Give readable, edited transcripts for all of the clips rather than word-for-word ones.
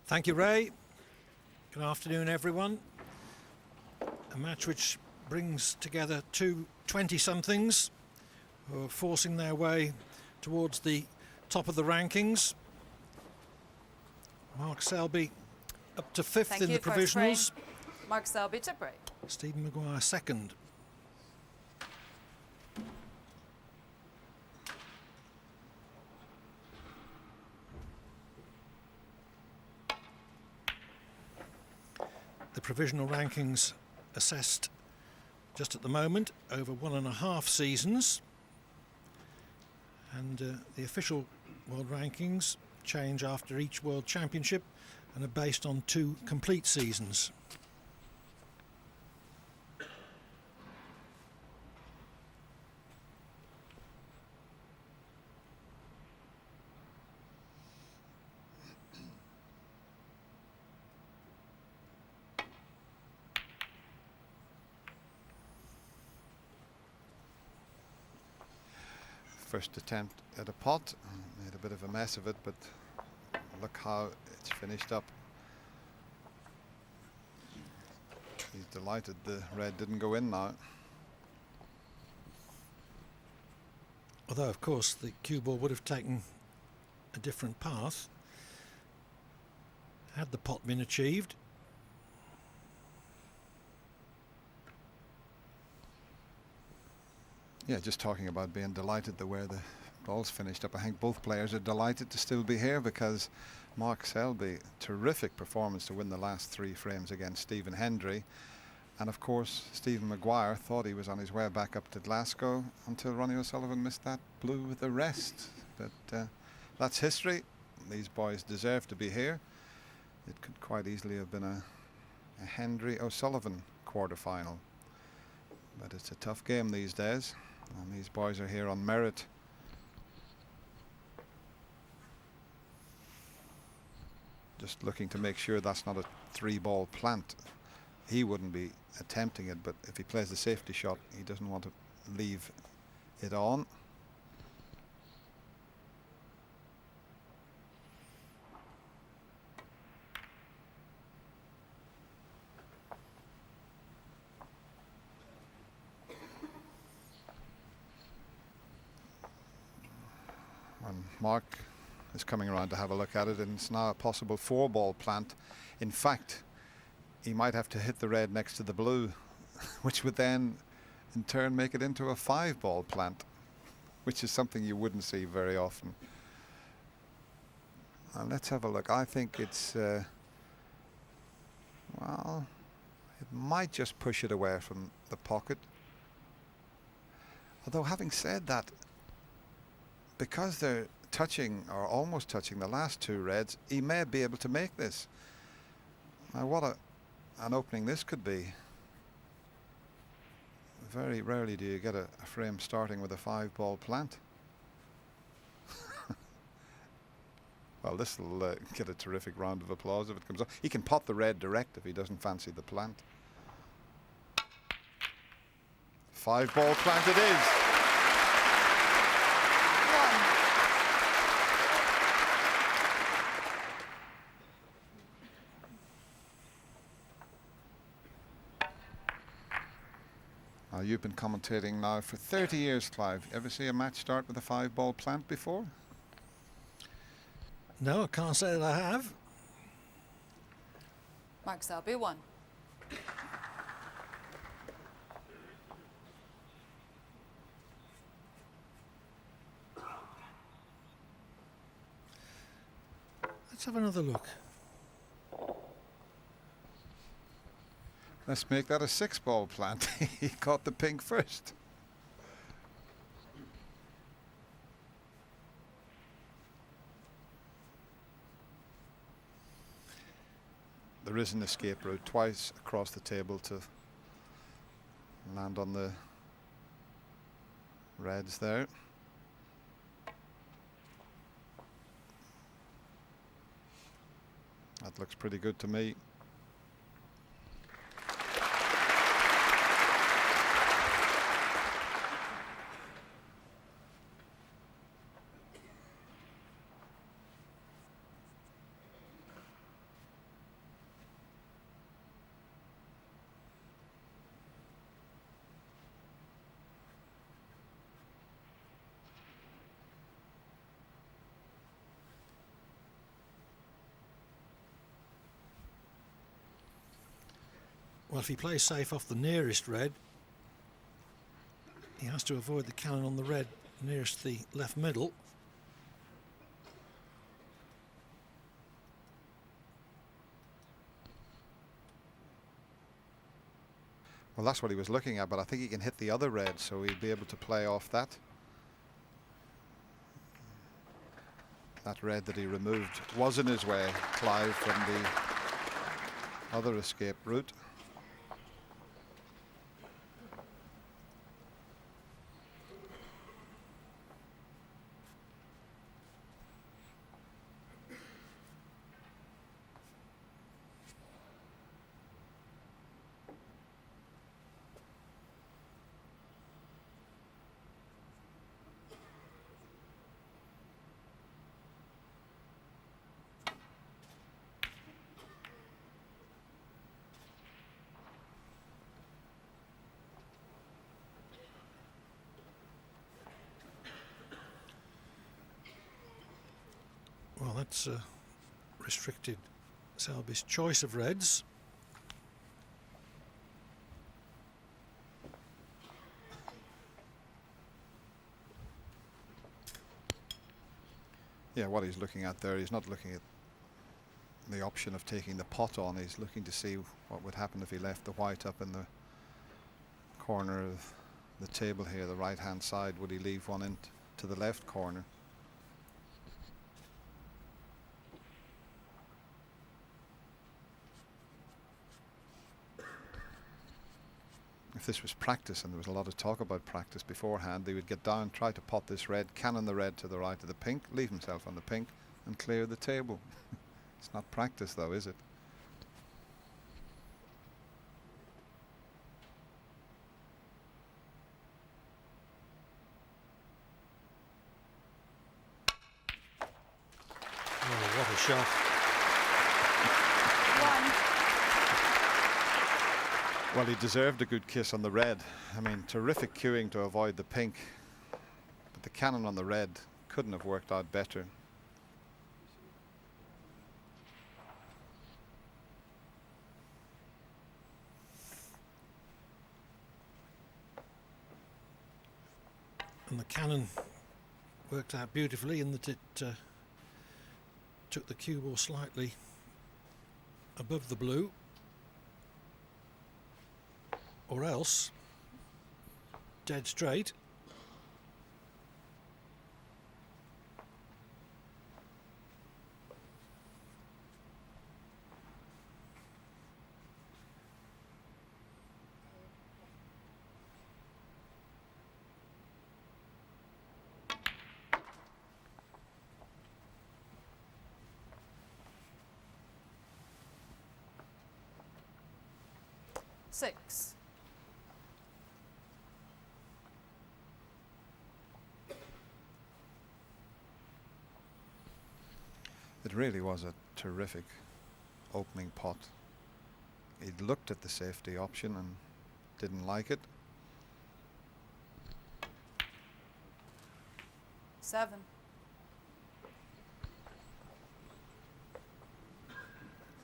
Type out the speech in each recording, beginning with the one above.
Thank you, Ray. Good afternoon, everyone. A match which brings together two 20-somethings who are forcing their way towards the top of the rankings. Mark Selby up to fifth in the provisionals. Mark Selby to break. Stephen Maguire second. The provisional rankings assessed just at the moment over 1.5 seasons, and the official world rankings change after each World Championship and are based on 2 complete seasons. First attempt at a pot, made a bit of a mess of it, but look how it's finished up. He's delighted the red didn't go in now. Although, of course, the cue ball would have taken a different path had the pot been achieved. Yeah, just talking about being delighted the way the ball's finished up. I think both players are delighted to still be here because Mark Selby, terrific performance to win the last 3 frames against Stephen Hendry. And of course, Stephen Maguire thought he was on his way back up to Glasgow until Ronnie O'Sullivan missed that blue with the rest. But that's history. These boys deserve to be here. It could quite easily have been a Hendry O'Sullivan quarter-final. But it's a tough game these days. And these boys are here on merit. Just looking to make sure that's not a 3-ball plant. He wouldn't be attempting it, but if he plays the safety shot, he doesn't want to leave it on. And Mark is coming around to have a look at it, and it's now a possible 4-ball plant. In fact, he might have to hit the red next to the blue, which would then in turn make it into a 5-ball plant, which is something you wouldn't see very often. And let's have a look. I think it's well, it might just push it away from the pocket. Although having said that, because they're touching or almost touching the last 2 reds, he may be able to make this. Now what an opening this could be. Very rarely do you get a frame starting with a 5-ball plant. Well, this will get a terrific round of applause if it comes up. He can pot the red direct if he doesn't fancy the plant. 5-ball plant it is. You've been commentating now for 30 years, Clive. Ever see a match start with a 5-ball plant before? No, I can't say that I have. Mark Selby 1. Let's have another look. Let's make that a 6-ball plant. He caught the pink first. There is an escape route twice across the table to land on the reds there. That looks pretty good to me. Well, if he plays safe off the nearest red, he has to avoid the cannon on the red nearest the left middle. Well, that's what he was looking at, but I think he can hit the other red, so he'll be able to play off that. That red that he removed was in his way, Clive, from the other escape route. Well, that's restricted Selby's choice of reds. Yeah, what he's looking at there, he's not looking at the option of taking the pot on. He's looking to see what would happen if he left the white up in the corner of the table here, the right hand side. Would he leave one in to the left corner? If this was practice, and there was a lot of talk about practice beforehand, they would get down, try to pot this red, cannon the red to the right of the pink, leave himself on the pink and clear the table. It's not practice though, is it? Oh, what a shot. One. Well, he deserved a good kiss on the red. I mean, terrific cueing to avoid the pink, but the cannon on the red couldn't have worked out better. And the cannon worked out beautifully in that it took the cue ball slightly above the blue, or else dead straight. Six. It really was a terrific opening pot. He'd looked at the safety option and didn't like it. Seven.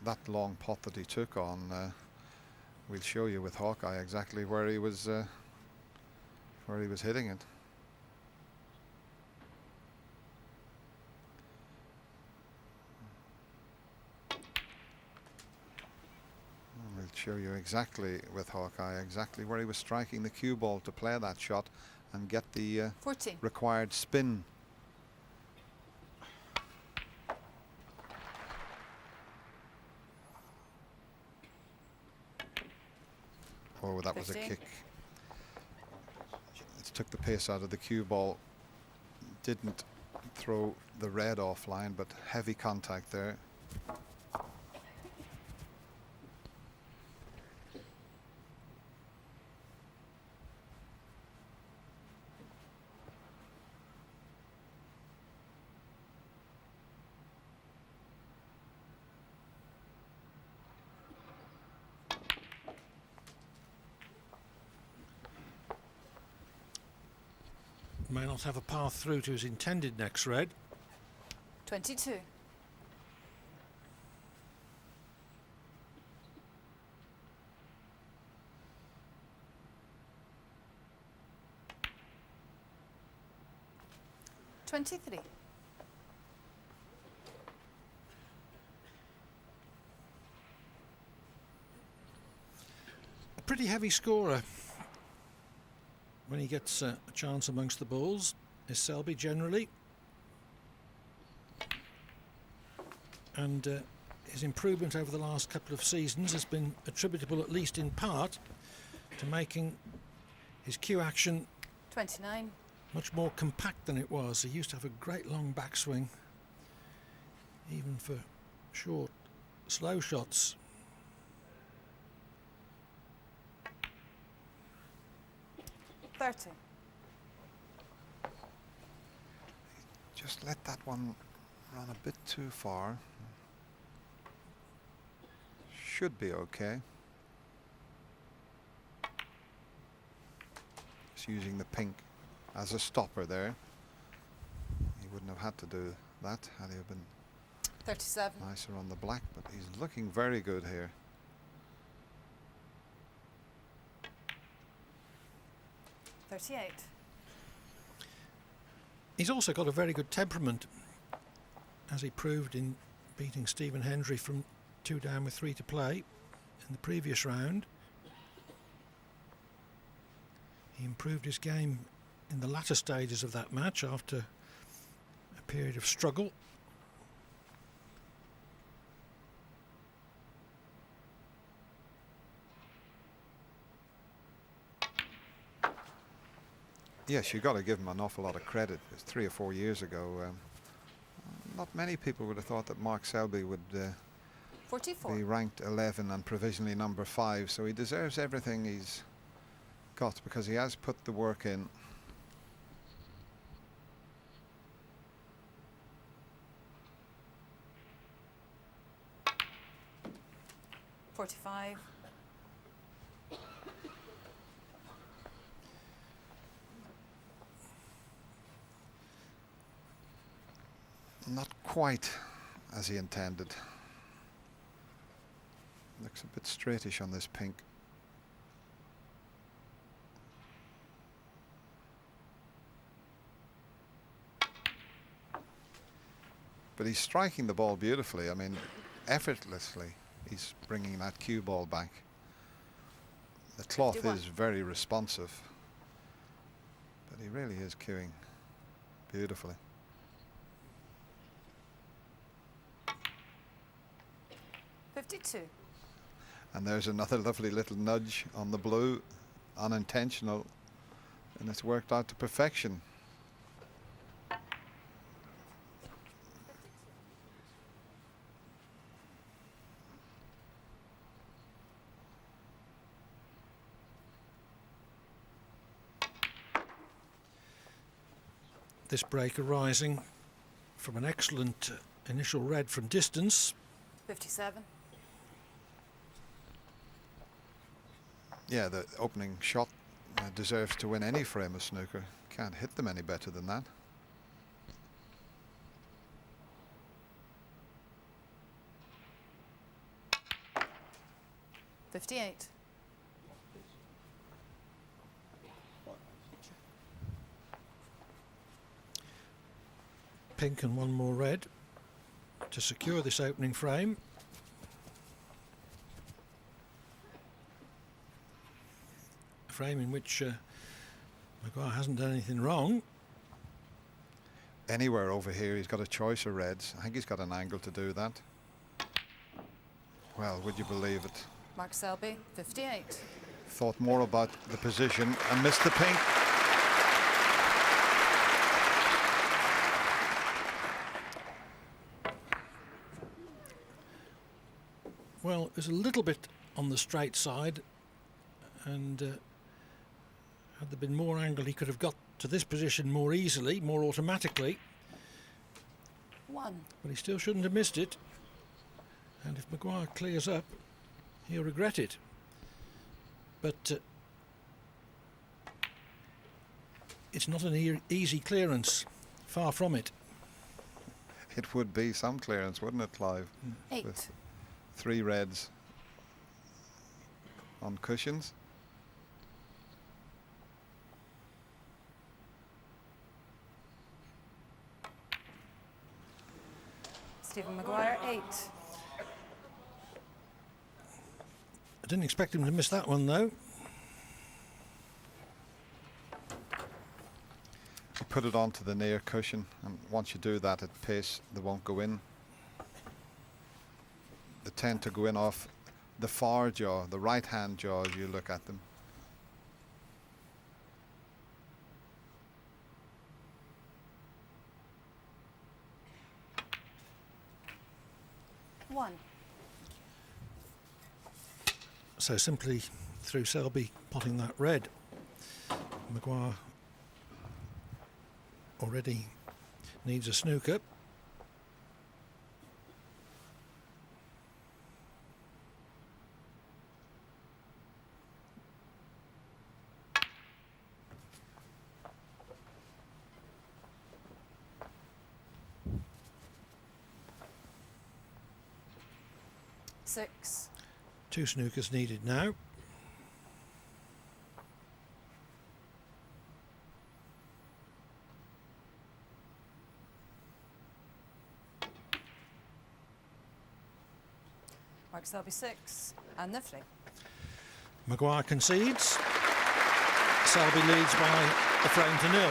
That long pot that he took on, we'll show you with Hawkeye exactly where he was hitting it. We'll show you exactly with Hawkeye exactly where he was striking the cue ball to play that shot and get the 14. required spin. Oh, that was a 15. kick. It took the pace out of the cue ball. Didn't throw the red offline, but heavy contact there. May not have a path through to his intended next red. 22. 23. A pretty heavy scorer when he gets a chance amongst the balls is Selby generally, and his improvement over the last couple of seasons has been attributable, at least in part, to making his cue action 29. much more compact than it was. He used to have a great long backswing, even for short, slow shots. Just let that one run a bit too far. Should be okay. Just using the pink as a stopper there. He wouldn't have had to do that had he been 37. nicer on the black, but he's looking very good here. He's also got a very good temperament, as he proved in beating Stephen Hendry from 2 down with 3 to play in the previous round. He improved his game in the latter stages of that match after a period of struggle. Yes, you've got to give him an awful lot of credit. It's 3 or 4 years ago. Not many people would have thought that Mark Selby would 44. be ranked 11 and provisionally number 5. So he deserves everything he's got because he has put the work in. Not quite as he intended. Looks a bit straightish on this pink. But he's striking the ball beautifully. I mean, effortlessly he's bringing that cue ball back. The cloth 51. is very responsive, but he really is cueing beautifully. 52. And there's another lovely little nudge on the blue, unintentional, and it's worked out to perfection. This break arising from an excellent initial red from distance. 57. Yeah, the opening shot deserves to win any frame of snooker. Can't hit them any better than that. $58. Pink and one more red to secure this opening frame. A frame in which Maguire hasn't done anything wrong. Anywhere over here he's got a choice of reds. I think he's got an angle to do that. Well, would you believe it? Mark Selby, 58. Thought more about the position and missed the pink. Well, it was a little bit on the straight side, and had there been more angle he could have got to this position more easily, more automatically. 1. But he still shouldn't have missed it, and if Maguire clears up he'll regret it. But it's not an easy clearance, far from it. It would be some clearance, wouldn't it, Clive? 8. With 3 reds on cushions. Stephen Maguire, 8. I didn't expect him to miss that one though. You put it onto the near cushion, and once you do that at pace, they won't go in. They tend to go in off the far jaw, the right hand jaw as you look at them. One. So simply through Selby potting that red, Maguire already needs a snooker. Six. 2 snookers needed now. Mark Selby, 6. And Nifty. Maguire concedes. Selby leads by a frame to nil.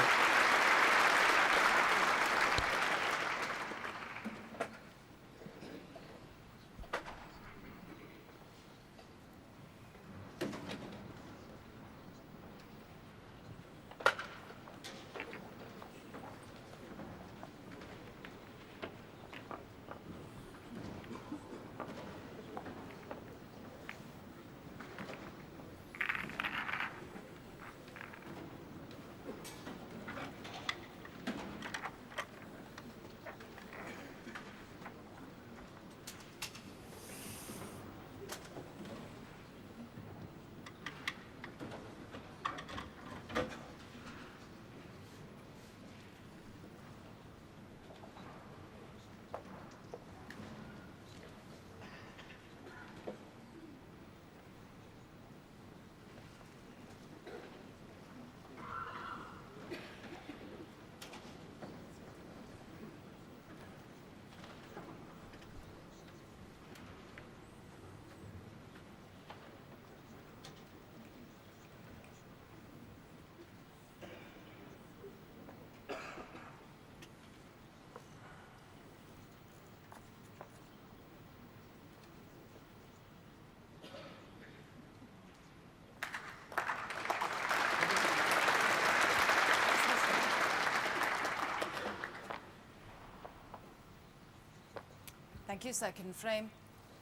Thank you. Second frame,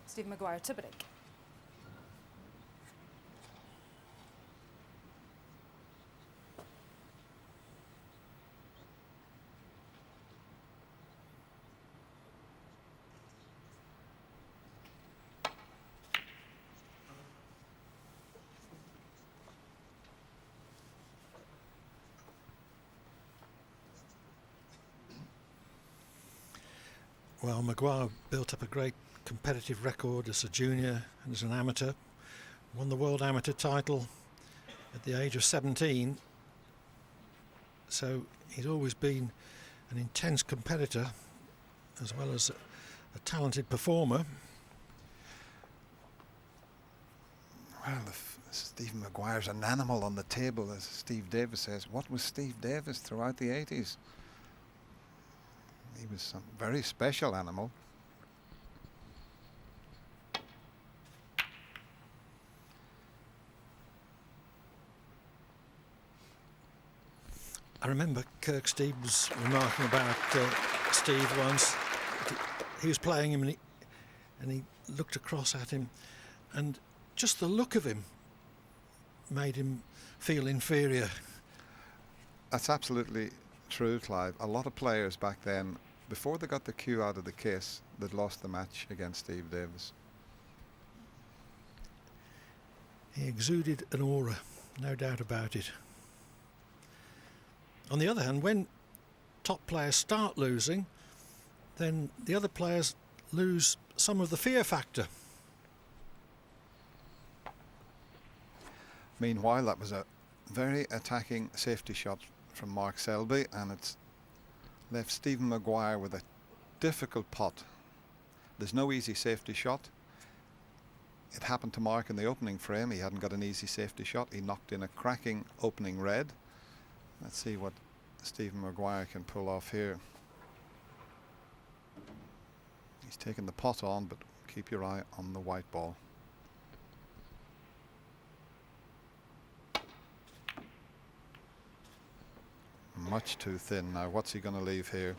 Stephen Maguire to break. Well, Maguire built up a great competitive record as a junior and as an amateur. Won the World Amateur title at the age of 17. So he's always been an intense competitor as well as a talented performer. Well, if Stephen Maguire's an animal on the table, as Steve Davis says. What was Steve Davis throughout the 80s? He was some very special animal. I remember Kirk Stevens remarking about Steve once. He was playing him and he looked across at him, and just the look of him made him feel inferior. That's absolutely true, Clive. A lot of players back then, before they got the cue out of the case, they'd lost the match against Steve Davis. He exuded an aura, no doubt about it. On the other hand, when top players start losing, then the other players lose some of the fear factor. Meanwhile, that was a very attacking safety shot from Mark Selby, and it's left Stephen Maguire with a difficult pot. There's no easy safety shot. It happened to Mark in the opening frame. He hadn't got an easy safety shot. He knocked in a cracking opening red. Let's see what Stephen Maguire can pull off here. He's taken the pot on, but keep your eye on the white ball. Much too thin. Now what's he going to leave here?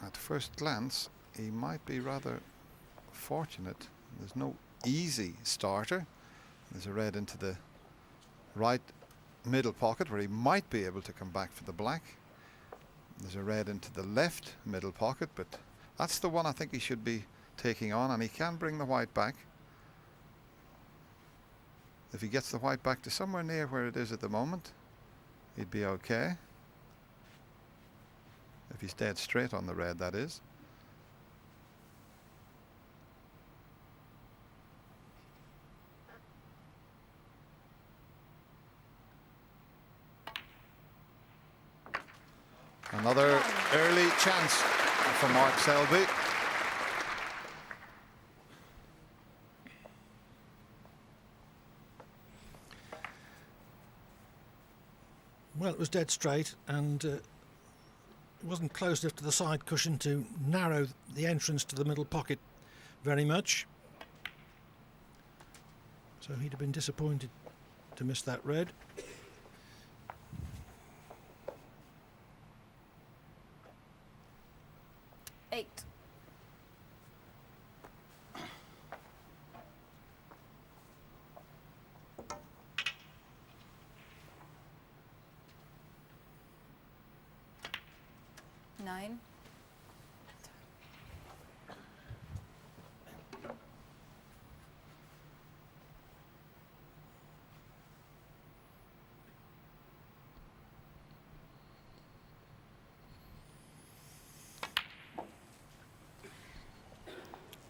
At first glance, he might be rather fortunate. There's no easy starter. There's a red into the right middle pocket where he might be able to come back for the black. There's a red into the left middle pocket, but that's the one I think he should be taking on, and he can bring the white back. If he gets the white back to somewhere near where it is at the moment, he'd be okay. If he's dead straight on the red, that is. Another early chance for Mark Selby. Well, it was dead straight, and it wasn't close enough to the side cushion to narrow the entrance to the middle pocket very much. So he'd have been disappointed to miss that red. Eight. Nine.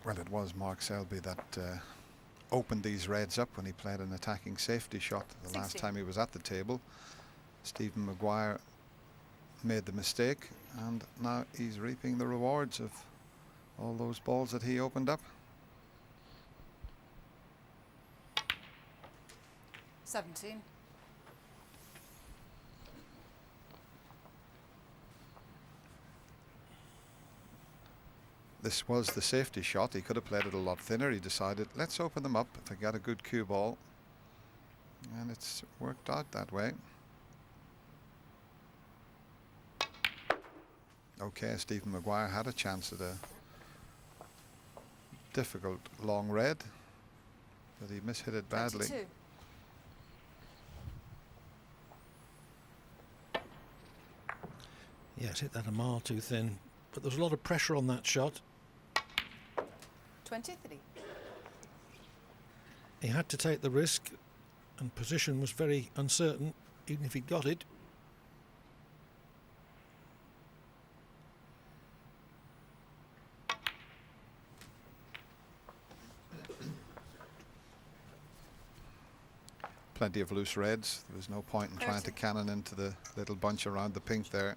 Well, it was Mark Selby that opened these reds up when he played an attacking safety shot the last time he was at the table. Stephen Maguire made the mistake, and now he's reaping the rewards of all those balls that he opened up. 17. This was the safety shot. He could have played it a lot thinner. He decided, let's open them up if I get a good cue ball. And it's worked out that way. Okay, Stephen Maguire had a chance at a difficult long red, but he mishit it badly. 22. Yes, hit that a mile too thin, but there was a lot of pressure on that shot. 23. He had to take the risk, and position was very uncertain, even if he got it. Plenty of loose reds. There was no point in trying to cannon into the little bunch around the pink there.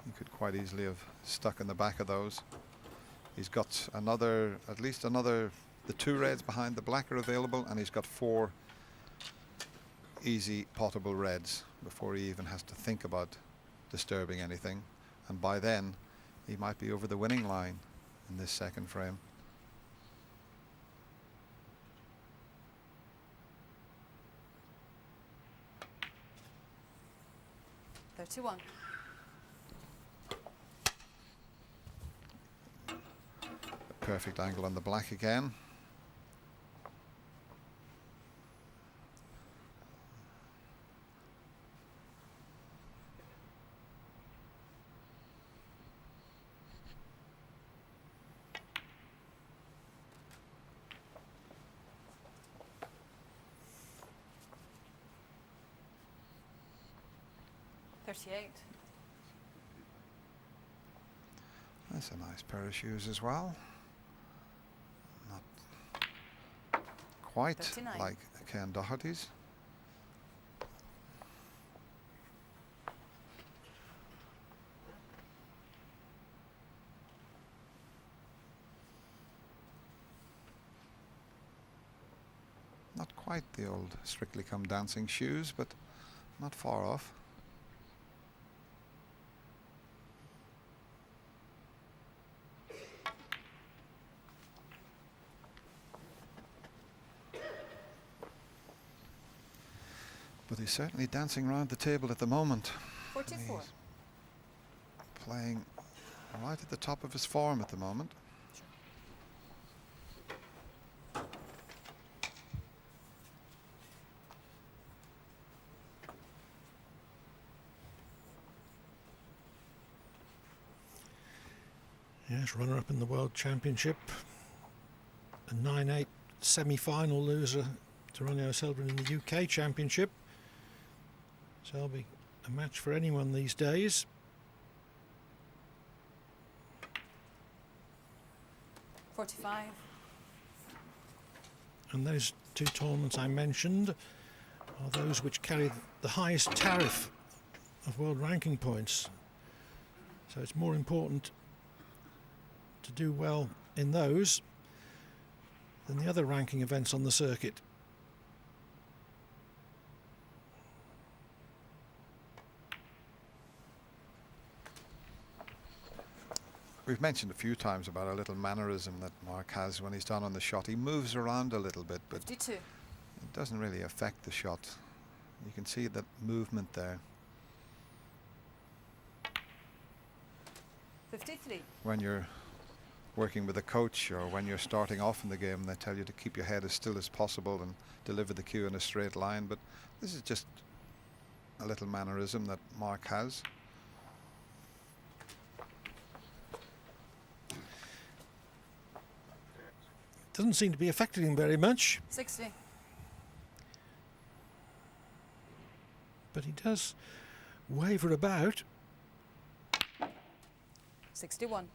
He could quite easily have stuck in the back of those. He's got another, at least another, the two reds behind the black are available, and he's got 4 easy potable reds before he even has to think about disturbing anything. And by then, he might be over the winning line in this second frame. $31. Perfect angle on the black again. $38. That's a nice pair of shoes as well. Not quite 39. like Ken Doherty's. Not quite the old Strictly Come Dancing shoes, but not far off. But he's certainly dancing around the table at the moment. 44. He's playing right at the top of his form at the moment. Yes, runner-up in the World Championship. A 9-8 semi-final loser to Ronnie O'Sullivan in the UK Championship. Selby, a match for anyone these days. 45. And those two tournaments I mentioned are those which carry the highest tariff of world ranking points. So it's more important to do well in those than the other ranking events on the circuit. We've mentioned a few times about a little mannerism that Mark has when he's down on the shot. He moves around a little bit, but 52. it doesn't really affect the shot. You can see that movement there. 53. When you're working with a coach or when you're starting off in the game, they tell you to keep your head as still as possible and deliver the cue in a straight line, but this is just a little mannerism that Mark has. Doesn't seem to be affecting him very much, 60. but he does waver about. 61.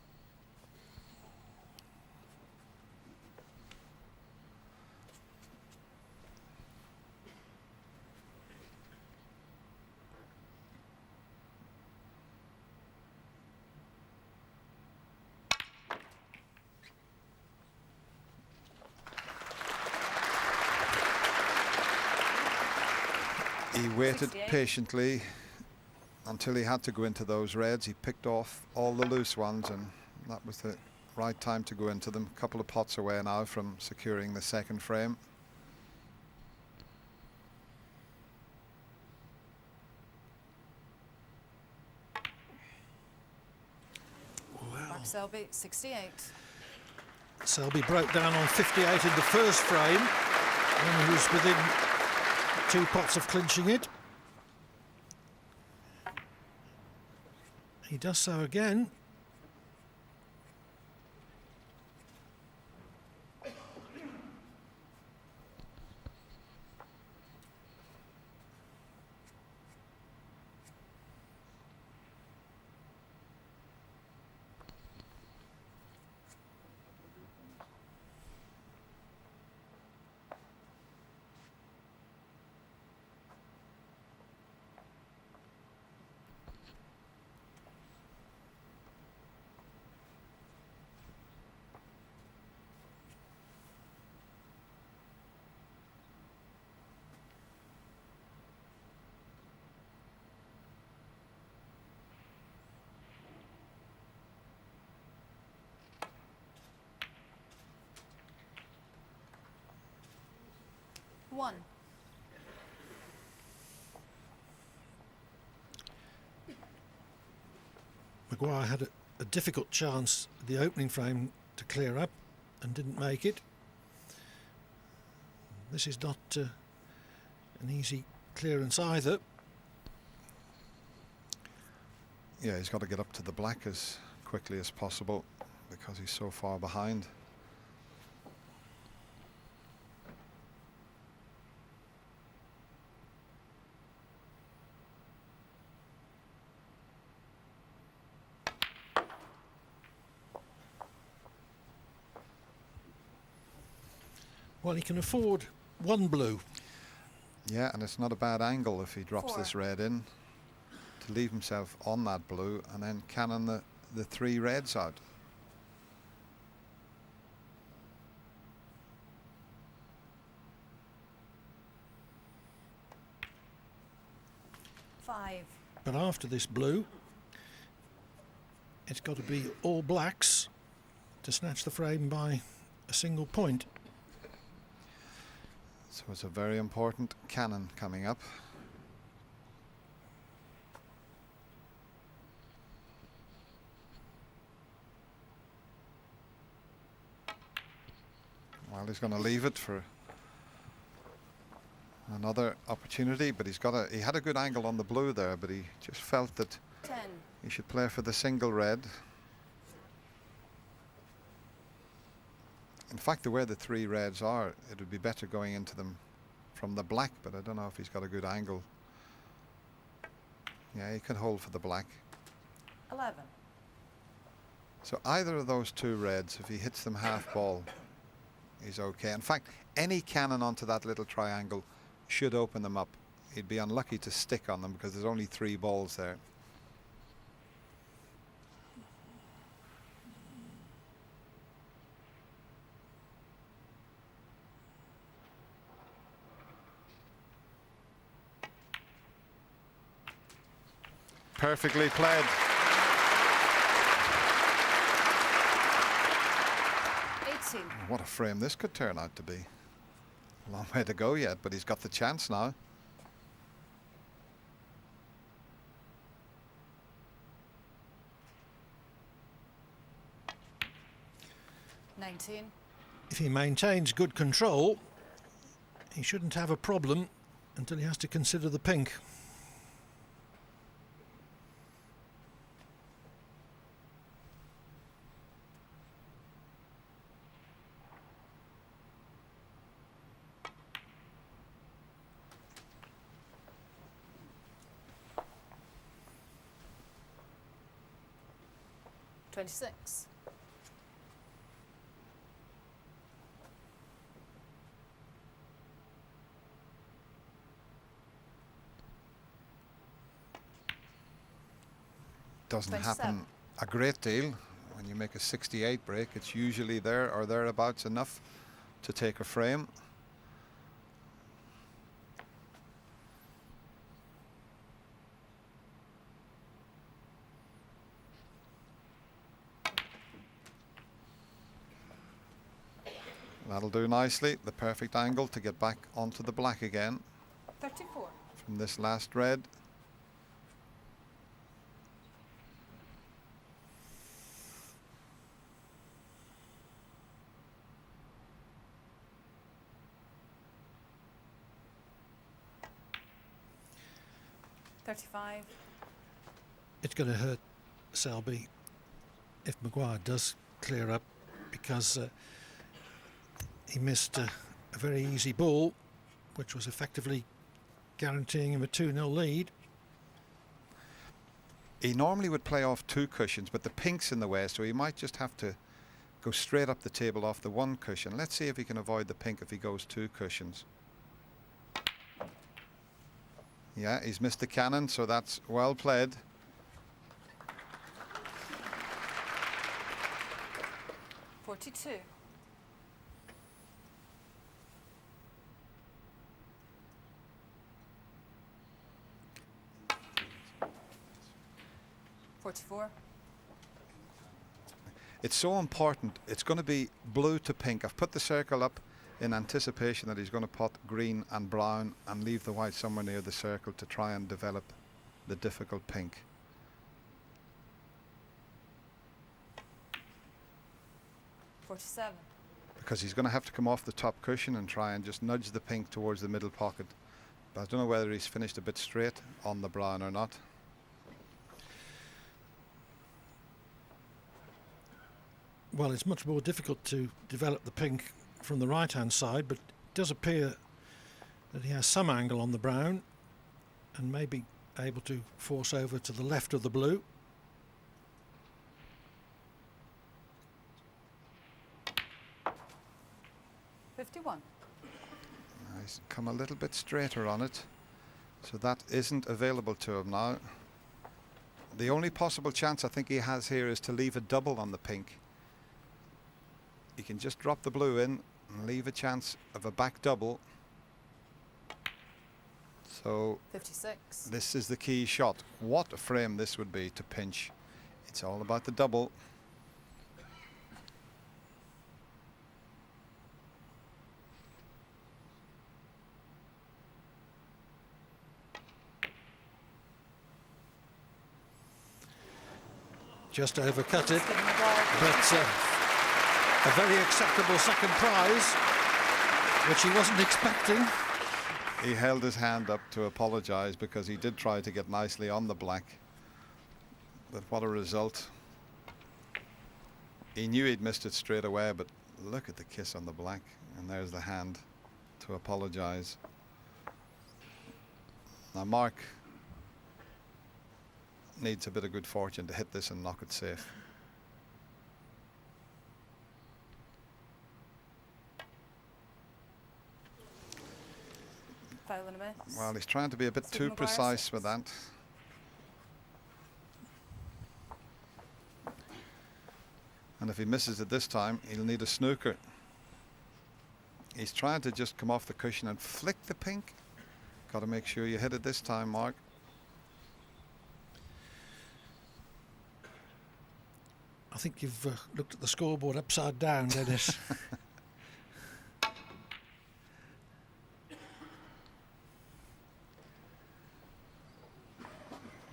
He waited 68. patiently until he had to go into those reds. He picked off all the loose ones, and that was the right time to go into them. A couple of pots away now from securing the second frame. Mark Selby, 68. Selby broke down on 58 in the first frame, and he was within 2 pots of clinching it. He does so again. One. Maguire had a difficult chance at the opening frame to clear up and didn't make it. This is not an easy clearance either. Yeah, he's got to get up to the black as quickly as possible because he's so far behind. Well, he can afford one blue. Yeah, and it's not a bad angle if he drops 4. this red in to leave himself on that blue and then cannon the 3 reds out. But after this blue, it's got to be all blacks to snatch the frame by a single point. So it's a very important cannon coming up. Well, he's going to leave it for another opportunity, but he had a good angle on the blue there, but he just felt that 10. he should play for the single red. In fact, the way the three reds are, it would be better going into them from the black, but I don't know if he's got a good angle. Yeah, he can hold for the black. 11. So either of those two reds, if he hits them half ball, he's okay. In fact, any cannon onto that little triangle should open them up. He'd be unlucky to stick on them because there's only 3 balls there. Perfectly played. 18. What a frame this could turn out to be. A long way to go yet, but he's got the chance now. If he maintains good control, he shouldn't have a problem until he has to consider the pink. $26. Doesn't 27. happen a great deal. When you make a 68 break, it's usually there or thereabouts enough to take a frame. That'll do nicely. The perfect angle to get back onto the black again 34. from this last red. $35. It's going to hurt Selby if Maguire does clear up, because he missed a very easy ball, which was effectively guaranteeing him a 2-0 lead. He normally would play off 2 cushions, but the pink's in the way, so he might just have to go straight up the table off the 1 cushion. Let's see if he can avoid the pink if he goes 2 cushions. Yeah, he's missed the cannon, so that's well played. $42. $44. It's so important. It's going to be blue to pink. I've put the circle up in anticipation that he's going to pot green and brown and leave the white somewhere near the circle to try and develop the difficult pink. $47. Because he's going to have to come off the top cushion and try and just nudge the pink towards the middle pocket. But I don't know whether he's finished a bit straight on the brown or not. Well, it's much more difficult to develop the pink from the right-hand side, but it does appear that he has some angle on the brown and may be able to force over to the left of the blue. $51. He's come a little bit straighter on it, so that isn't available to him now. The only possible chance I think he has here is to leave a double on the pink. He can just drop the blue in and leave a chance of a back double. So 56. this is the key shot. What a frame this would be to pinch. It's all about the double. Just overcut it, Stephen Maguire. but a very acceptable second prize, which he wasn't expecting. He held his hand up to apologise because he did try to get nicely on the black. But what a result. He knew he'd missed it straight away, but look at the kiss on the black. And there's the hand to apologise. Now Mark needs a bit of good fortune to hit this and knock it safe. Foul and a miss. Well, he's trying to be a bit Stephen too Maguire, precise 6. with that. And if he misses it this time, he'll need a snooker. He's trying to just come off the cushion and flick the pink. Got to make sure you hit it this time, Mark. I think you've looked at the scoreboard upside down, Dennis.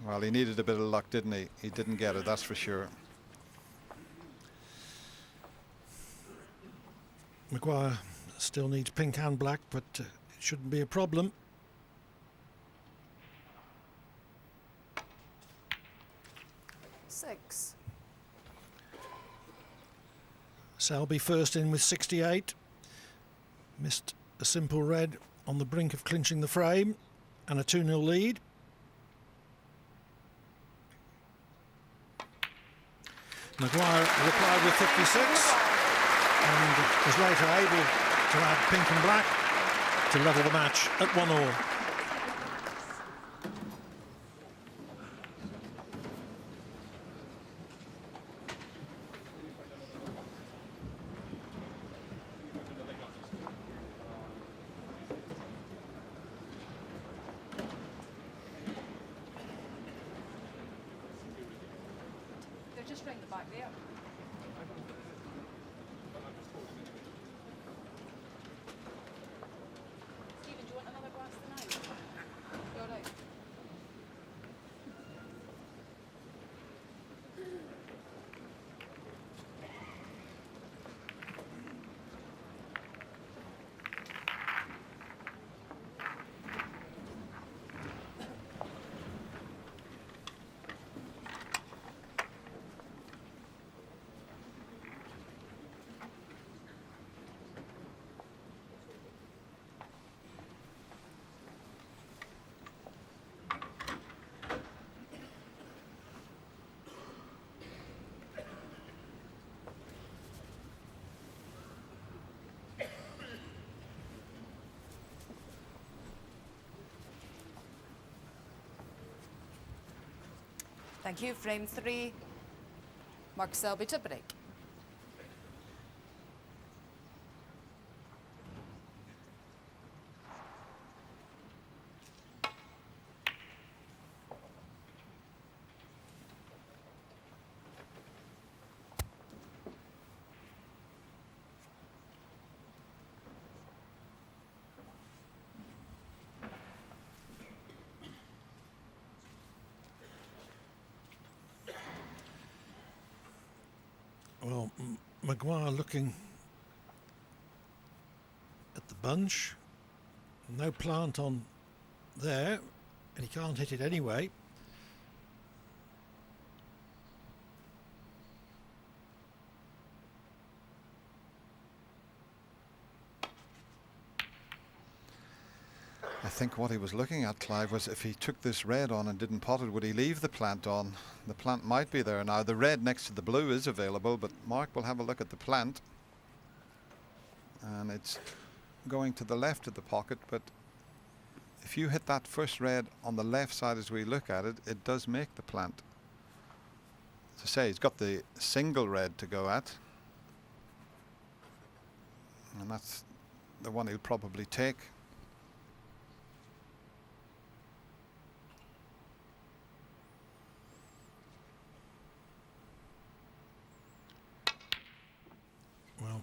Well, he needed a bit of luck, didn't he? He didn't get it, that's for sure. Maguire still needs pink and black, but it shouldn't be a problem. Six. Selby first in with 68. Missed a simple red on the brink of clinching the frame, and a 2-0 lead. Maguire replied with 56 and was later able to add pink and black to level the match at 1-1. They're just round the back there. Stephen, do you want another glass tonight? You all right? Thank you. Frame 3. Mark Selby to break. Well, Maguire looking at the bunch. No plant on there, and he can't hit it anyway. I think what he was looking at, Clive, was if he took this red on and didn't pot it, would he leave the plant on? The plant might be there now. The red next to the blue is available, but Mark will have a look at the plant. And it's going to the left of the pocket, but if you hit that first red on the left side as we look at it, it does make the plant. As I say, he's got the single red to go at. And that's the one he'll probably take.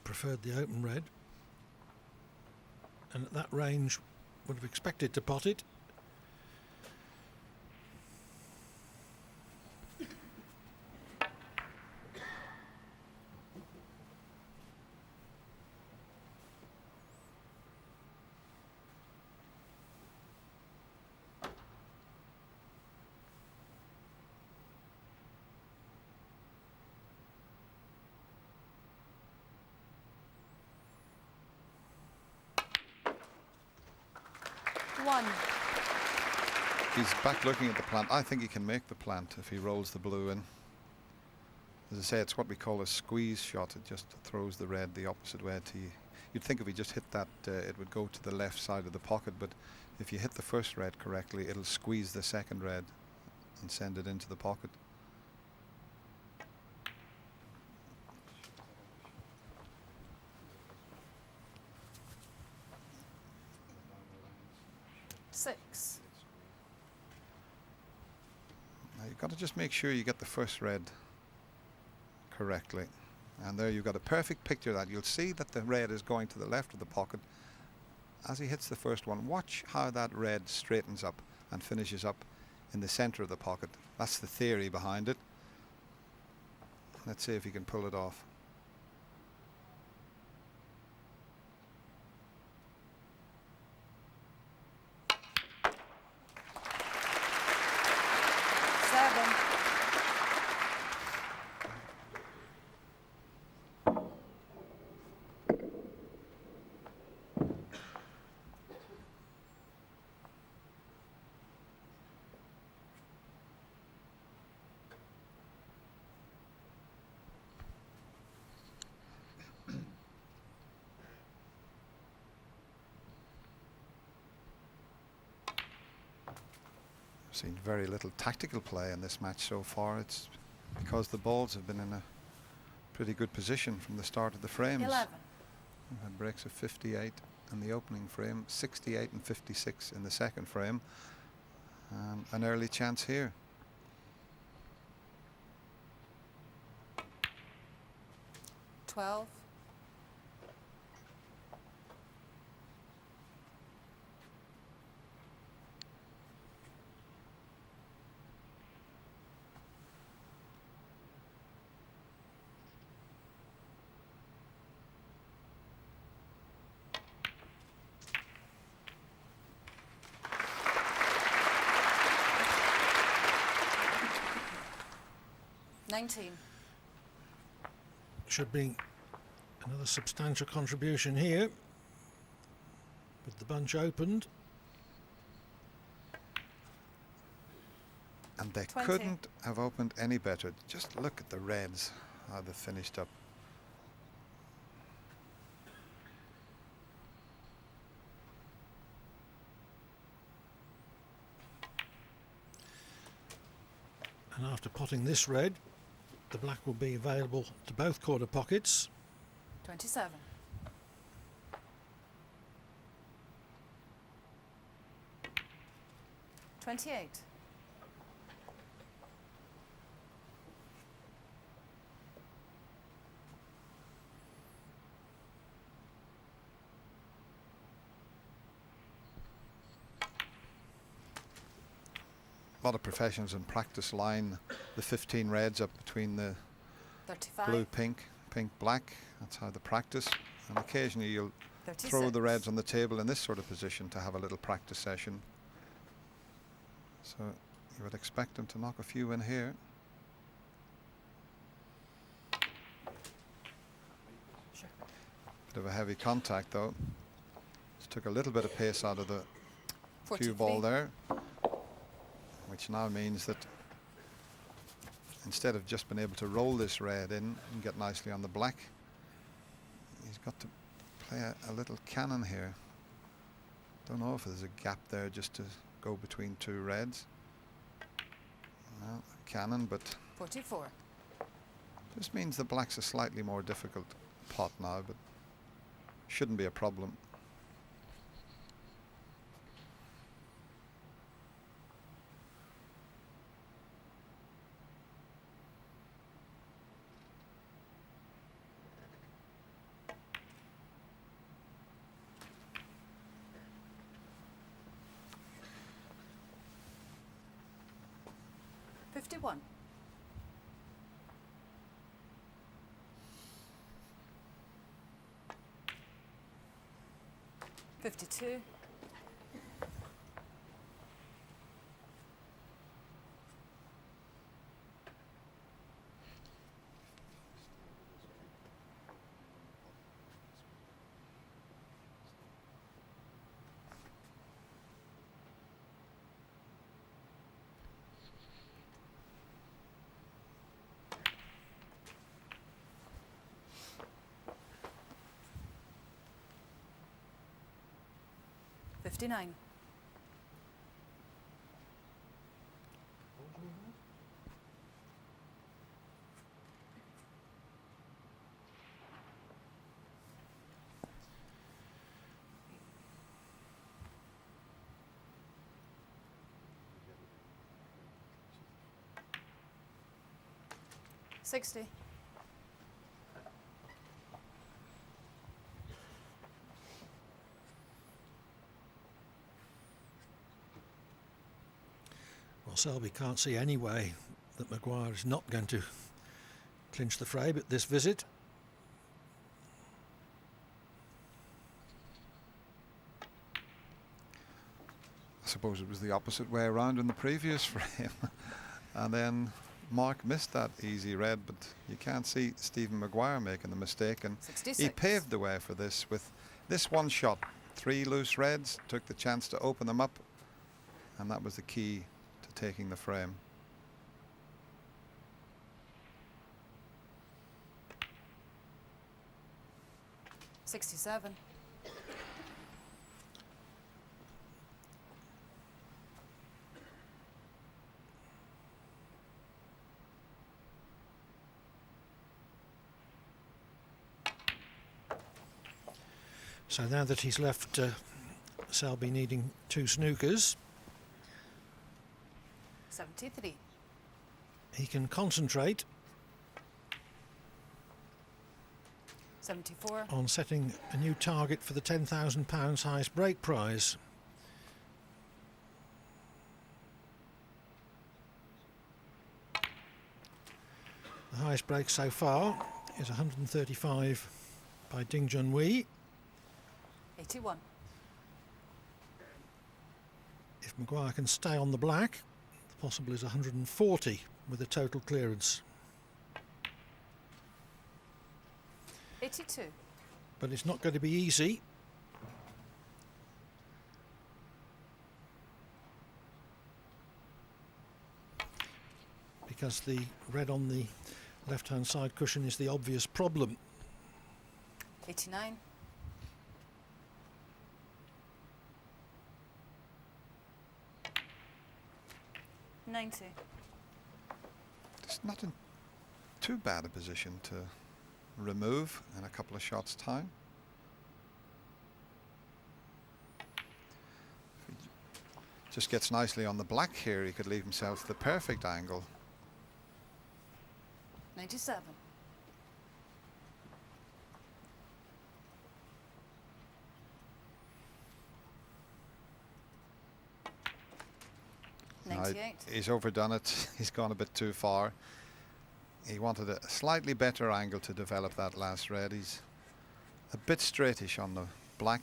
preferred the open red, and at that range would have expected to pot it. One. He's back looking at the plant. I think he can make the plant if he rolls the blue in. As I say, it's what we call a squeeze shot. It just throws the red the opposite way to you. You'd think if he just hit that, it would go to the left side of the pocket, but if you hit the first red correctly, it'll squeeze the second red and send it into the pocket. Six. Now you've got to just make sure you get the first red correctly. And there you've got a perfect picture of that. You'll see that the red is going to the left of the pocket. As he hits the first one, watch how that red straightens up and finishes up in the center of the pocket. That's the theory behind it. Let's see if he can pull it off. Seven. Seen very little tactical play in this match so far. It's because the balls have been in a pretty good position from the start of the frames. 11. We've had breaks of 58 in the opening frame, 68 and 56 in the second frame, and an early chance here. Twelve. $19. Should be another substantial contribution here with the bunch opened. And they 20. couldn't have opened any better. Just look at the reds, how they finished up. And after potting this red, the black will be available to both quarter pockets. 27. $28. A lot of professionals in practice line the 15 reds up between the 35. blue, pink, pink, black. That's how they practice. And occasionally you'll 36. throw the reds on the table in this sort of position to have a little practice session. So you would expect them to knock a few in here. Sure. Bit of a heavy contact though. Just took a little bit of pace out of the cue 43. ball there, which now means that instead of just being able to roll this red in and get nicely on the black, he's got to play a little cannon here. Don't know if there's a gap there just to go between two reds. Well, cannon, but 44. this means the black's a slightly more difficult pot now, but shouldn't be a problem. 51. 52. 59. 60. Well, Selby can't see any way that Maguire is not going to clinch the frame at this visit. I suppose it was the opposite way around in the previous frame. And then Mark missed that easy red, but you can't see Stephen Maguire making the mistake, and 66. he paved the way for this with this one shot. 3 loose reds, took the chance to open them up, and that was the key to taking the frame. $67. So now that he's left Selby needing 2 snookers, 73. he can concentrate 74. on setting a new target for the £10,000 highest break prize. The highest break so far is 135 by Ding Junhui. 81. If Maguire can stay on the black, the possible is 140 with a total clearance. 82. But it's not going to be easy. Because the red on the left-hand side cushion is the obvious problem. 89. 90. It's not in too bad a position to remove in a couple of shots' time. If he just gets nicely on the black here, he could leave himself the perfect angle. 97. 98. He's overdone it. He's gone a bit too far. He wanted a slightly better angle to develop that last red. He's a bit straightish on the black.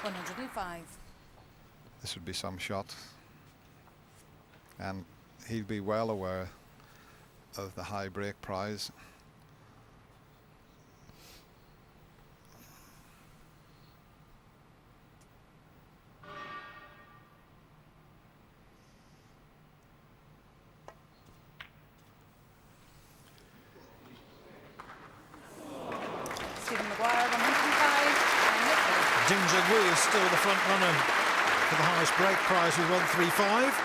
$105. This would be some shot. And he'd be well aware of the high break prize. Stephen Maguire, 105. Ding Junhui is still the front runner for the highest break prize with 135.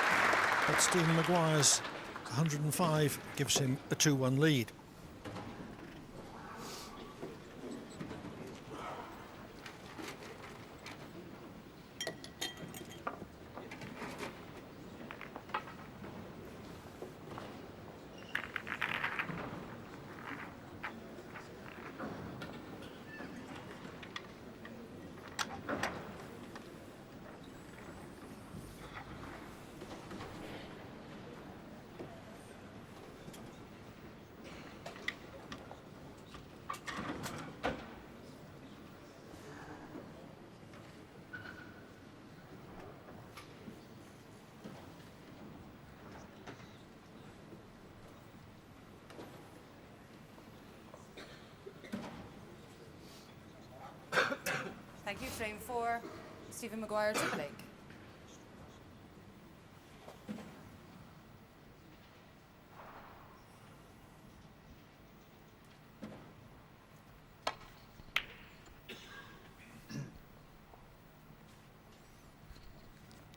But Stephen Maguire's 105 gives him a 2-1 lead. Thank you. Frame 4, Stephen Maguire, Timberlake.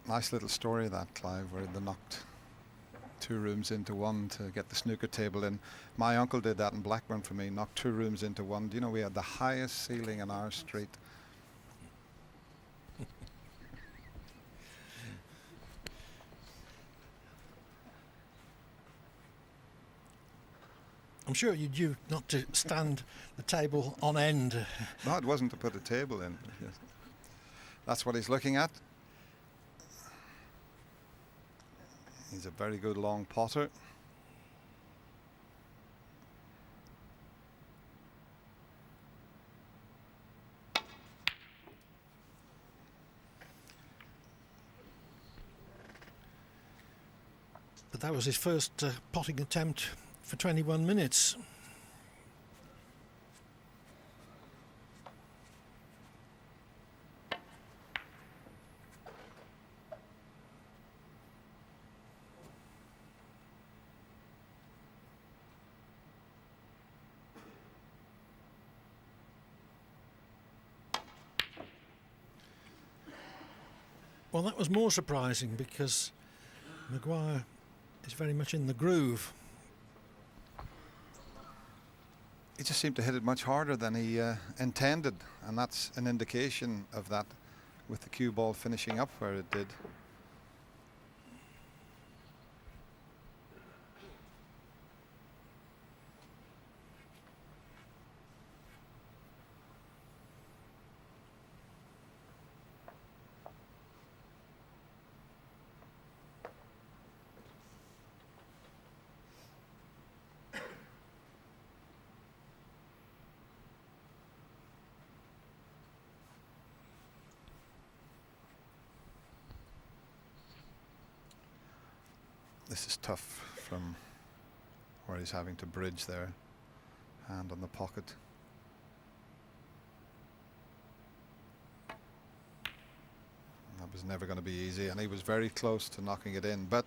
Nice little story that, Clive, where they knocked 2 rooms into one to get the snooker table in. My uncle did that in Blackburn for me, knocked 2 rooms into one. Do you know we had the highest ceiling in our street? I'm sure you knew not to stand the table on end. No, it wasn't to put a table in. Yes. That's what he's looking at. He's a very good long potter. But that was his first potting attempt for 21 minutes. Well, that was more surprising because Maguire is very much in the groove. He just seemed to hit it much harder than he intended, and that's an indication of that with the cue ball finishing up where it did. This is tough from where he's having to bridge there, hand on the pocket. That was never going to be easy, and he was very close to knocking it in, but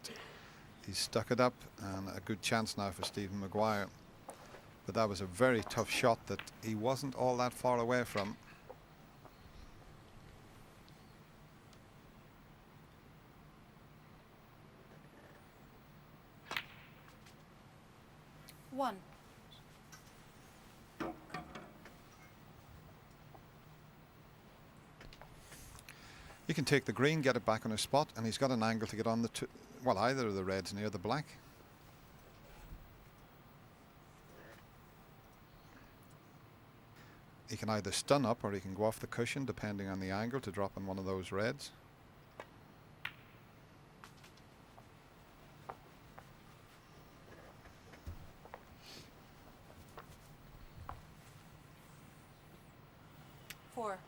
he stuck it up, and a good chance now for Stephen Maguire. But that was a very tough shot that he wasn't all that far away from. One. You can take the green, get it back on his spot, and he's got an angle to get on the well, either of the reds near the black. He can either stun up or he can go off the cushion depending on the angle to drop on one of those reds. Four.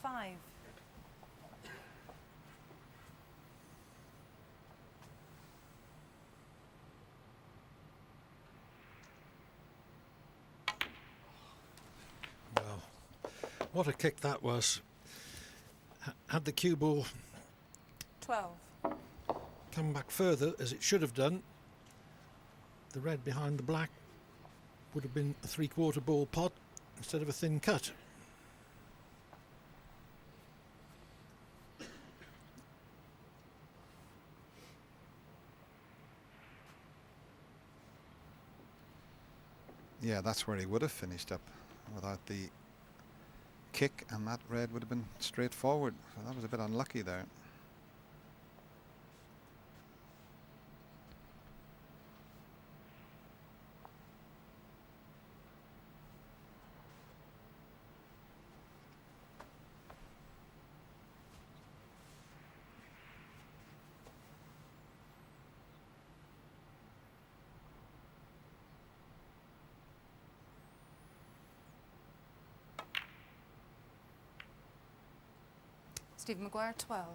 Five. Well, what a kick that was. Had the cue ball 12. come back further, as it should have done, the red behind the black would have been a 3/4 ball pot instead of a thin cut. Yeah, that's where he would have finished up without the kick, and that red would have been straightforward. So that was a bit unlucky there. Stephen Maguire, 12.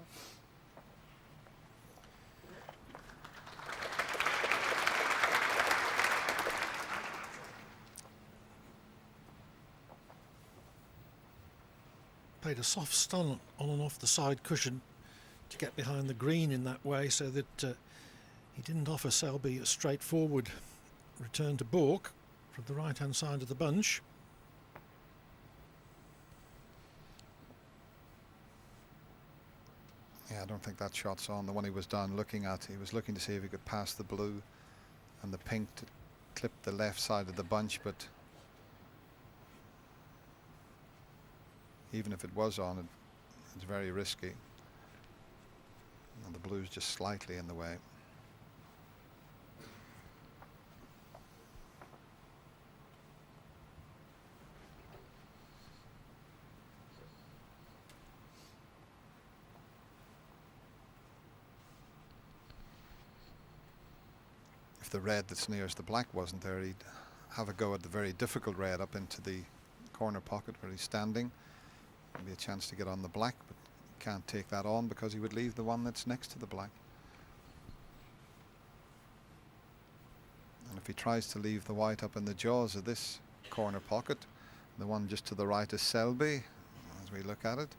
paid a soft stun on and off the side cushion to get behind the green in that way, so that he didn't offer Selby a straightforward return to baulk from the right hand side of the bunch. Yeah, I don't think that shot's on. The one he was down looking at, he was looking to see if he could pass the blue and the pink to clip the left side of the bunch, but even if it was on, it's very risky. And the blue's just slightly in the way. If the red that's nearest the black wasn't there, he'd have a go at the very difficult red up into the corner pocket where he's standing. Maybe a chance to get on the black, but can't take that on because he would leave the one that's next to the black. And if he tries to leave the white up in the jaws of this corner pocket, the one just to the right is Selby, as we look at it,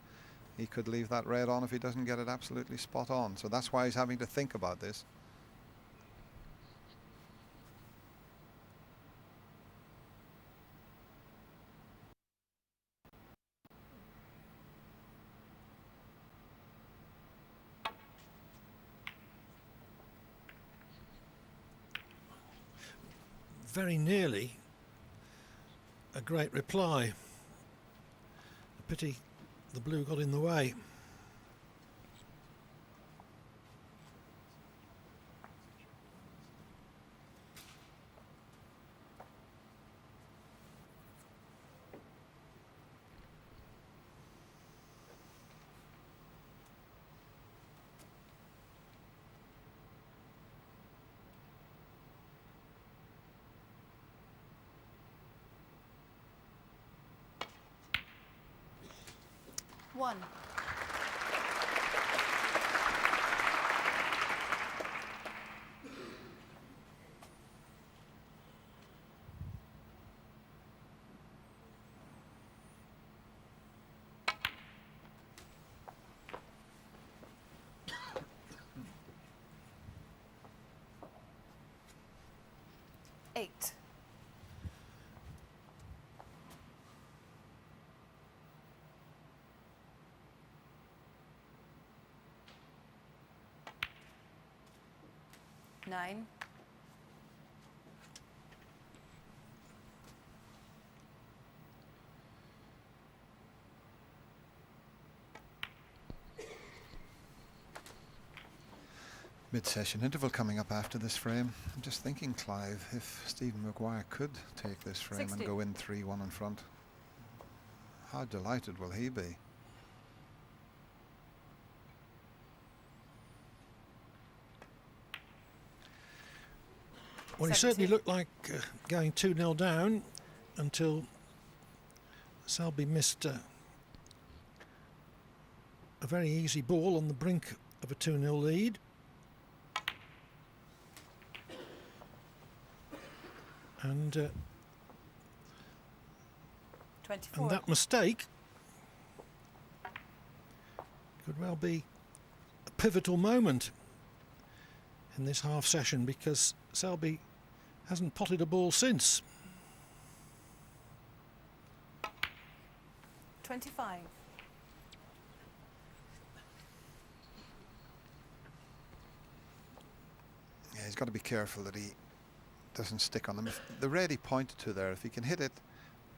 he could leave that red on if he doesn't get it absolutely spot on. So that's why he's having to think about this. Very nearly a great reply. A pity the blue got in the way. One. Eight. Nine. Mid-session interval coming up after this frame. I'm just thinking, Clive, if Stephen Maguire could take this frame 60. and go in 3-1 in front, how delighted will he be? Well, he 70. certainly looked like going 2-0 down until Selby missed a very easy ball on the brink of a 2-0 lead. And 24. that mistake could well be a pivotal moment in this half session, because Selby hasn't potted a ball since. 25. Yeah, he's got to be careful that he doesn't stick on them. If the red he pointed to there, if he can hit it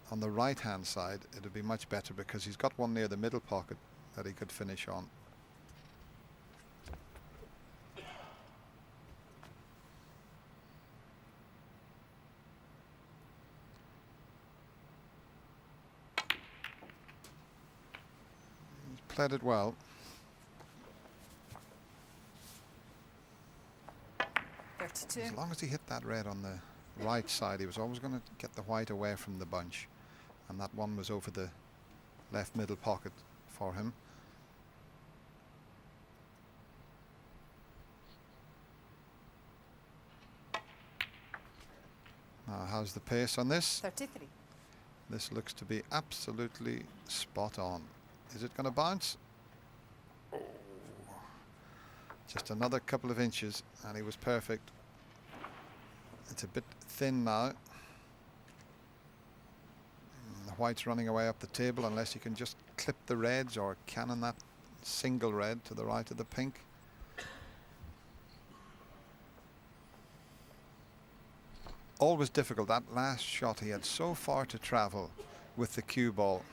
on the right hand side, it would be much better, because he's got one near the middle pocket that he could finish on. He's played it well. 32. As long as he hit that red on the right side, he was always going to get the white away from the bunch, and that one was over the left middle pocket for him. Now, how's the pace on this? 33. This looks to be absolutely spot on. Is it going to bounce? Oh. Just another couple of inches and he was perfect. It's a bit thin now. The white's running away up the table unless you can just clip the reds or cannon that single red to the right of the pink. Always difficult. That last shot, he had so far to travel with the cue ball.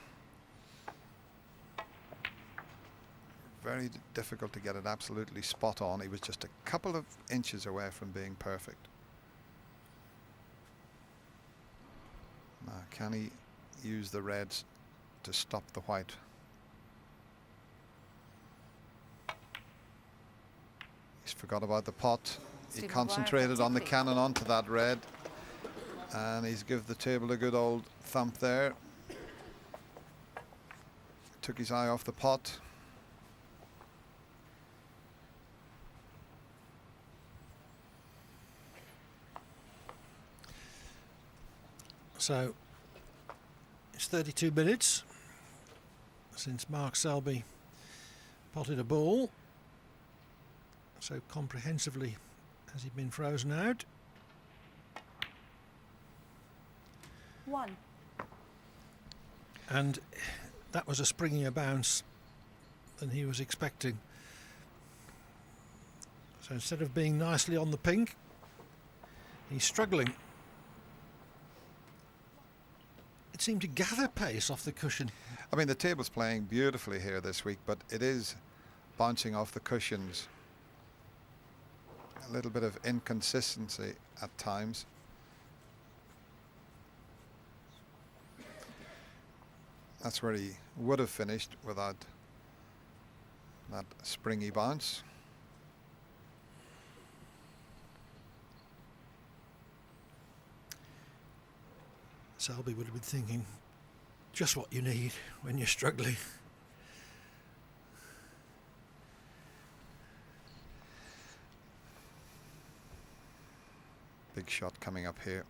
Very difficult to get it absolutely spot on. He was just a couple of inches away from being perfect. Now, can he use the reds to stop the white? He's forgot about the pot. He Stephen concentrated Maguire, on the particularly. cannon onto that red. And he's give the table a good old thump there. Took his eye off the pot. So it's 32 minutes since Mark Selby potted a ball. So comprehensively has he been frozen out. 1. And that was a springier bounce than he was expecting. So instead of being nicely on the pink, he's struggling. It seemed to gather pace off the cushion. I mean, the table's playing beautifully here this week, but it is bouncing off the cushions. A little bit of inconsistency at times. That's where he would have finished without that springy bounce. Selby would have been thinking, just what you need when you're struggling. Big shot coming up here.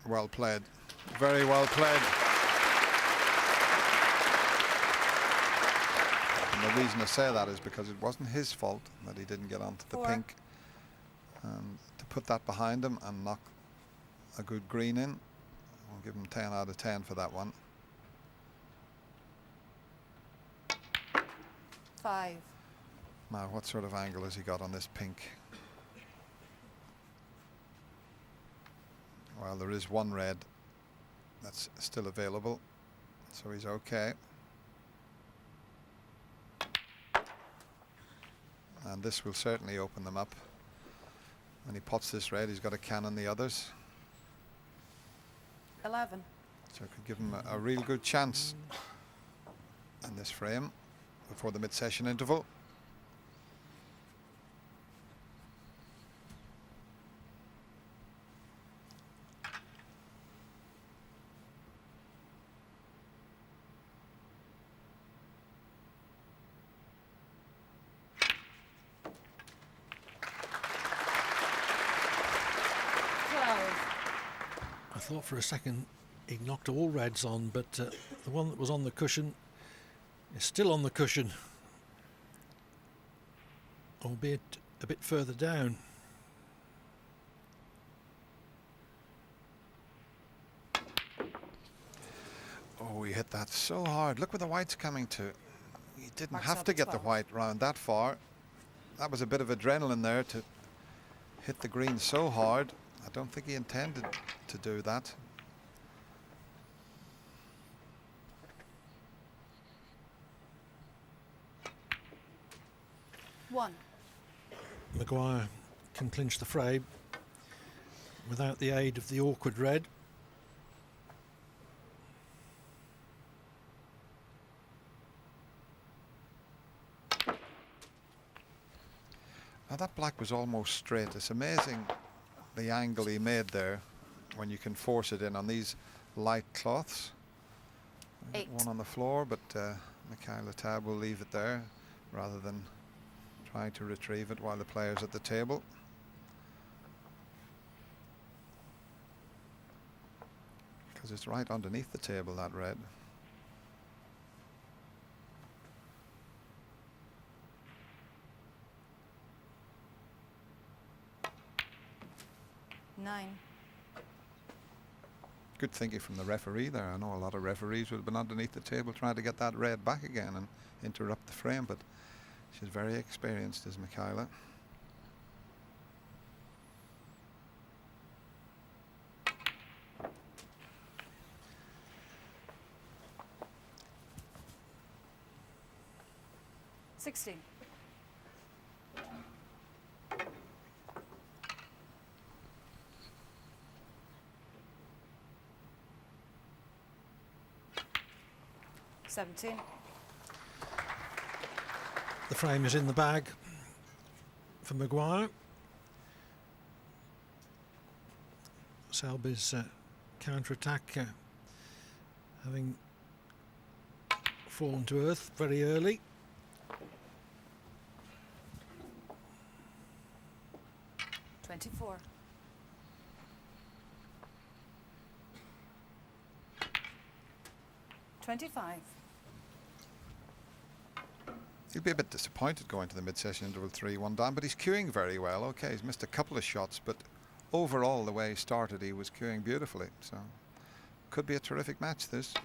Well played. Very well played. And the reason I say that is because it wasn't his fault that he didn't get onto the 4. pink. And to put that behind him and knock a good green in, I'll give him 10 out of 10 for that one. 5. Now, what sort of angle has he got on this pink? Well, there is one red that's still available, so he's okay. And this will certainly open them up. When he pots this red, he's got to cannon the others. 11. So it could give him a real good chance in this frame before the mid-session interval. I thought for a second he knocked all reds on, but the one that was on the cushion is still on the cushion, albeit a bit further down. Oh, he hit that so hard. Look where the white's coming to. He didn't Marks have up to get the 12. white round that far. That was a bit of adrenaline there to hit the green so hard. I don't think he intended to do that. One. Maguire can clinch the fray without the aid of the awkward red. Now that black was almost straight. It's amazing the angle he made there when you can force it in on these light cloths. 8. One on the floor, but Michaela Tab will leave it there rather than trying to retrieve it while the player's at the table. Because because it's right underneath the table, that red. Nine. Good thinking from the referee there. I know a lot of referees would have been underneath the table trying to get that red back again and interrupt the frame, but she's very experienced, is Michaela. Sixteen. Seventeen. The frame is in the bag for Maguire. Selby's counter-attack having fallen to earth very early. Twenty-four. 25. He'll be a bit disappointed going to the mid-session interval 3-1 down, but he's queuing very well. Okay, he's missed a couple of shots, but overall the way he started, he was queuing beautifully. So could be a terrific match, this,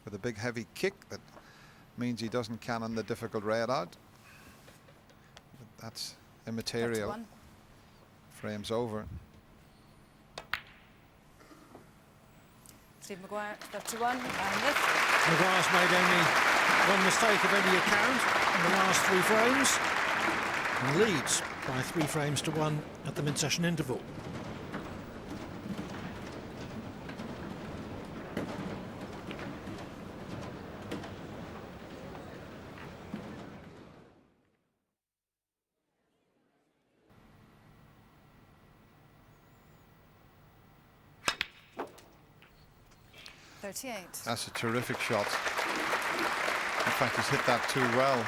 with a big heavy kick that means he doesn't cannon the difficult red out. But that's immaterial. 31. Frames over. Steve Maguire, 31. And lift. Maguire's made only one mistake of any account in the last 3 frames and leads by 3 frames to 1 at the mid-session interval. That's a terrific shot. In fact, he's hit that too well.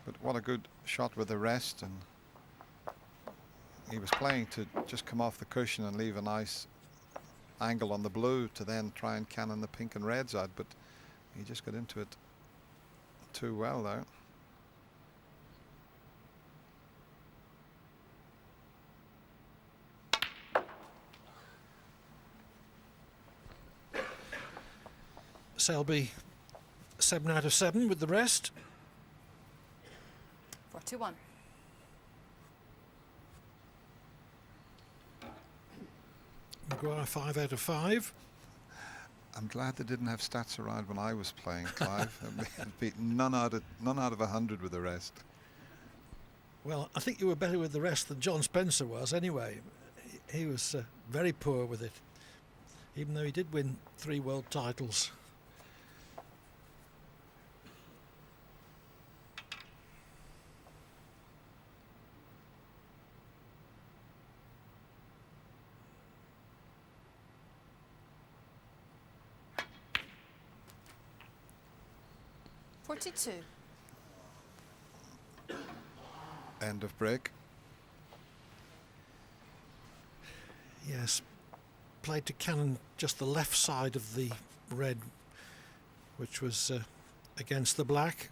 But what a good shot with the rest, and he was playing to just come off the cushion and leave a nice angle on the blue to then try and cannon the pink and reds out, but he just got into it too well there. Selby 7 out of 7 with the rest. 41. Maguire 5 out of 5. I'm glad they didn't have stats around when I was playing, Clive. I'd beaten none out of 100 with the rest. Well, I think you were better with the rest than John Spencer was anyway. He was very poor with it, even though he did win 3 world titles. End of break. Yes, played to cannon just the left side of the red, which was against the black.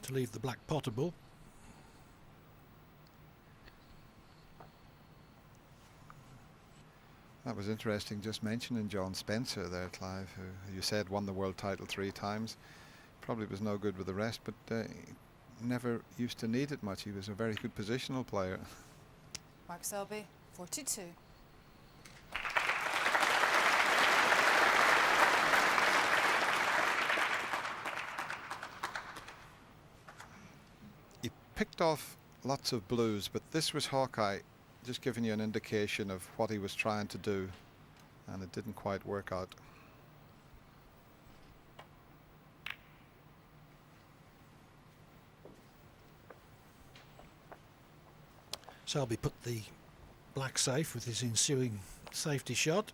To leave the black potable. That was interesting, just mentioning John Spencer there, Clive, who you said won the world title 3 times. Probably was no good with the rest, but never used to need it much. He was a very good positional player. Mark Selby, 42. He picked off lots of blues, but this was Hawkeye, just giving you an indication of what he was trying to do, and it didn't quite work out. Selby put the black safe with his ensuing safety shot.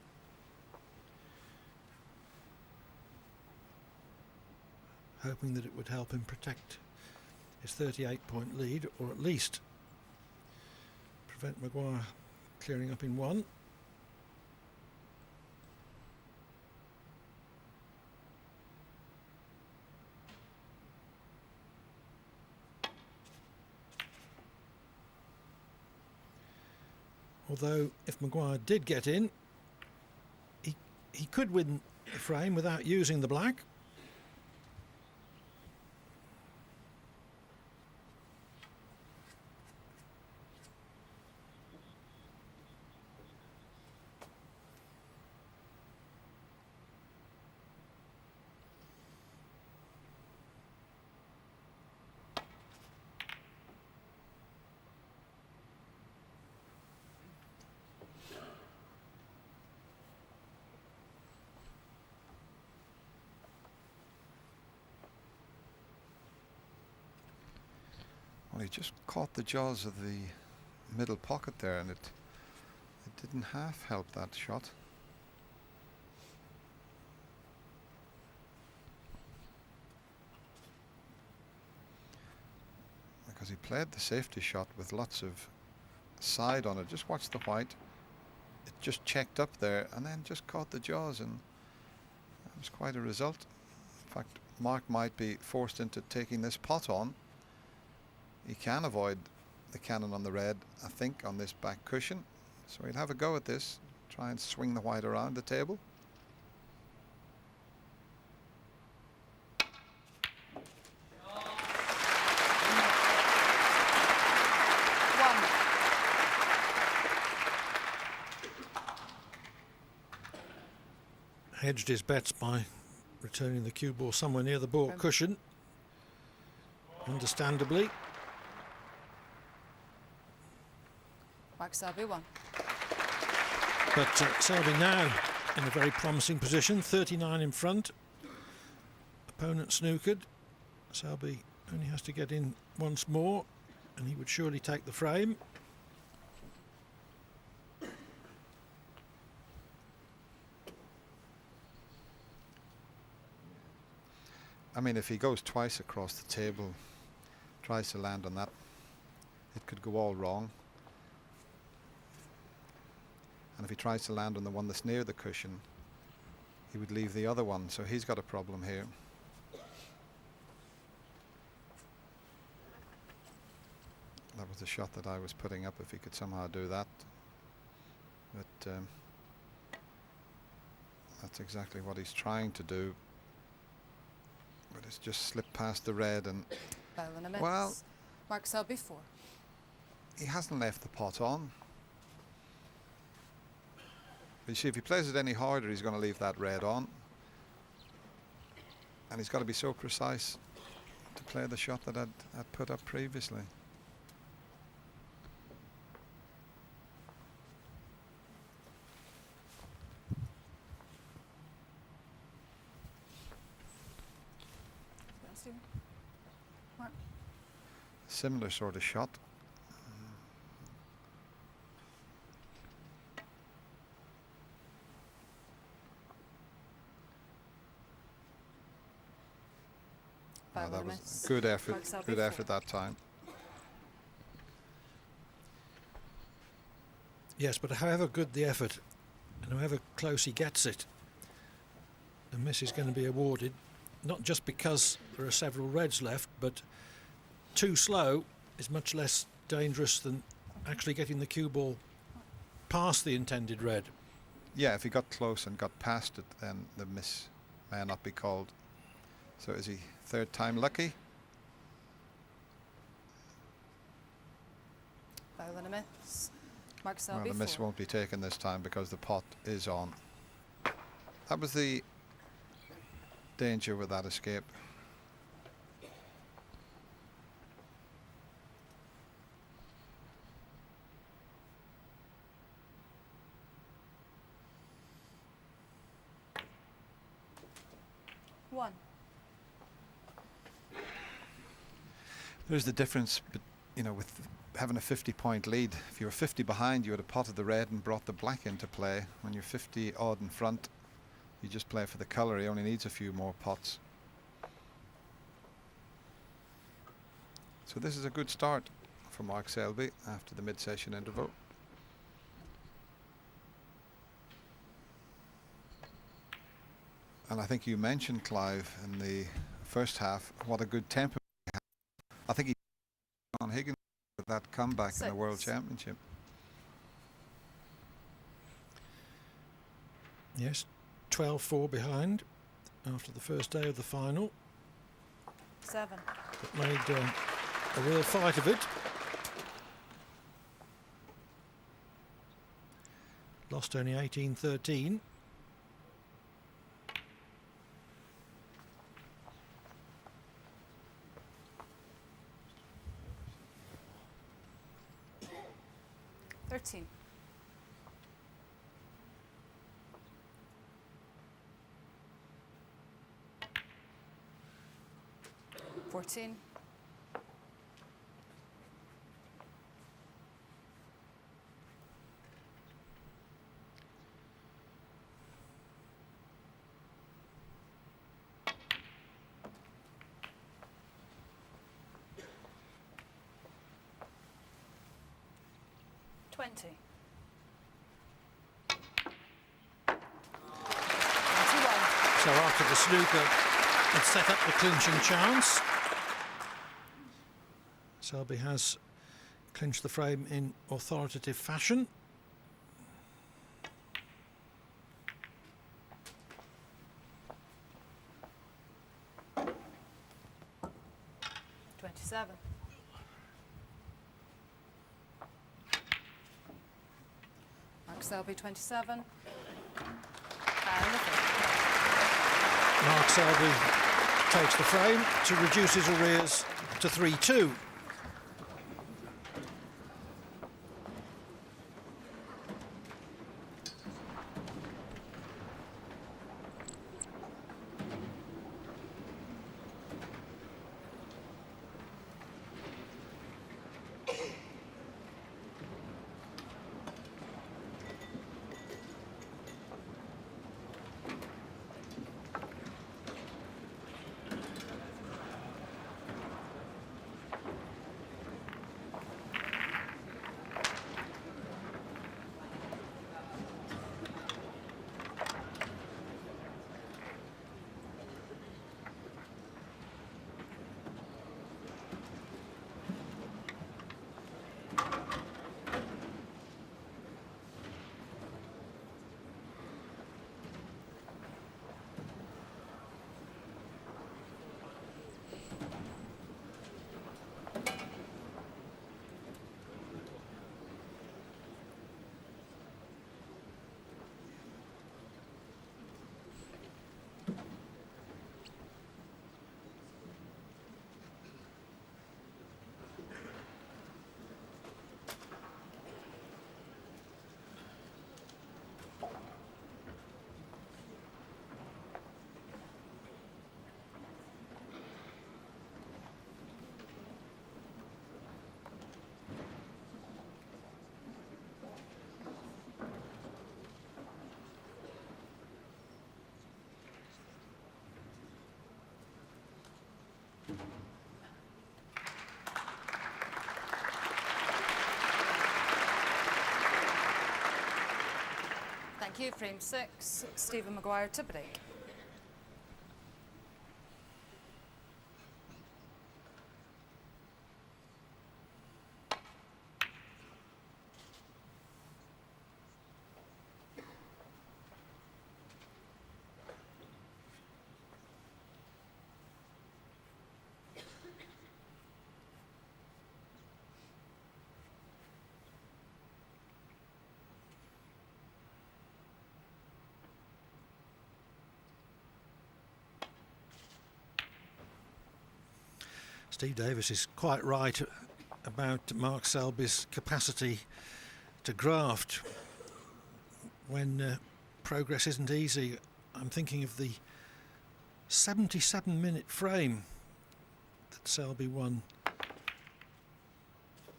Hoping that it would help him protect his 38-point lead, or at least prevent Maguire clearing up in one. Although if Maguire did get in, he could win the frame without using the black. Well, he just caught the jaws of the middle pocket there, and it didn't half help that shot. Because he played the safety shot with lots of side on it. Just watch the white. It just checked up there and then just caught the jaws, and that was quite a result. In fact, Mark might be forced into taking this pot on. He can avoid the cannon on the red, I think, on this back cushion. So he'll have a go at this, try and swing the white around the table. Hedged his bets by returning the cue ball somewhere near the baulk cushion, understandably. Mark Selby 1. But Selby now in a very promising position, 39 in front. Opponent snookered. Selby only has to get in once more and he would surely take the frame. I mean, if he goes twice across the table, tries to land on that, it could go all wrong. And if he tries to land on the one that's near the cushion, he would leave the other one, so he's got a problem here. That was the shot that I was putting up, if he could somehow do that. But that's exactly what he's trying to do. But it's just slipped past the red, and well, Mark Selby 4. He hasn't left the pot on. You see, if he plays it any harder, he's going to leave that red on. And he's got to be so precise to play the shot that I'd put up previously. Similar sort of shot. Oh, that was good effort. Good effort that time. Yes, but however good the effort and however close he gets it, the miss is going to be awarded, not just because there are several reds left, but too slow is much less dangerous than actually getting the cue ball past the intended red. Yeah, if he got close and got past it, then the miss may not be called. So is he third time lucky? Foul and a miss. Mark Selby Well, the miss 4. won't be taken this time because the pot is on. That was the danger with that escape. One. There's the difference, you know, with having a 50-point lead. If you were 50 behind, you would have potted the red and brought the black into play. When you're 50 odd in front, you just play for the colour. He only needs a few more pots. So this is a good start for Mark Selby after the mid-session interval. And I think you mentioned, Clive, in the first half, what a good tempo he had. I think he on Higgins with that comeback in the World Championship. Yes, 12-4 behind after the first day of the final. 7. But made a real fight of it. Lost only 18-13. Thirteen. 14. 20. 21. So after the snooker had set up the clinching chance, Selby has clinched the frame in authoritative fashion. Mark Selby, 27. Mark Selby takes the frame to reduce his arrears to 3-2. Thank you. Frame 6, Stephen Maguire to break. Steve Davis is quite right about Mark Selby's capacity to graft when progress isn't easy. I'm thinking of the 77-minute frame that Selby won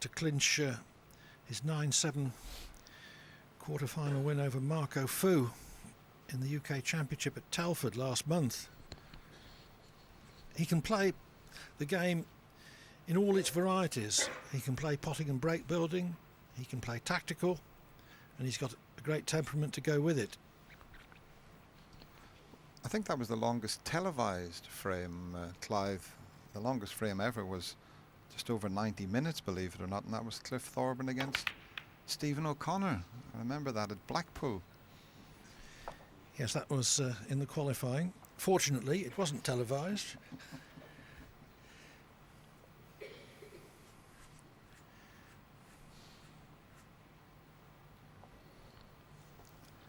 to clinch his 9-7 quarter-final win over Marco Fu in the UK Championship at Telford last month. He can play the game in all its varieties. He can play potting and break building, he can play tactical, and he's got a great temperament to go with it. I think that was the longest televised frame, Clive. The longest frame ever was just over 90 minutes, believe it or not, and that was Cliff Thorburn against Stephen O'Connor. I remember that at Blackpool. Yes, that was in the qualifying. Fortunately, it wasn't televised.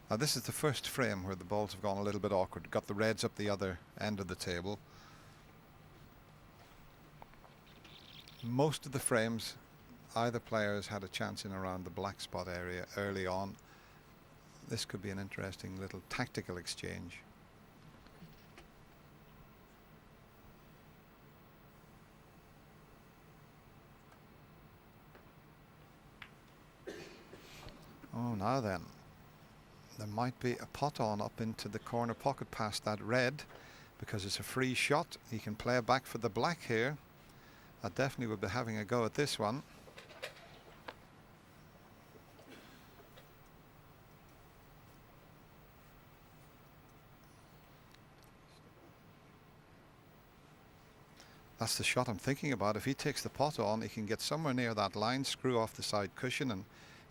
Now this is the first frame where the balls have gone a little bit awkward. Got the reds up the other end of the table. Most of the frames, either players had a chance in around the black spot area early on. This could be an interesting little tactical exchange. Oh, now then. There might be a pot on up into the corner pocket past that red, because it's a free shot. He can play back for the black here. I definitely would be having a go at this one. That's the shot I'm thinking about. If he takes the pot on, he can get somewhere near that line, screw off the side cushion, and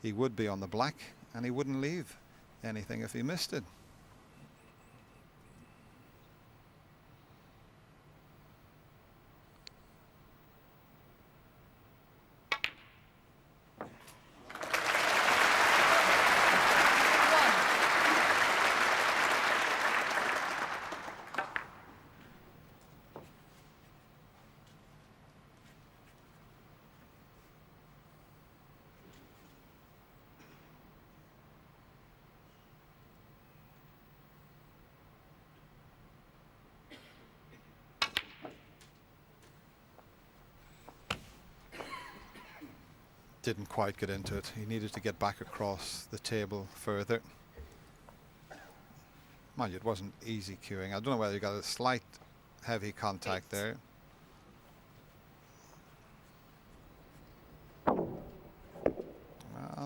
he would be on the black, and he wouldn't leave anything if he missed it. Didn't quite get into it. He needed to get back across the table further. Mind you, it wasn't easy cueing. I don't know whether he got a slight heavy contact there. Well,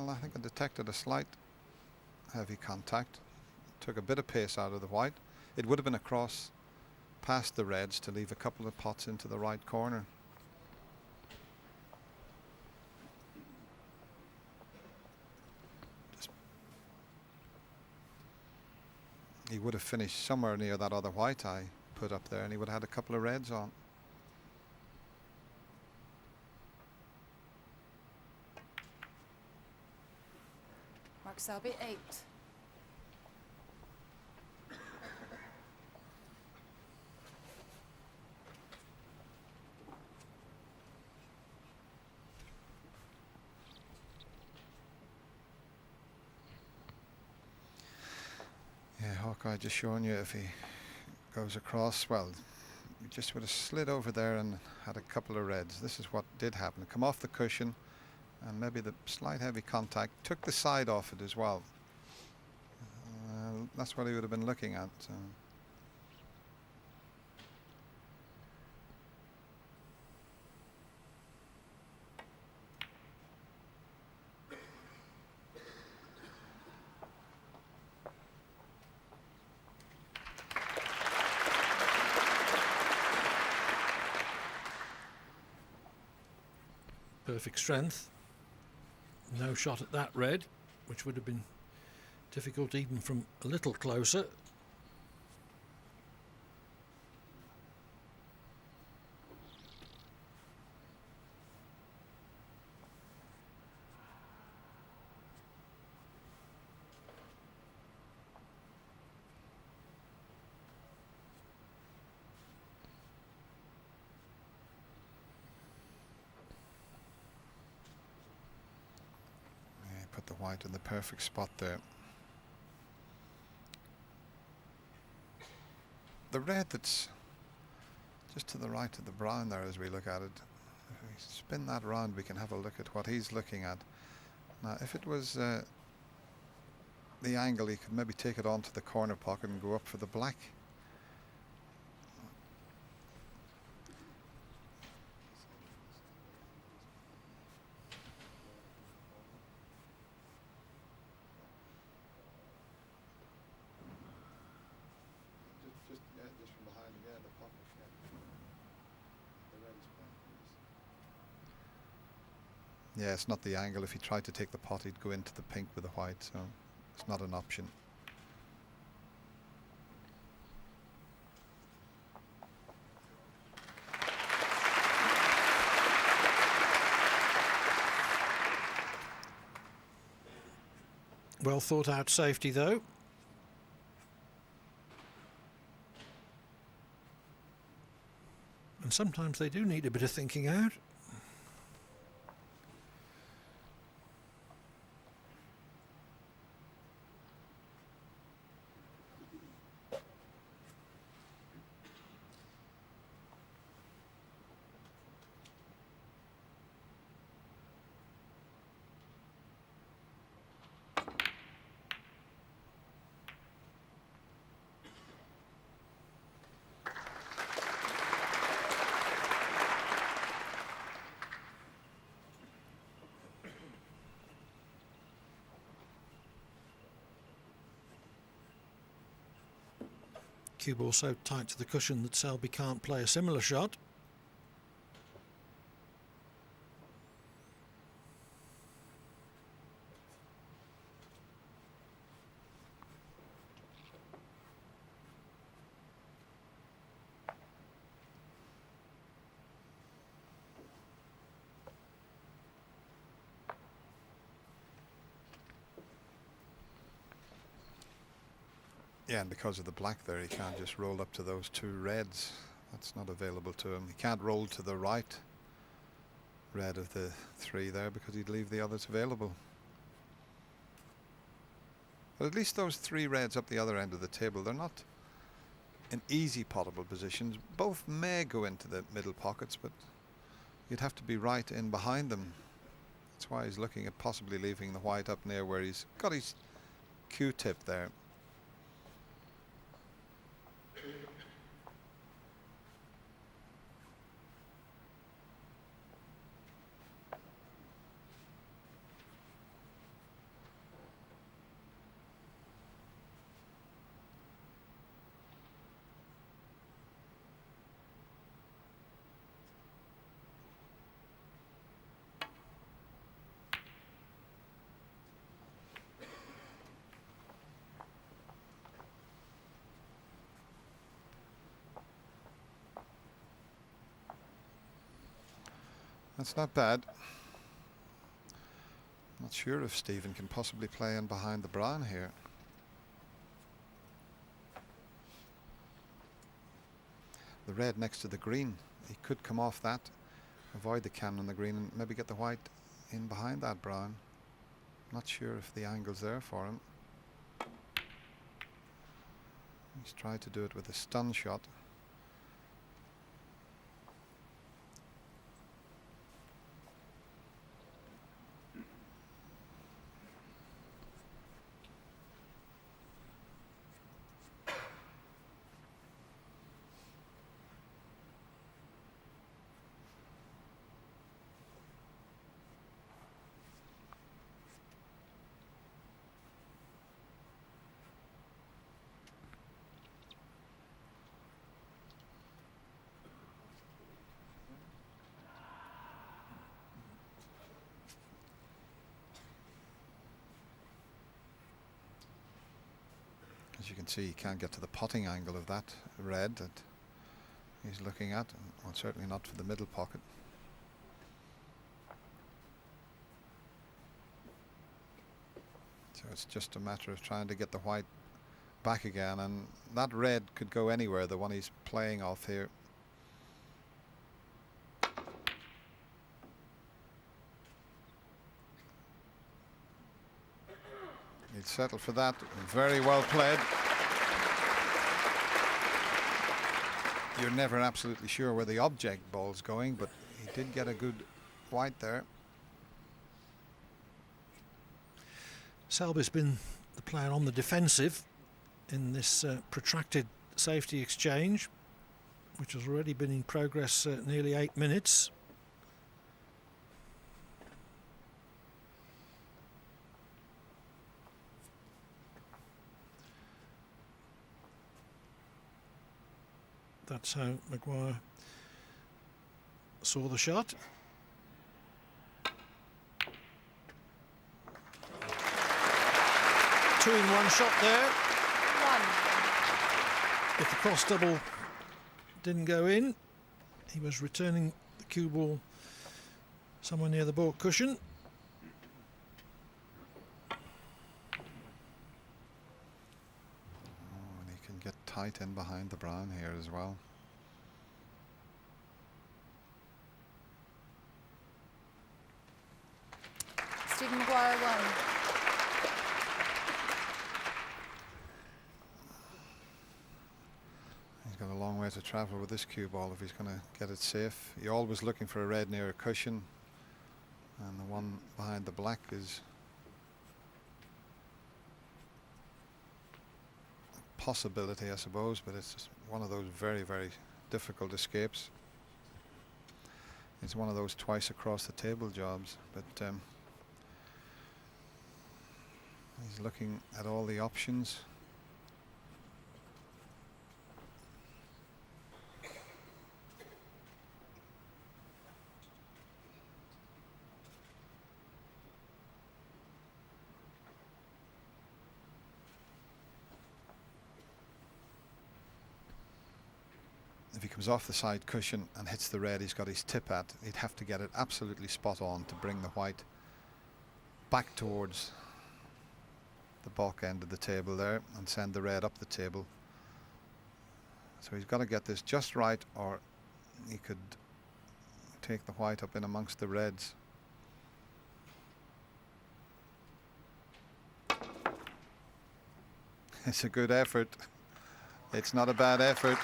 I think I detected a slight heavy contact. Took a bit of pace out of the white. It would have been across past the reds to leave a couple of pots into the right corner. He would have finished somewhere near that other white I put up there, and he would have had a couple of reds on. Mark Selby, 8. Yeah, Hawkeye just showing you if he goes across, well, he just would have slid over there and had a couple of reds. This is what did happen. Come off the cushion, and maybe the slight heavy contact took the side off it as well. That's what he would have been looking at. Perfect strength. No shot at that red, which would have been difficult even from a little closer. Put the white in the perfect spot there. The red that's just to the right of the brown there as we look at it, if we spin that round we can have a look at what he's looking at. Now if it was the angle, he could maybe take it onto the corner pocket and go up for the black. Yeah, it's not the angle. If he tried to take the pot, he'd go into the pink with the white, so it's not an option. Well thought out safety though. And sometimes they do need a bit of thinking out. Cue ball so tight to the cushion that Selby can't play a similar shot. Yeah, and because of the black there, he can't just roll up to those two reds. That's not available to him. He can't roll to the right red of the three there because he'd leave the others available. But at least those three reds up the other end of the table, they're not in easy potable positions. Both may go into the middle pockets, but you'd have to be right in behind them. That's why he's looking at possibly leaving the white up near where he's got his Q-tip there. That's not bad. Not sure if Stephen can possibly play in behind the brown here. The red next to the green, he could come off that, avoid the cannon on the green and maybe get the white in behind that brown. Not sure if the angle's there for him. He's tried to do it with a stun shot. As you can see, he can't get to the potting angle of that red that he's looking at. Well, certainly not for the middle pocket. So it's just a matter of trying to get the white back again, and that red could go anywhere, the one he's playing off here. He'd settle for that. Very well played. You're never absolutely sure where the object ball's going, but he did get a good white there. Selby's been the player on the defensive in this protracted safety exchange, which has already been in progress nearly 8 minutes. That's how Maguire saw the shot. Two in one shot there. 1. If the cross double didn't go in, he was returning the cue ball somewhere near the baulk cushion. Oh, and he can get tight in behind the brown here as well. Stephen Maguire 1. He's got a long way to travel with this cue ball if he's going to get it safe. You're always looking for a red near a cushion, and the one behind the black is a possibility, I suppose, but it's just one of those very, very difficult escapes. It's one of those twice across the table jobs, but he's looking at all the options. If he comes off the side cushion and hits the red he's got his tip at, he'd have to get it absolutely spot on to bring the white back towards the baulk end of the table there and send the red up the table. So he's got to get this just right, or he could take the white up in amongst the reds. It's a good effort. It's not a bad effort.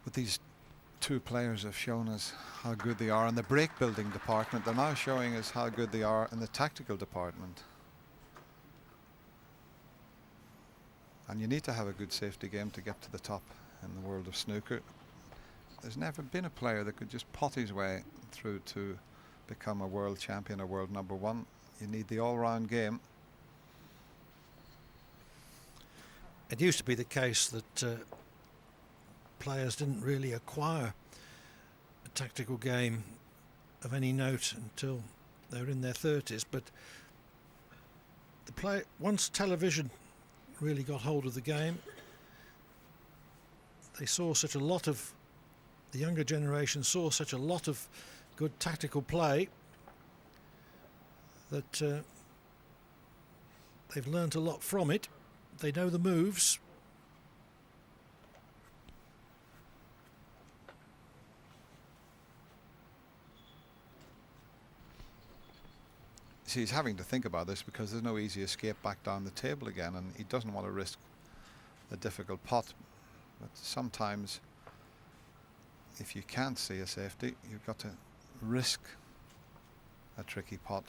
But these two players have shown us how good they are in the break building department. They're now showing us how good they are in the tactical department. And you need to have a good safety game to get to the top in the world of snooker. There's never been a player that could just pot his way through to become a world champion or world number one. You need the all-round game. It used to be the case that players didn't really acquire a tactical game of any note until they were in their 30s, but once television really got hold of the game, they saw such a lot of, the younger generation saw such a lot of good tactical play that they've learnt a lot from it. They know the moves. See, he's having to think about this because there's no easy escape back down the table again, and he doesn't want to risk a difficult pot. But sometimes, if you can't see a safety, you've got to risk a tricky pot.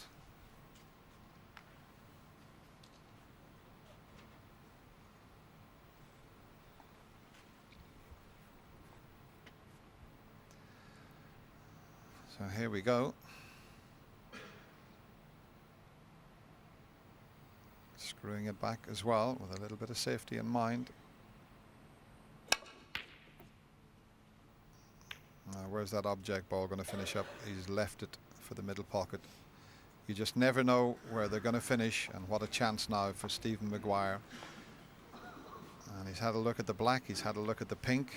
So here we go. Screwing it back as well with a little bit of safety in mind. Where's that object ball going to finish up? He's left it for the middle pocket. You just never know where they're going to finish, and what a chance now for Stephen Maguire. And he's had a look at the black, he's had a look at the pink.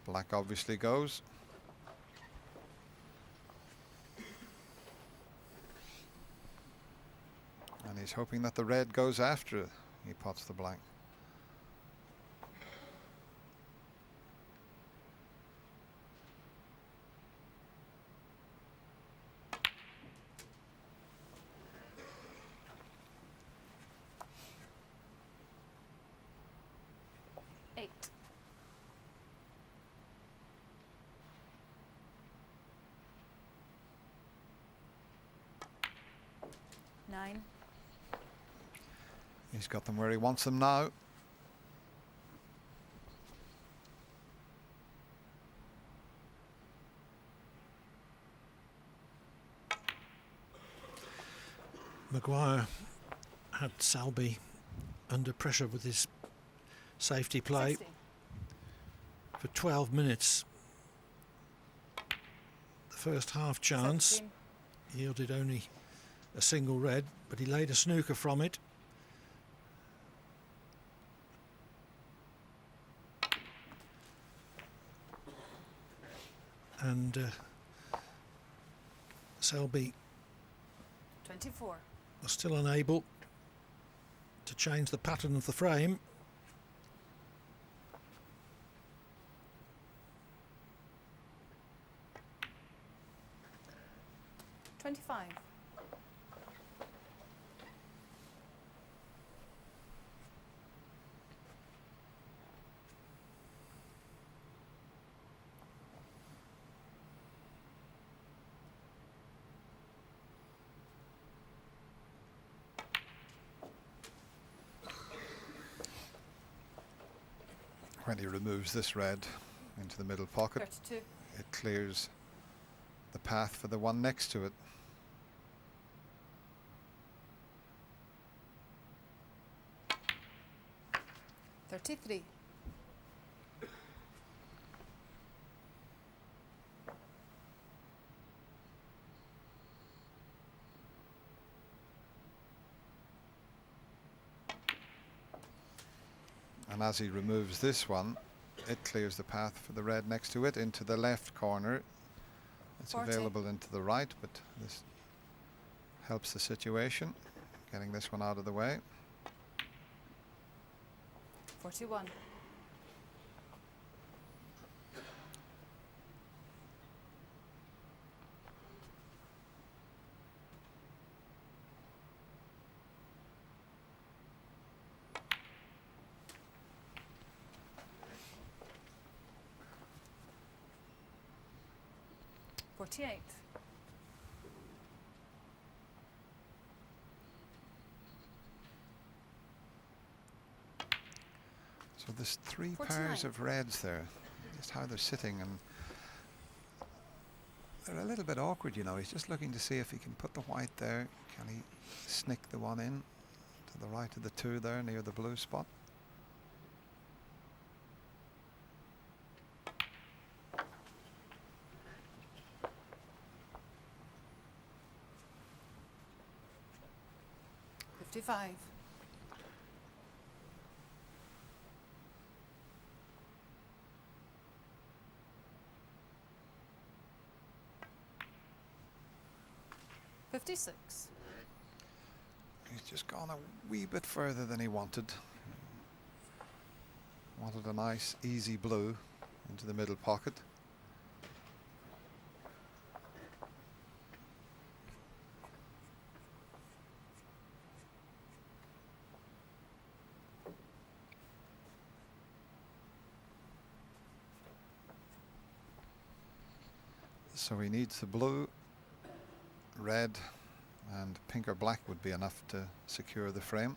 Black obviously goes. And he's hoping that the red goes after he pots the black. 9. He's got them where he wants them now. Maguire had Selby under pressure with his safety play 60. for 12 minutes. The first half chance 17. yielded only a single red, but he laid a snooker from it. And Selby 24. was still unable to change the pattern of the frame. $25. When he removes this red into the middle pocket, 32. it clears the path for the one next to it. $33. And as he removes this one, it clears the path for the red next to it into the left corner. It's 40. available into the right, but this helps the situation, getting this one out of the way. 41. $48. So there's 3 49. pairs of reds there, just how they're sitting, and they're a little bit awkward, you know. He's just looking to see if he can put the white there. Can he snick the one in to the right of the 2 there near the blue spot? $55. $56. He's just gone a wee bit further than he wanted. Wanted a nice, easy blue into the middle pocket. So he needs the blue, red, and pink or black would be enough to secure the frame.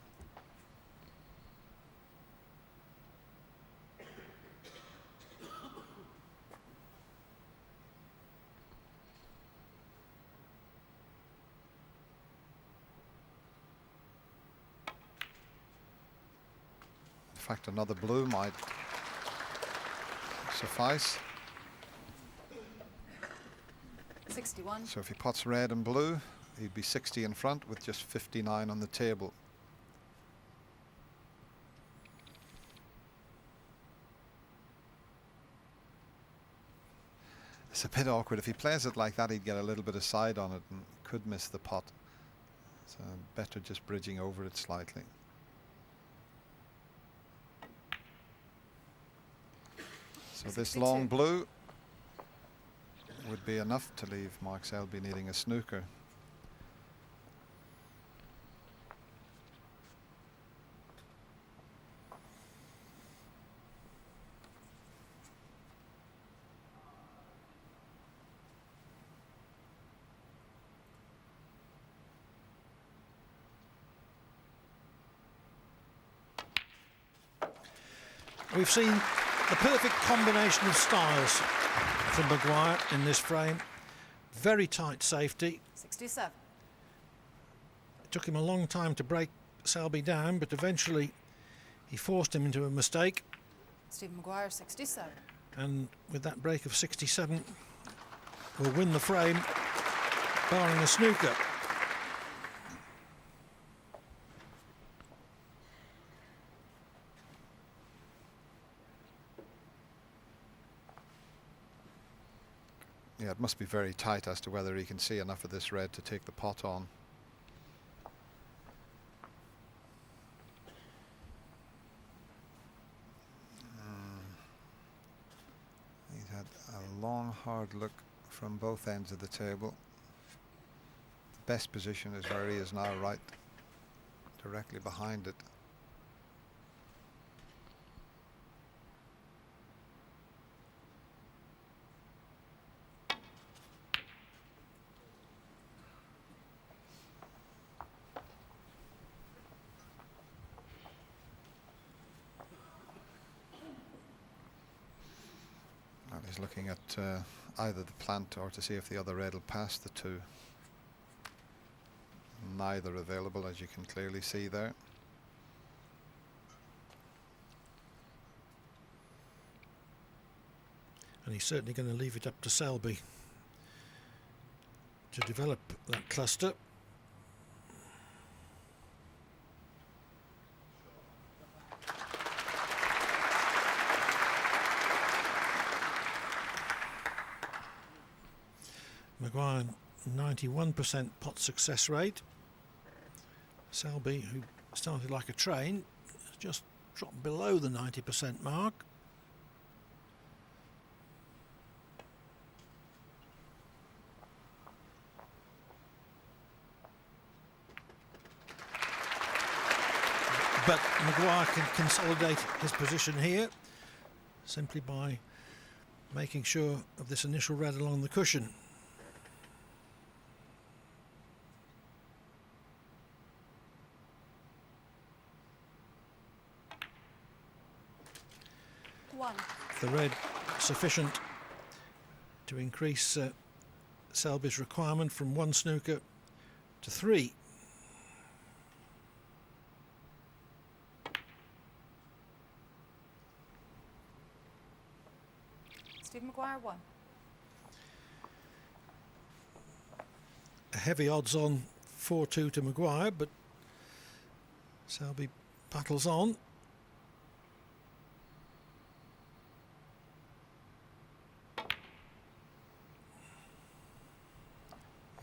In fact, another blue might suffice. 61. So if he pots red and blue, he'd be 60 in front with just 59 on the table. It's a bit awkward. If he plays it like that, he'd get a little bit of side on it and could miss the pot. So better just bridging over it slightly. So this 62. long blue would be enough to leave Mark Selby needing a snooker. We've seen the perfect combination of styles from Maguire in this frame. Very tight safety. 67. It took him a long time to break Selby down, but eventually he forced him into a mistake. Stephen Maguire, 67. And with that break of 67, will win the frame, barring a snooker. Yeah, it must be very tight as to whether he can see enough of this red to take the pot on. He's had a long, hard look from both ends of the table. The best position is where he is now, right directly behind it. And he's looking at either the plant or to see if the other red will pass the two. Neither available, as you can clearly see there. And he's certainly going to leave it up to Selby to develop that cluster. Maguire 91% pot success rate. Selby, who started like a train, has just dropped below the 90% mark. But Maguire can consolidate his position here simply by making sure of this initial red along the cushion. The red sufficient to increase Selby's requirement from 1 snooker to 3. Stephen Maguire, 1. A heavy odds on 4-2 to Maguire, but Selby battles on.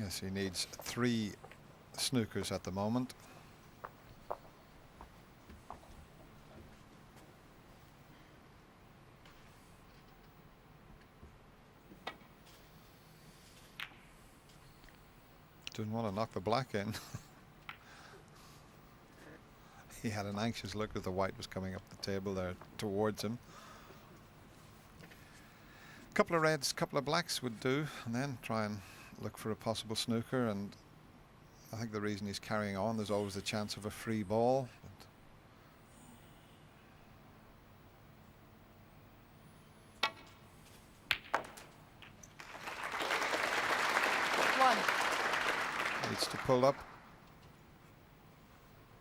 Yes, he needs 3 snookers at the moment. Didn't want to knock the black in. He had an anxious look as the white was coming up the table there towards him. Couple of reds, couple of blacks would do, and then try and look for a possible snooker. And I think the reason he's carrying on, there's always a chance of a free ball. Needs to pull up.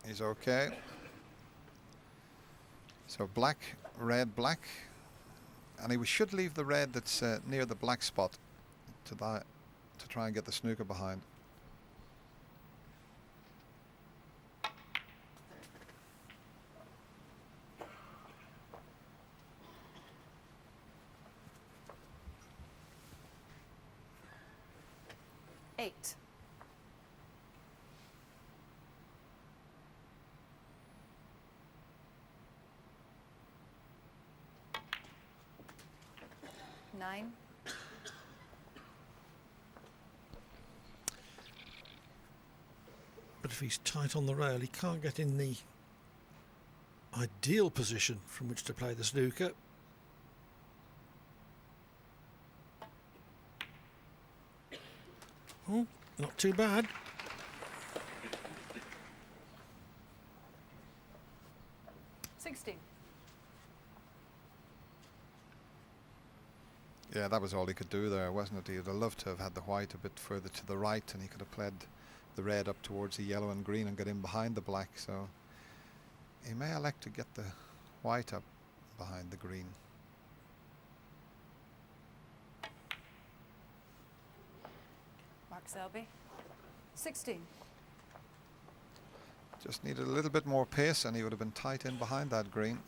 He's okay. So black, red, black, and he should leave the red that's near the black spot to try and get the snooker behind. Eight. Nine. But if he's tight on the rail, he can't get in the ideal position from which to play the snooker. Oh, not too bad. Yeah, that was all he could do there, wasn't it? He'd have loved to have had the white a bit further to the right, and he could have played the red up towards the yellow and green and got in behind the black. So he may elect to get the white up behind the green. Mark Selby, 16. Just needed a little bit more pace and he would have been tight in behind that green.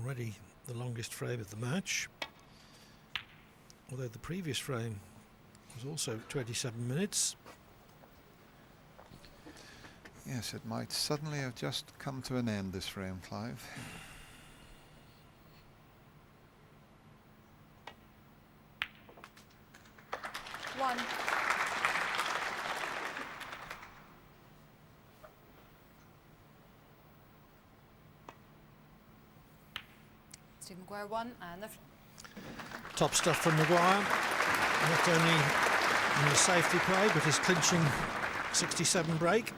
Already the longest frame of the match, although the previous frame was also 27 minutes. Yes, it might suddenly have just come to an end, this frame, Clive. One. Steve Maguire, 1, and the Top stuff from Maguire, not only in the safety play but his clinching 67 break.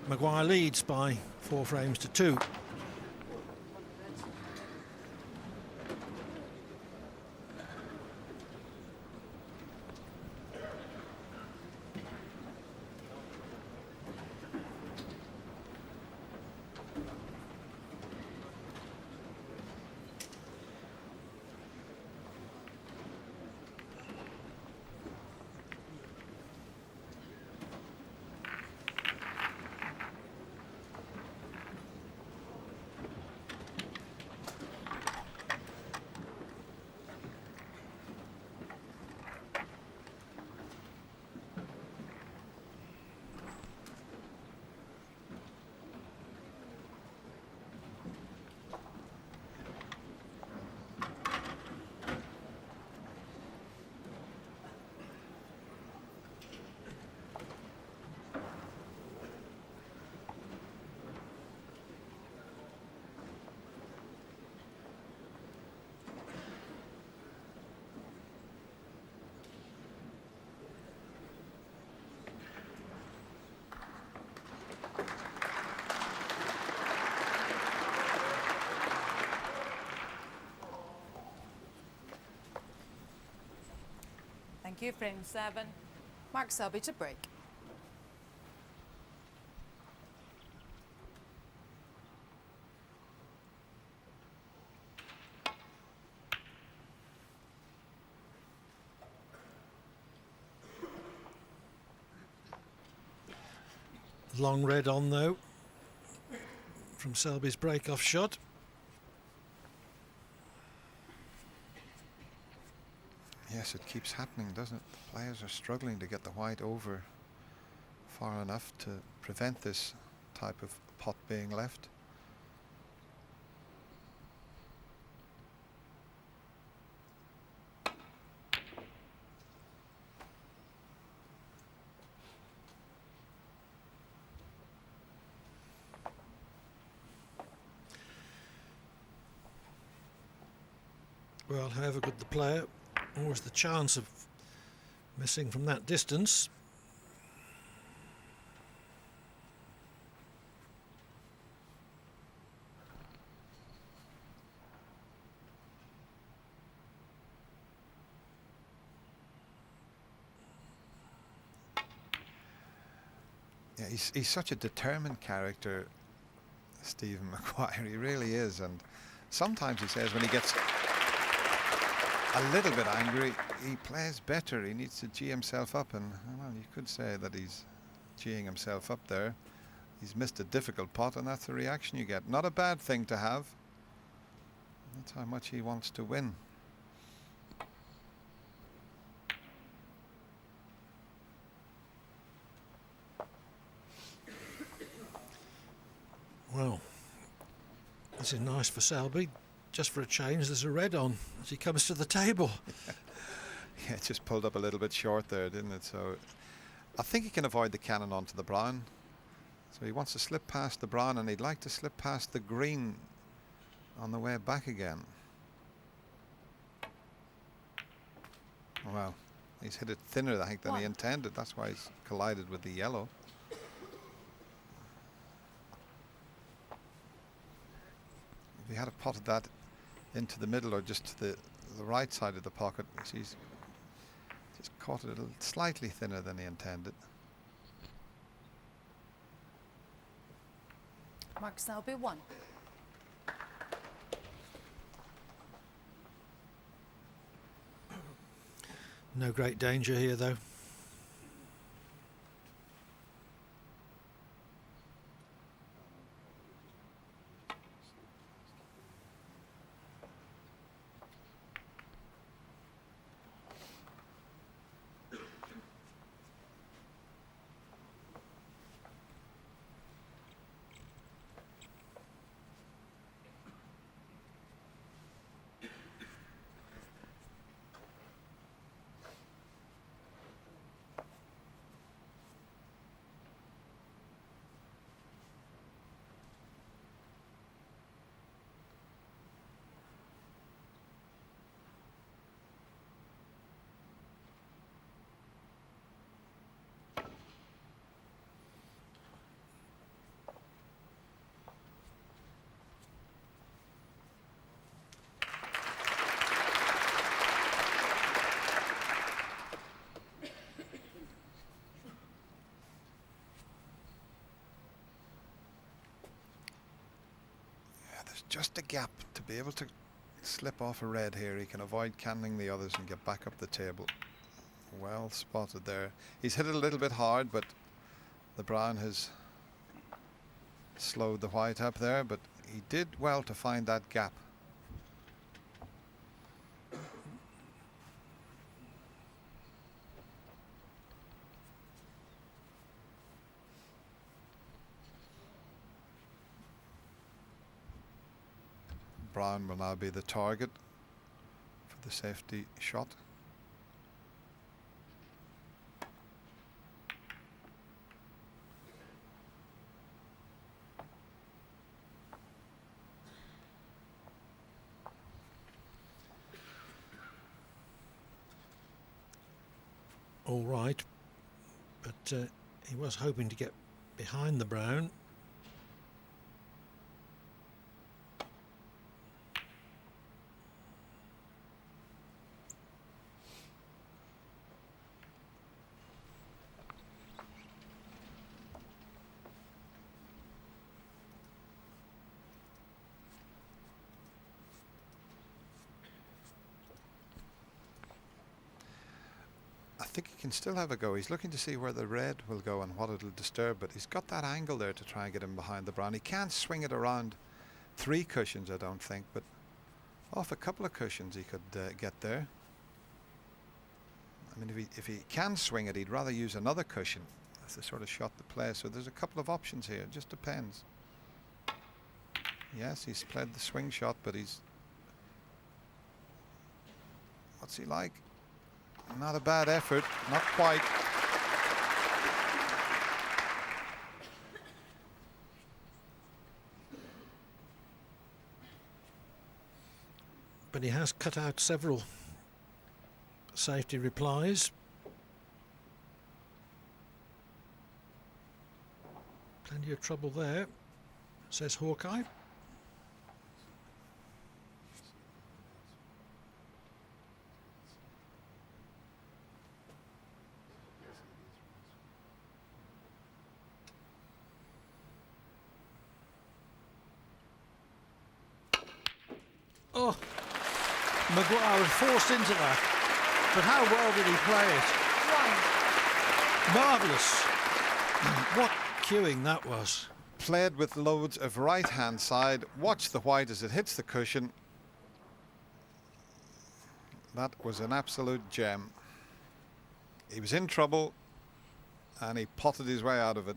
Maguire leads by 4 frames to 2. Thank you, frame 7. Mark Selby to break. Long red on though from Selby's break-off shot. Yes, it keeps happening, doesn't it? The players are struggling to get the white over far enough to prevent this type of pot being left. Well, however good the player, always the chance of missing from that distance. Yeah, he's such a determined character, Stephen Maguire. He really is. And sometimes he says when he gets a little bit angry, he plays better. He needs to gee himself up, and well, you could say that he's geeing himself up there. He's missed a difficult pot, and that's the reaction you get. Not a bad thing to have. That's how much he wants to win. Well, this is nice for Selby. just for a change, there's a red on as he comes to the table. Yeah, it just pulled up a little bit short there, didn't it? So I think he can avoid the cannon onto the brown. So he wants to slip past the brown, and he'd like to slip past the green on the way back again. Well, he's hit it thinner, I think, than he intended. That's why he's collided with the yellow. If he had potted that into the middle or just to the right side of the pocket, he's just caught it a little slightly thinner than he intended. Mark Selby 1. No great danger here, though. Just a gap to be able to slip off a red here. He can avoid canning the others and get back up the table. Well spotted there. He's hit it a little bit hard, but the brown has slowed the white up there, but he did well to find that gap. Brown will now be the target for the safety shot. All right, but he was hoping to get behind the brown. I think he can still have a go. He's looking to see where the red will go and what it'll disturb, but he's got that angle there to try and get him behind the brown. He can't swing it around 3 cushions, I don't think, but off a couple of cushions he could get there. I mean, if he can swing it, he'd rather use another cushion. That's the sort of shot to play. So there's a couple of options here. It just depends. Yes, he's played the swing shot, but he's... What's he like? Not a bad effort, not quite. But he has cut out several safety replies. Plenty of trouble there, says Hawkeye. Oh, Maguire was forced into that, but how well did he play it? Marvellous. What cueing that was. Played with loads of right-hand side. Watch the white as it hits the cushion. That was an absolute gem. He was in trouble and he potted his way out of it.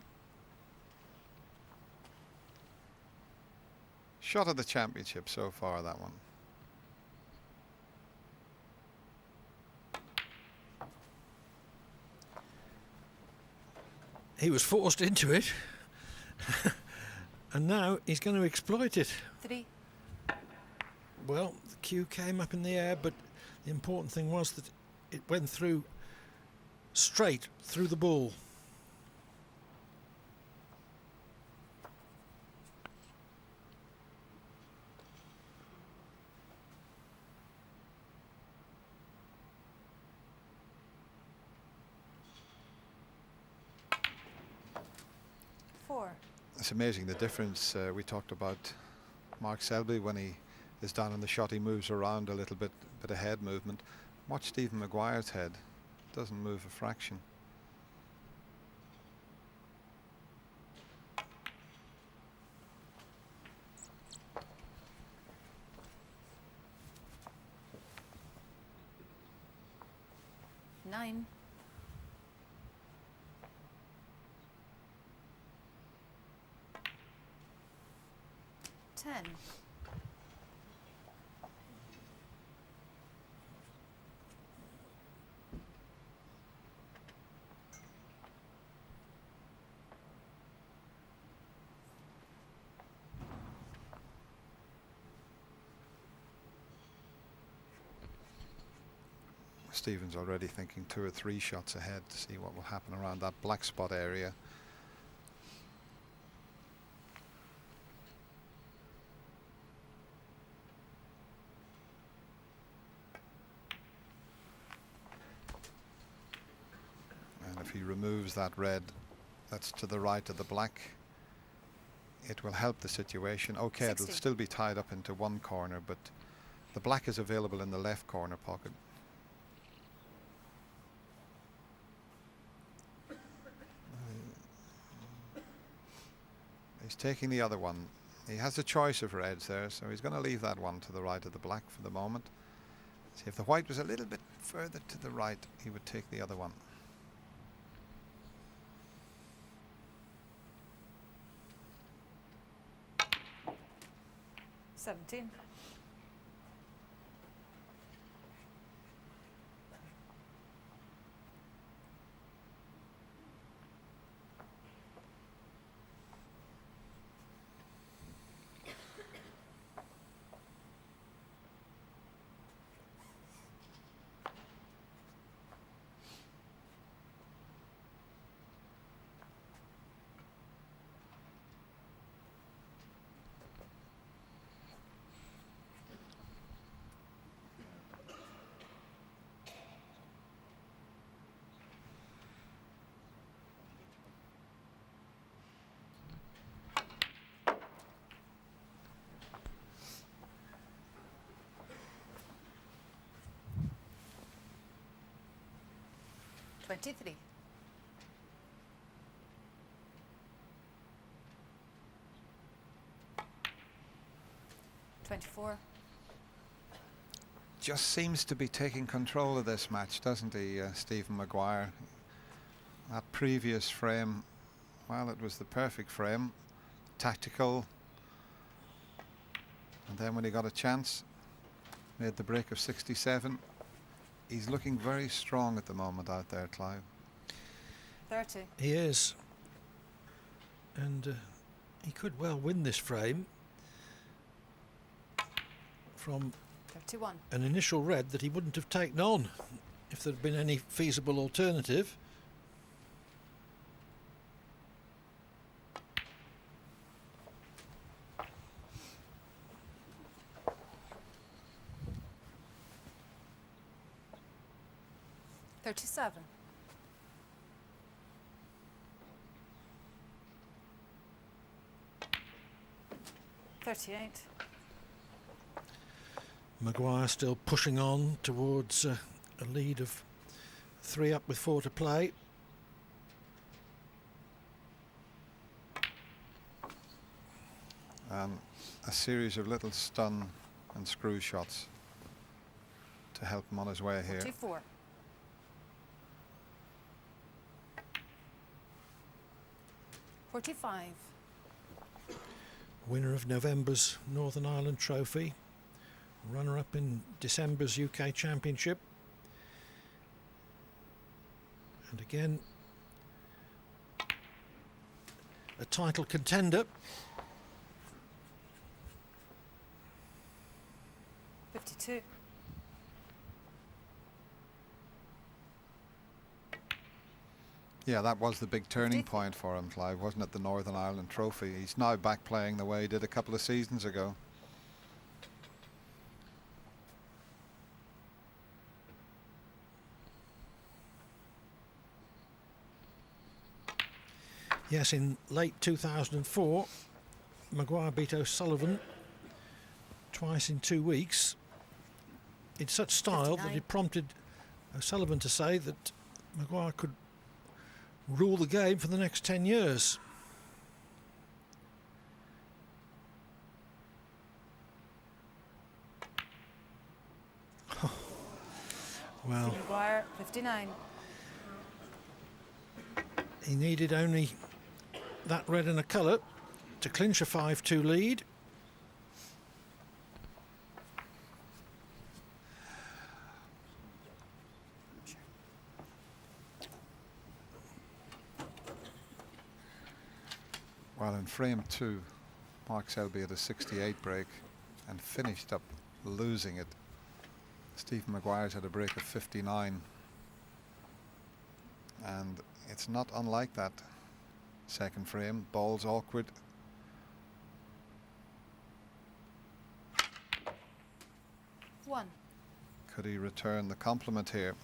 Shot of the championship so far, that one. he was forced into it. And now he's going to exploit it. 3. Well, the cue came up in the air, but the important thing was that it went through straight through the ball. It's amazing the difference. We talked about Mark Selby when he is down on the shot, he moves around a little bit of head movement. Watch Stephen Maguire's head, doesn't move a fraction. Nine. 10. Stephen's already thinking 2 or 3 shots ahead to see what will happen around that black spot area. And if he removes that red that's to the right of the black, it will help the situation. Okay, 60. It'll still be tied up into one corner, but the black is available in the left corner pocket. He's taking the other one. He has a choice of reds there, so he's going to leave that one to the right of the black for the moment. See, if the white was a little bit further to the right, he would take the other one. Seventeen. $23. $24. Just seems to be taking control of this match, doesn't he, Stephen Maguire? That previous frame, well, it was the perfect frame, tactical, and then when he got a chance, made the break of 67. He's looking very strong at the moment out there, Clive. 30. He is. And he could well win this frame from 31. an initial red that he wouldn't have taken on if there had been any feasible alternative. $37. $38. Maguire still pushing on towards a lead of 3 up with 4 to play. And a series of little stun and screw shots to help him on his way here. 44. $45. Winner of November's Northern Ireland Trophy, runner-up in December's UK Championship, and again a title contender. 52. Yeah, that was the big turning 50. point for him, Clive, wasn't it? The Northern Ireland Trophy. He's now back playing the way he did a couple of seasons ago. Yes, in late 2004, Maguire beat O'Sullivan twice in 2 weeks in such style that 59. it prompted O'Sullivan to say that Maguire could rule the game for the next 10 years. Well, Steve Maguire, 59. he needed only that red and a colour to clinch a 5-2 lead. Well, in frame 2, Mark Selby had a 68 break and finished up losing it. Stephen Maguire's had a break of 59. And it's not unlike that second frame. Ball's awkward. One. Could he return the compliment here?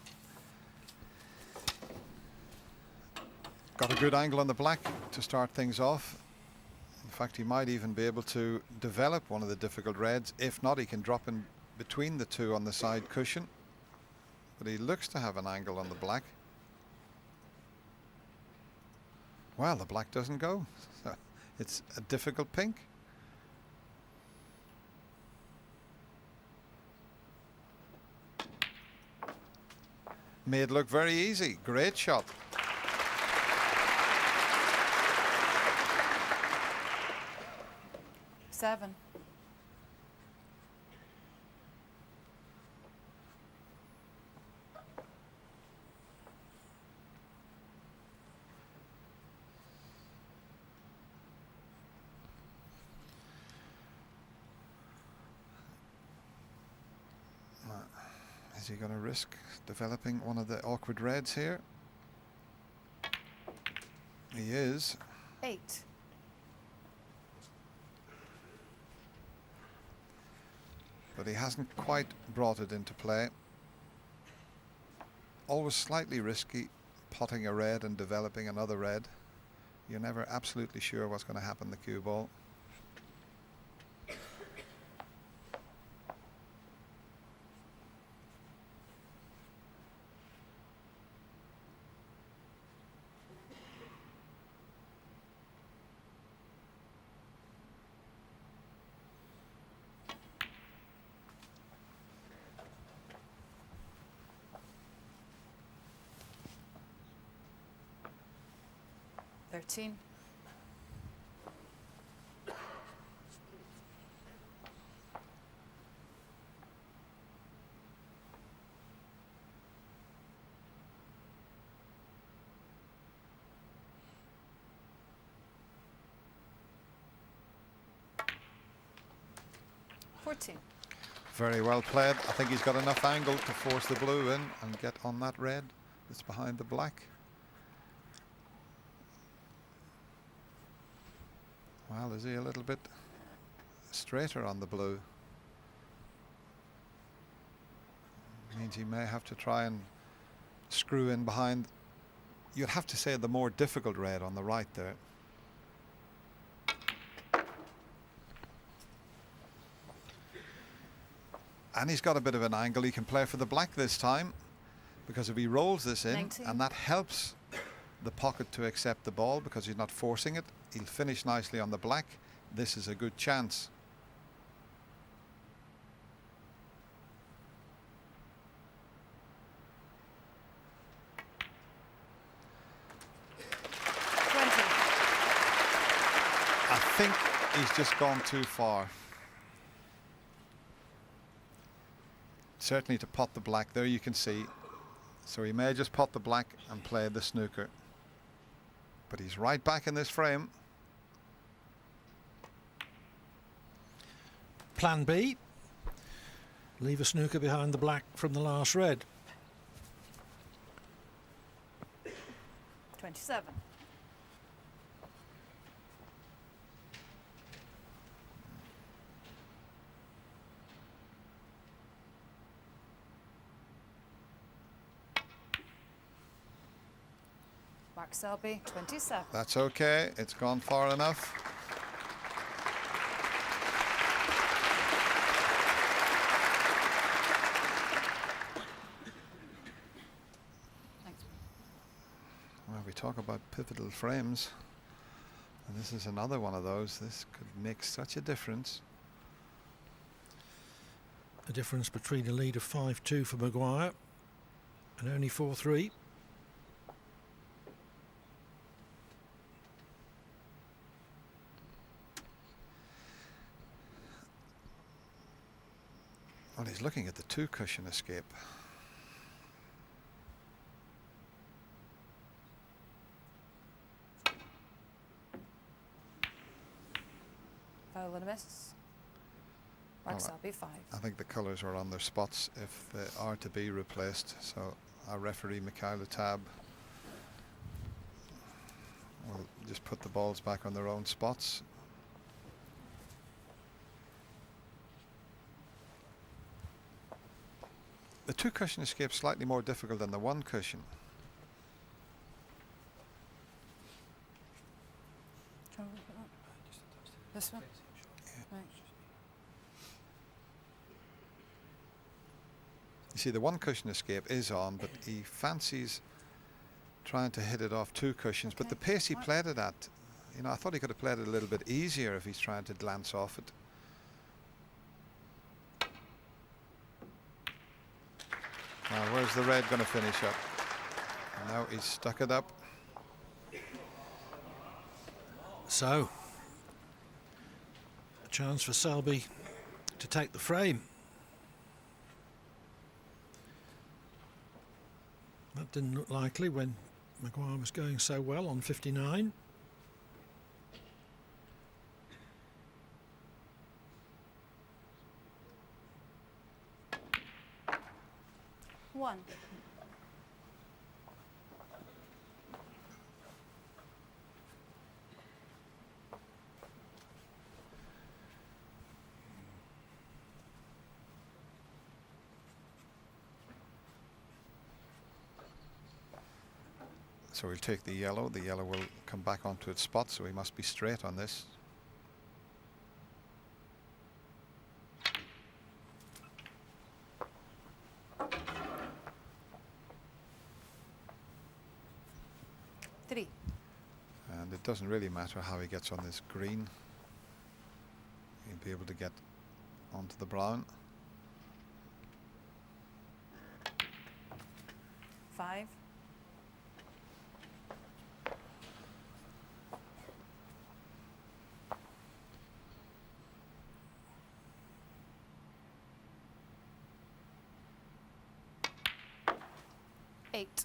Got a good angle on the black to start things off. In fact, he might even be able to develop one of the difficult reds. If not, he can drop in between the two on the side cushion. But he looks to have an angle on the black. Well, the black doesn't go. So it's a difficult pink. Made look very easy. Great shot. Seven. Is he going to risk developing one of the awkward reds here? He is. 8. But he hasn't quite brought it into play. Always slightly risky potting a red and developing another red. You're never absolutely sure what's going to happen in the cue ball. Thirteen. Very well played. I think he's got enough angle to force the blue in and get on that red that's behind the black. Well, is he a little bit straighter on the blue? Means he may have to try and screw in behind. You'd have to say the more difficult red on the right there. And he's got a bit of an angle. He can play for the black this time, because if he rolls this in, 19. and that helps the pocket to accept the ball because he's not forcing it, he'll finish nicely on the black. This is a good chance. I think he's just gone too far. Certainly to pot the black there, you can see. So he may just pot the black and play the snooker. But he's right back in this frame. plan B. Leave a snooker behind the black from the last red. 27. Mark Selby, 27. That's okay. It's gone far enough. Thanks. Well, we talk about pivotal frames, and this is another one of those. This could make such a difference. A difference between a lead of 5-2 for Maguire and only 4-3. Well, he's looking at the two cushion escape. Foul and a miss. Mark Well, Selby, 5. I think the colours are on their spots if they are to be replaced. So our referee, Mikhail Tab, will just put the balls back on their own spots. The two cushion escape is slightly more difficult than the one cushion. Try and look at that. This one? Right. You see, the one cushion escape is on, but he fancies trying to hit it off two cushions. But the Okay. pace he played it at, you know, I thought he could have played it a little bit easier if he's trying to glance off it. Now, where's the red going to finish up? Now he's stuck it up. So, a chance for Selby to take the frame. That didn't look likely when Maguire was going so well on 59. One. So we'll take the yellow. The yellow will come back onto its spot, so he must be straight on this. Three. And it doesn't really matter how he gets on this green. He'll be able to get onto the brown. 5. Eight.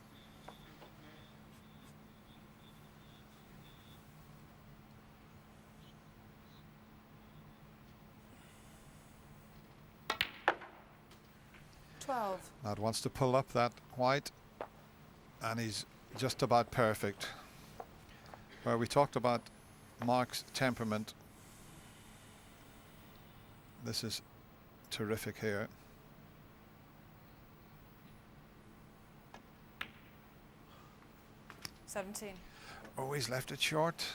$12. Now wants to pull up that white, and he's just about perfect. Where we talked about Mark's temperament, this is terrific here. $17. Oh, he's left it short.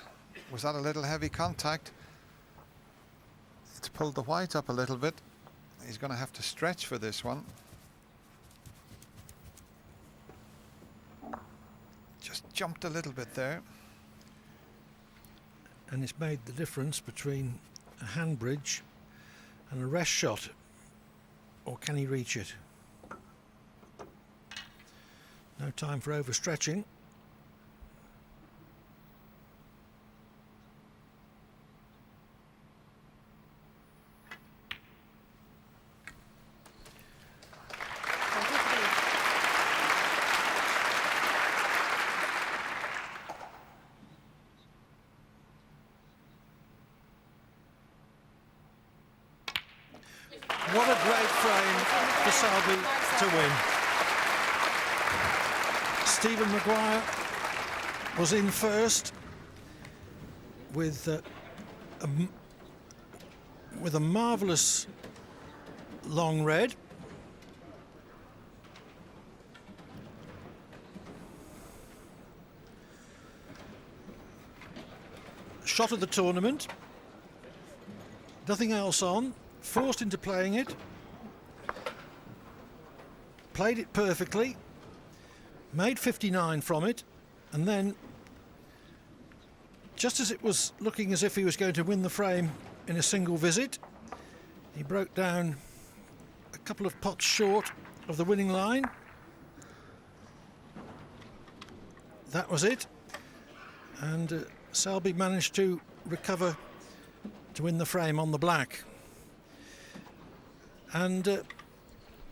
Was that a little heavy contact? It's pulled the white up a little bit. He's going to have to stretch for this one. Just jumped a little bit there. And it's made the difference between a hand bridge and a rest shot. Or can he reach it? No time for overstretching. frame for Selby to win. Stephen Maguire was in first with a marvellous long red. Shot of the tournament. Nothing else on. Forced into playing it. Played it perfectly. Made 59 from it. And then, just as it was looking as if he was going to win the frame in a single visit, he broke down a couple of pots short of the winning line. That was it. And Selby managed to recover to win the frame on the black. And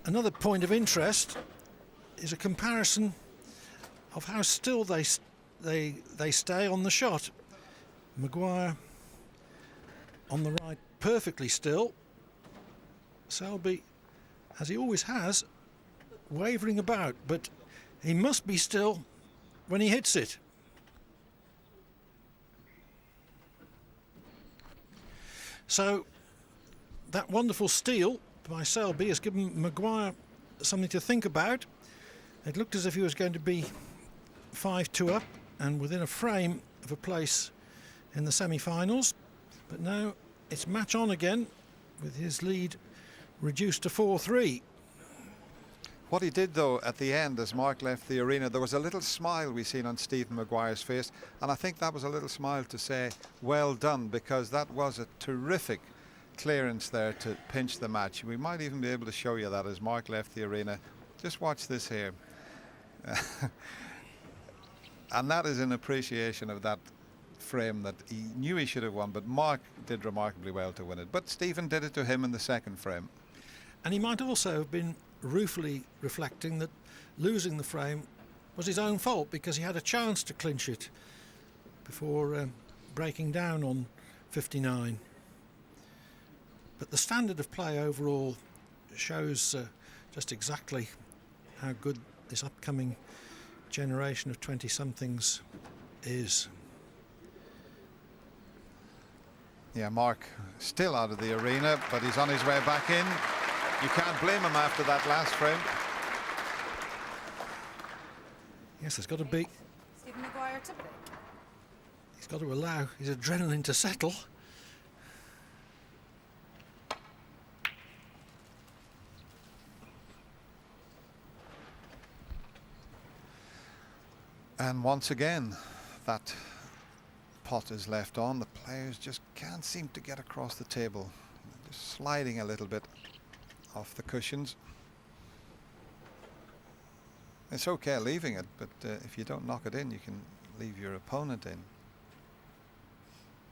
another point of interest is a comparison of how still they stay on the shot. Maguire on the right perfectly still. Selby, as he always has, wavering about, but he must be still when he hits it. So that wonderful steal by Selby has given Maguire something to think about. It looked as if he was going to be 5-2 up and within a frame of a place in the semi-finals, but now it's match on again with his lead reduced to 4-3. What he did though at the end as Mark left the arena, there was a little smile we seen on Stephen Maguire's face, and I think that was a little smile to say well done, because that was a terrific clearance there to pinch the match. We might even be able to show you that as Mark left the arena. Just watch this here. And that is an appreciation of that frame that he knew he should have won, but Mark did remarkably well to win it. But Stephen did it to him in the second frame. And he might also have been ruefully reflecting that losing the frame was his own fault, because he had a chance to clinch it before breaking down on 59. But the standard of play overall shows just exactly how good this upcoming generation of 20-somethings is. Yeah, Mark still out of the arena, but he's on his way back in. You can't blame him after that last frame. Yes, there's got to be. Stephen Maguire to break. He's got to allow his adrenaline to settle. And once again, that pot is left on. The players just can't seem to get across the table. Just sliding a little bit off the cushions. It's okay leaving it, but if you don't knock it in, you can leave your opponent in.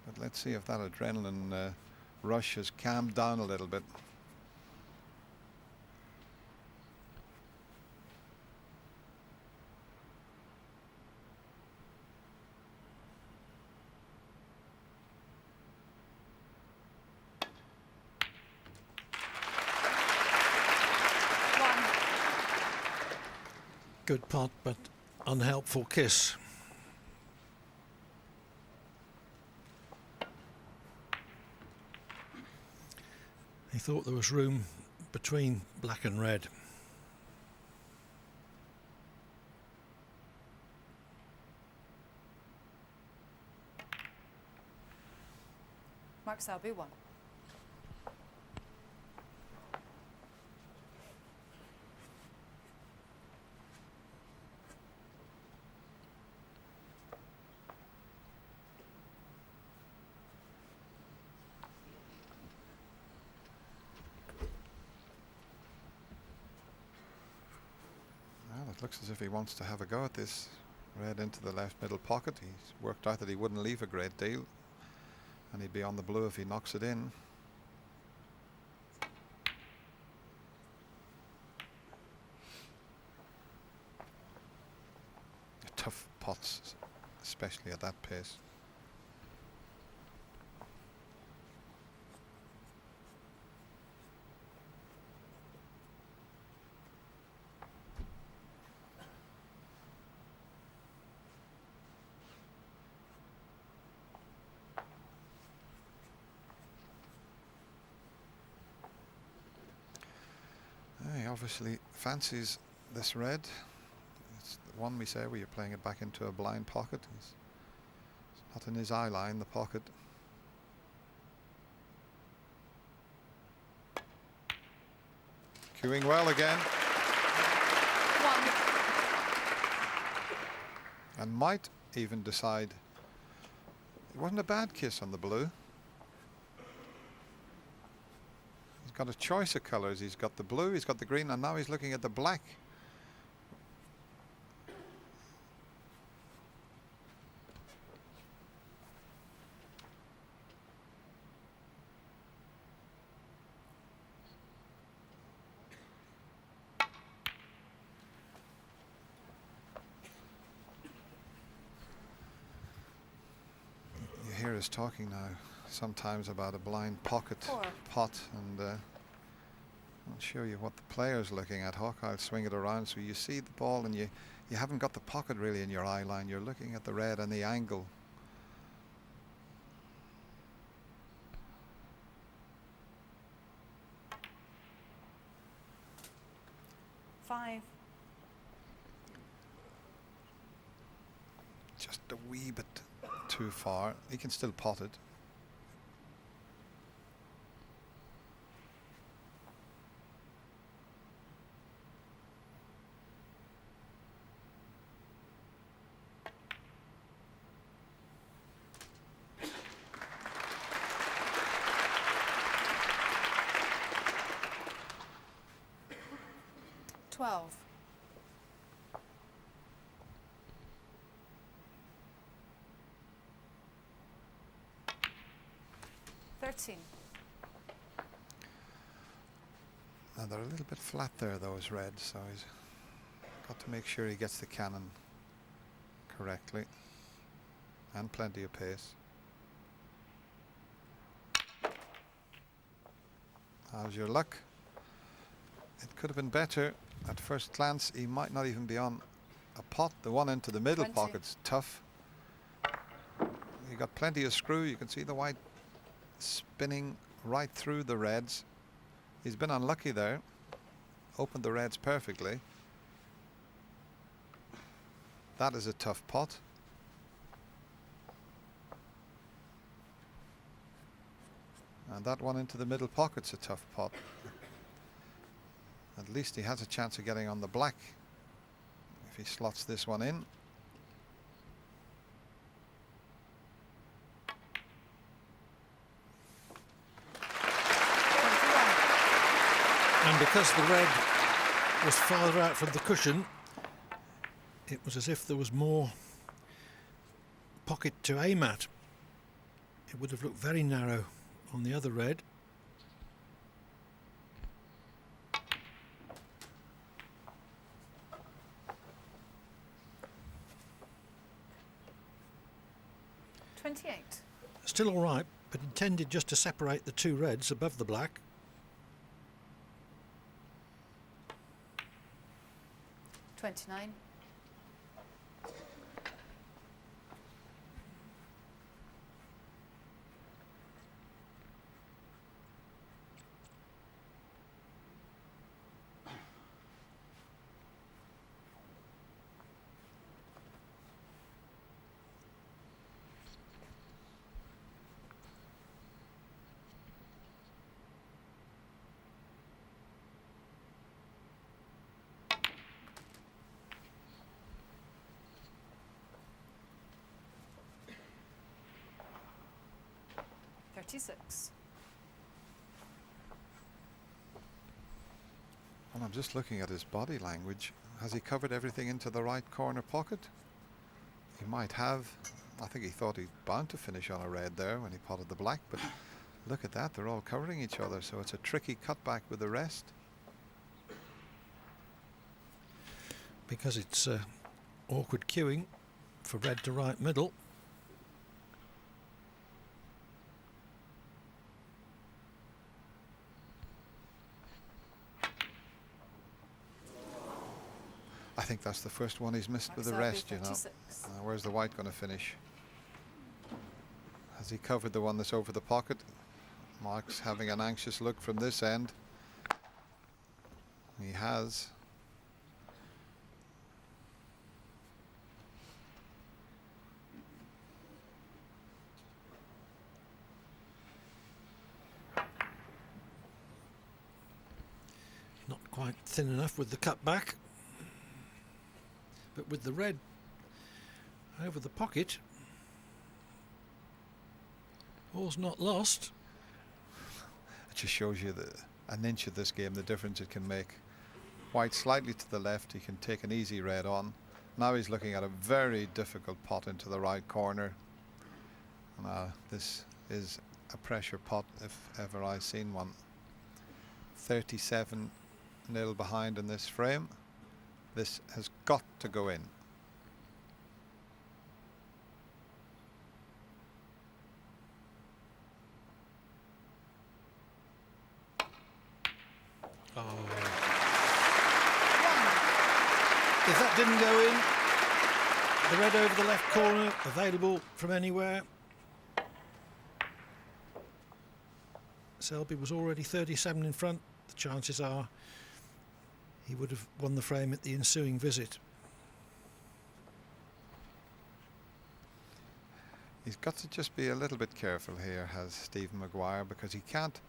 But let's see if that adrenaline rush has calmed down a little bit. Good pot, but unhelpful kiss. He thought there was room between black and red. Mark Selby 1. It looks as if he wants to have a go at this. Red into the left middle pocket. He's worked out that he wouldn't leave a great deal, and he'd be on the blue if he knocks it in. Tough pots, especially at that pace. obviously fancies this red. It's the one we say where you're playing it back into a blind pocket. It's not in his eye line, the pocket. Queuing well again. One. And might even decide it wasn't a bad kiss on the blue. He's got a choice of colours. He's got the blue, he's got the green, and now he's looking at the black. Hear us talking now sometimes about a blind pocket pot, and I'll show you what the player's looking at. Hawkeye will swing it around so you see the ball and you haven't got the pocket really in your eye line. You're looking at the red and the angle. Five. Just a wee bit too far. He can still pot it. Twelve. 13. Now they're a little bit flat there, those reds, so he's got to make sure he gets the cannon correctly and plenty of pace. How's your luck? It could have been better. At first glance, he might not even be on a pot. The one into the middle 20. pocket's tough. You got plenty of screw. You can see the white spinning right through the reds. He's been unlucky there. Opened the reds perfectly. That is a tough pot. And that one into the middle pocket's a tough pot. At least he has a chance of getting on the black if he slots this one in. And because the red was farther out from the cushion, it was as if there was more pocket to aim at. It would have looked very narrow on the other red. Still all right, but intended just to separate the two reds above the black. 29. 36. And I'm just looking at his body language. Has he covered everything into the right corner pocket? He might have. I think he thought he'd bound to finish on a red there when he potted the black, but look at that, they're all covering each other, so it's a tricky cutback with the rest. Because it's awkward queuing for red to right middle. I think that's the first one he's missed with the Selby, rest, you know. 56. Where's the white going to finish? Has he covered the one that's over the pocket? Mark's having an anxious look from this end. He has. Not quite thin enough with the cut back, but with the red over the pocket, all's not lost. It just shows you that an inch of this game, the difference it can make. White slightly to the left, he can take an easy red on. Now he's looking at a very difficult pot into the right corner. This is a pressure pot if ever I've seen one. 37 nil behind in this frame. This has got to go in. Oh. If that didn't go in, the red over the left corner, available from anywhere. Selby was already 37 in front. The chances are he would have won the frame at the ensuing visit. He's got to just be a little bit careful here, has Stephen Maguire, because he can't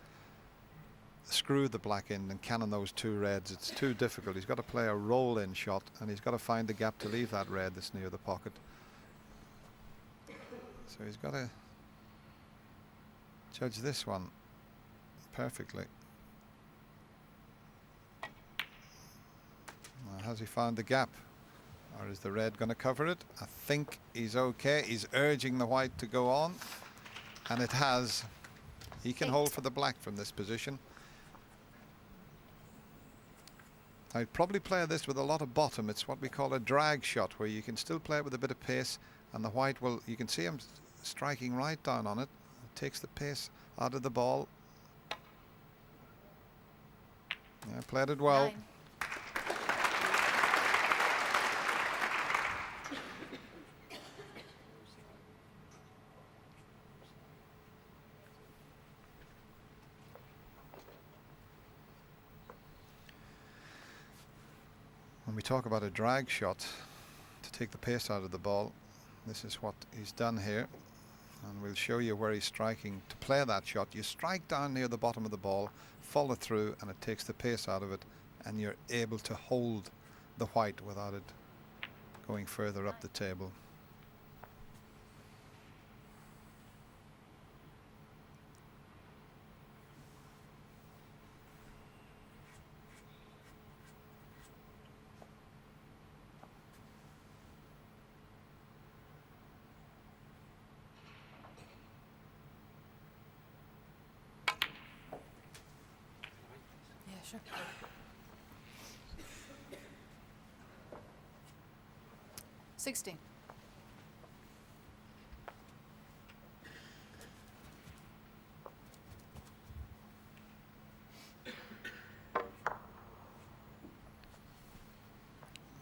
screw the black in and cannon those two reds. It's too difficult. He's got to play a roll-in shot, and he's got to find the gap to leave that red that's near the pocket. So he's got to judge this one perfectly. Now, has he found the gap, or is the red going to cover it? I think he's okay. He's urging the white to go on, and it has. He can hold for the black from this position. I'd probably play this with a lot of bottom. It's what we call a drag shot, where you can still play it with a bit of pace, and the white will, you can see him striking right down on it. It takes the pace out of the ball. Yeah, played it well. 9. When we talk about a drag shot to take the pace out of the ball, this is what he's done here, and we'll show you where he's striking. To play that shot, you strike down near the bottom of the ball, follow through, and it takes the pace out of it, and you're able to hold the white without it going further up the table. Sure. Sixteen.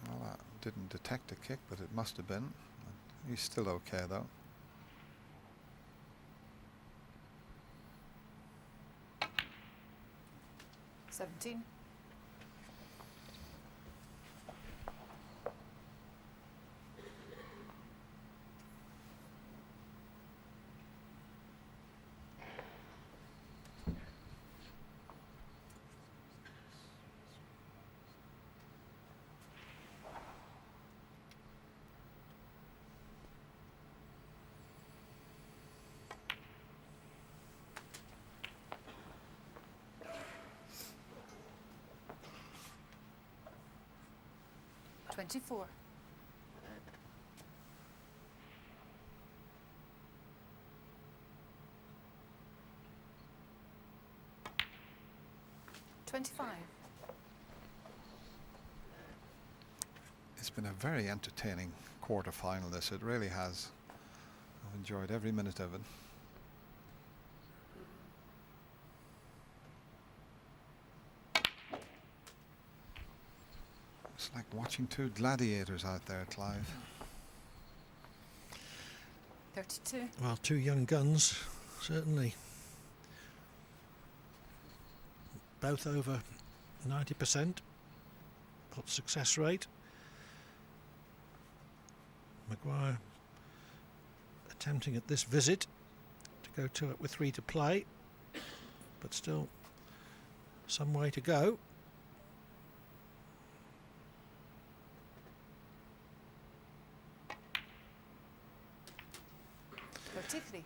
Well, that didn't detect a kick, but it must have been. He's still okay though. Seventeen. $24. $25. It's been a very entertaining quarter-final, this. It really has. I've enjoyed every minute of it. It's like watching two gladiators out there, Clive. 32. Well, two young guns, certainly. Both over 90%. pot success rate. Maguire attempting at this visit to go 2 up with 3 to play, but still some way to go.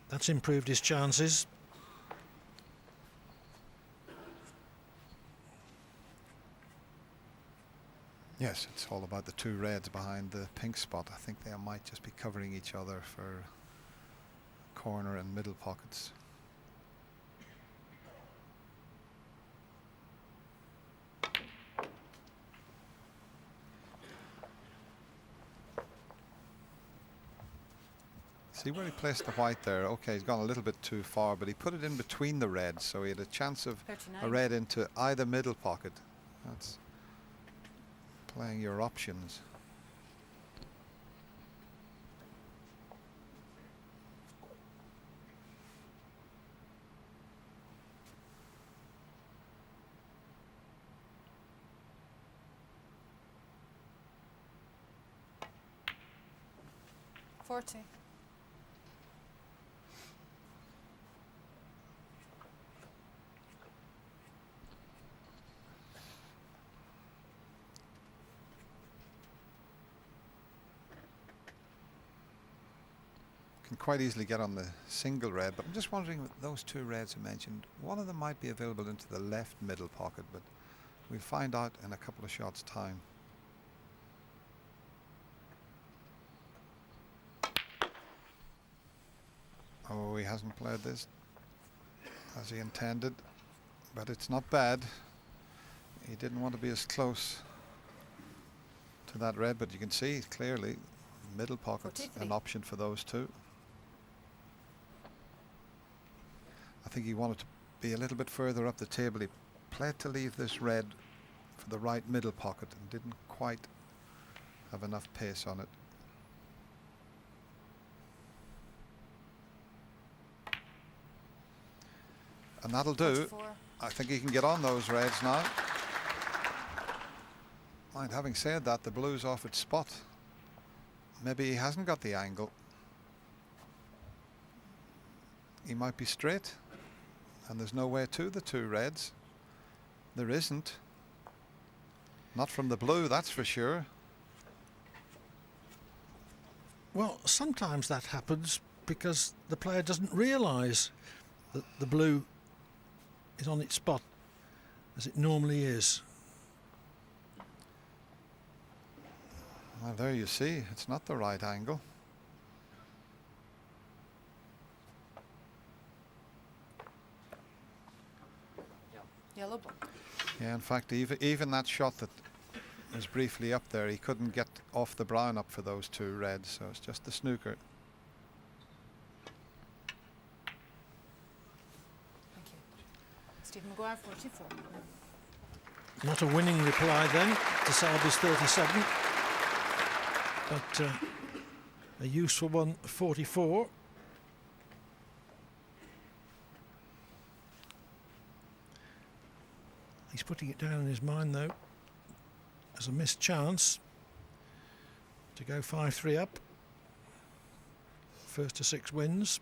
That's improved his chances. Yes, it's all about the 2 reds behind the pink spot. I think they might just be covering each other for corner and middle pockets. See where he placed the white there? Okay, he's gone a little bit too far, but he put it in between the reds, so he had a chance of 39. a red into either middle pocket. That's playing your options. $40. Can quite easily get on the single red, but I'm just wondering with those 2 reds I mentioned, one of them might be available into the left middle pocket, but we'll find out in a couple of shots time. Oh, he hasn't played this as he intended, but it's not bad. He didn't want to be as close to that red, but you can see clearly middle pocket's 43. an option for those 2. I think he wanted to be a little bit further up the table. He played to leave this red for the right middle pocket and didn't quite have enough pace on it. And that'll do. 44. I think he can get on those reds now. Mind, having said that, the blue's off its spot. Maybe he hasn't got the angle. He might be straight. And there's no way to the 2 reds. There isn't. Not from the blue, that's for sure. Well, sometimes that happens because the player doesn't realise that the blue is on its spot as it normally is. Well, there you see, it's not the right angle. Yellow book. Yeah, in fact, even that shot that was briefly up there, he couldn't get off the brown up for those 2 reds, so it's just the snooker. Thank you. Stephen Maguire, 44. Not a winning reply then to Selby's 37, but a useful one, 44. He's putting it down in his mind though as a missed chance to go 5-3 up. First to 6 wins.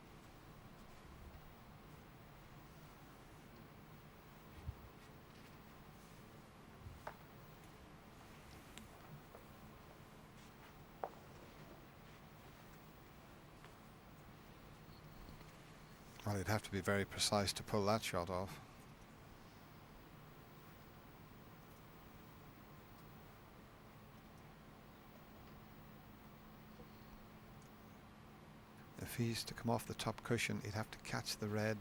Well, he'd have to be very precise to pull that shot off. If he's to come off the top cushion, he'd have to catch the red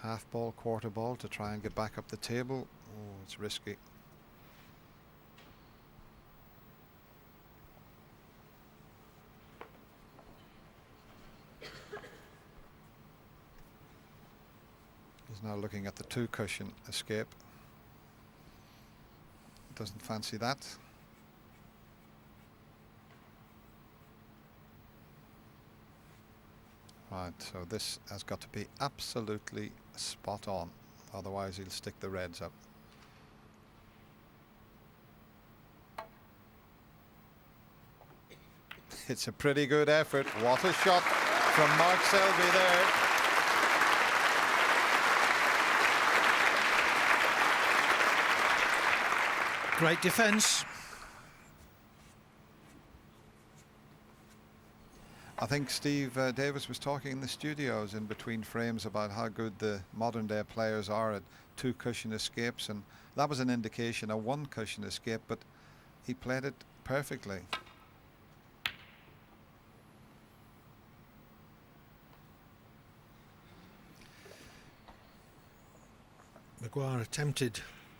half ball, quarter ball to try and get back up the table. Oh, it's risky. He's now looking at the 2 cushion escape. Doesn't fancy that. Right, so this has got to be absolutely spot on, otherwise he'll stick the reds up. It's a pretty good effort. What a shot from Mark Selby there. Great defence. I think Steve Davis was talking in the studios in between frames about how good the modern day players are at 2 cushion escapes, and that was an indication of 1 cushion escape, but he played it perfectly. Maguire attempted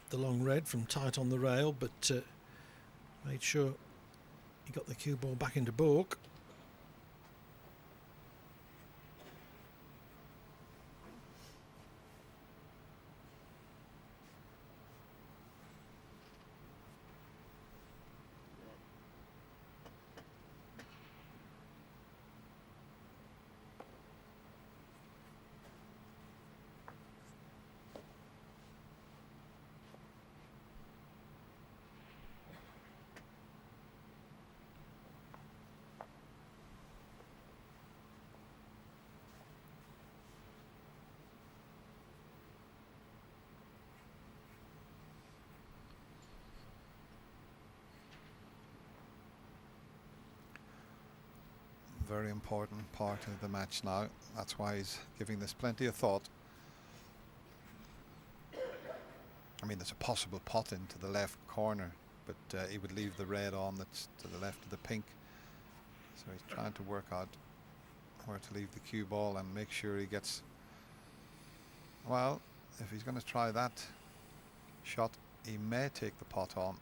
the long red from tight on the rail, but made sure he got the cue ball back into baulk. Very important part of the match now. That's why he's giving this plenty of thought. I mean, there's a possible pot into the left corner, but he would leave the red on that's to the left of the pink. So he's trying to work out where to leave the cue ball and make sure he gets... Well, if he's going to try that shot, he may take the pot on.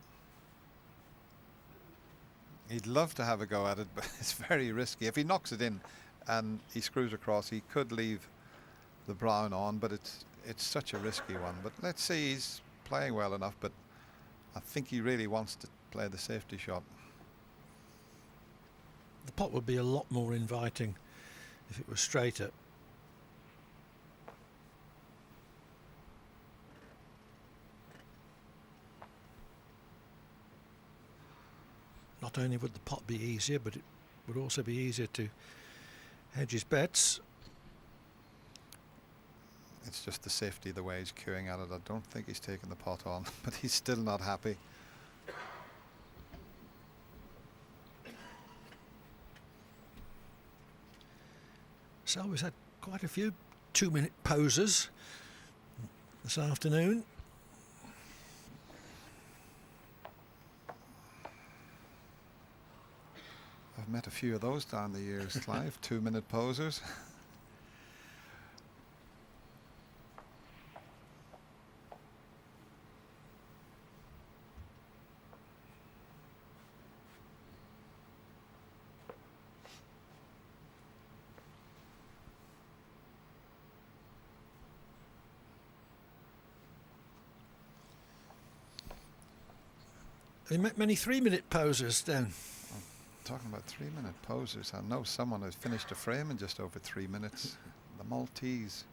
He'd love to have a go at it, but it's very risky. If he knocks it in and he screws across, he could leave the brown on, but it's such a risky one. But let's see, he's playing well enough, but I think he really wants to play the safety shot. The pot would be a lot more inviting if it was straighter. Not only would the pot be easier, but it would also be easier to hedge his bets. It's just the safety, the way he's queuing at it. I don't think he's taking the pot on, but he's still not happy. Selby's had quite a few 2-minute posers this afternoon. I've met a few of those down the years, Clive. 2-minute posers. Have you met many 3-minute posers down? Talking about 3-minute posers, I know someone who's finished a frame in just over 3 minutes. The Maltese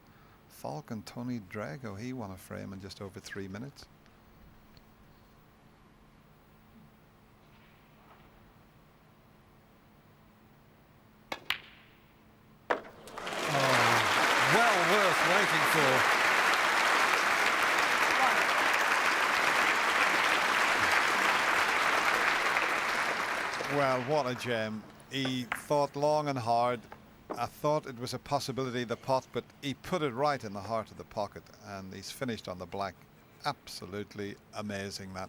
Falcon Tony Drago, he won a frame in just over 3 minutes. Oh, well worth waiting for. Well, what a gem. He thought long and hard. I thought it was a possibility, the pot, but he put it right in the heart of the pocket, and he's finished on the black. Absolutely amazing, that.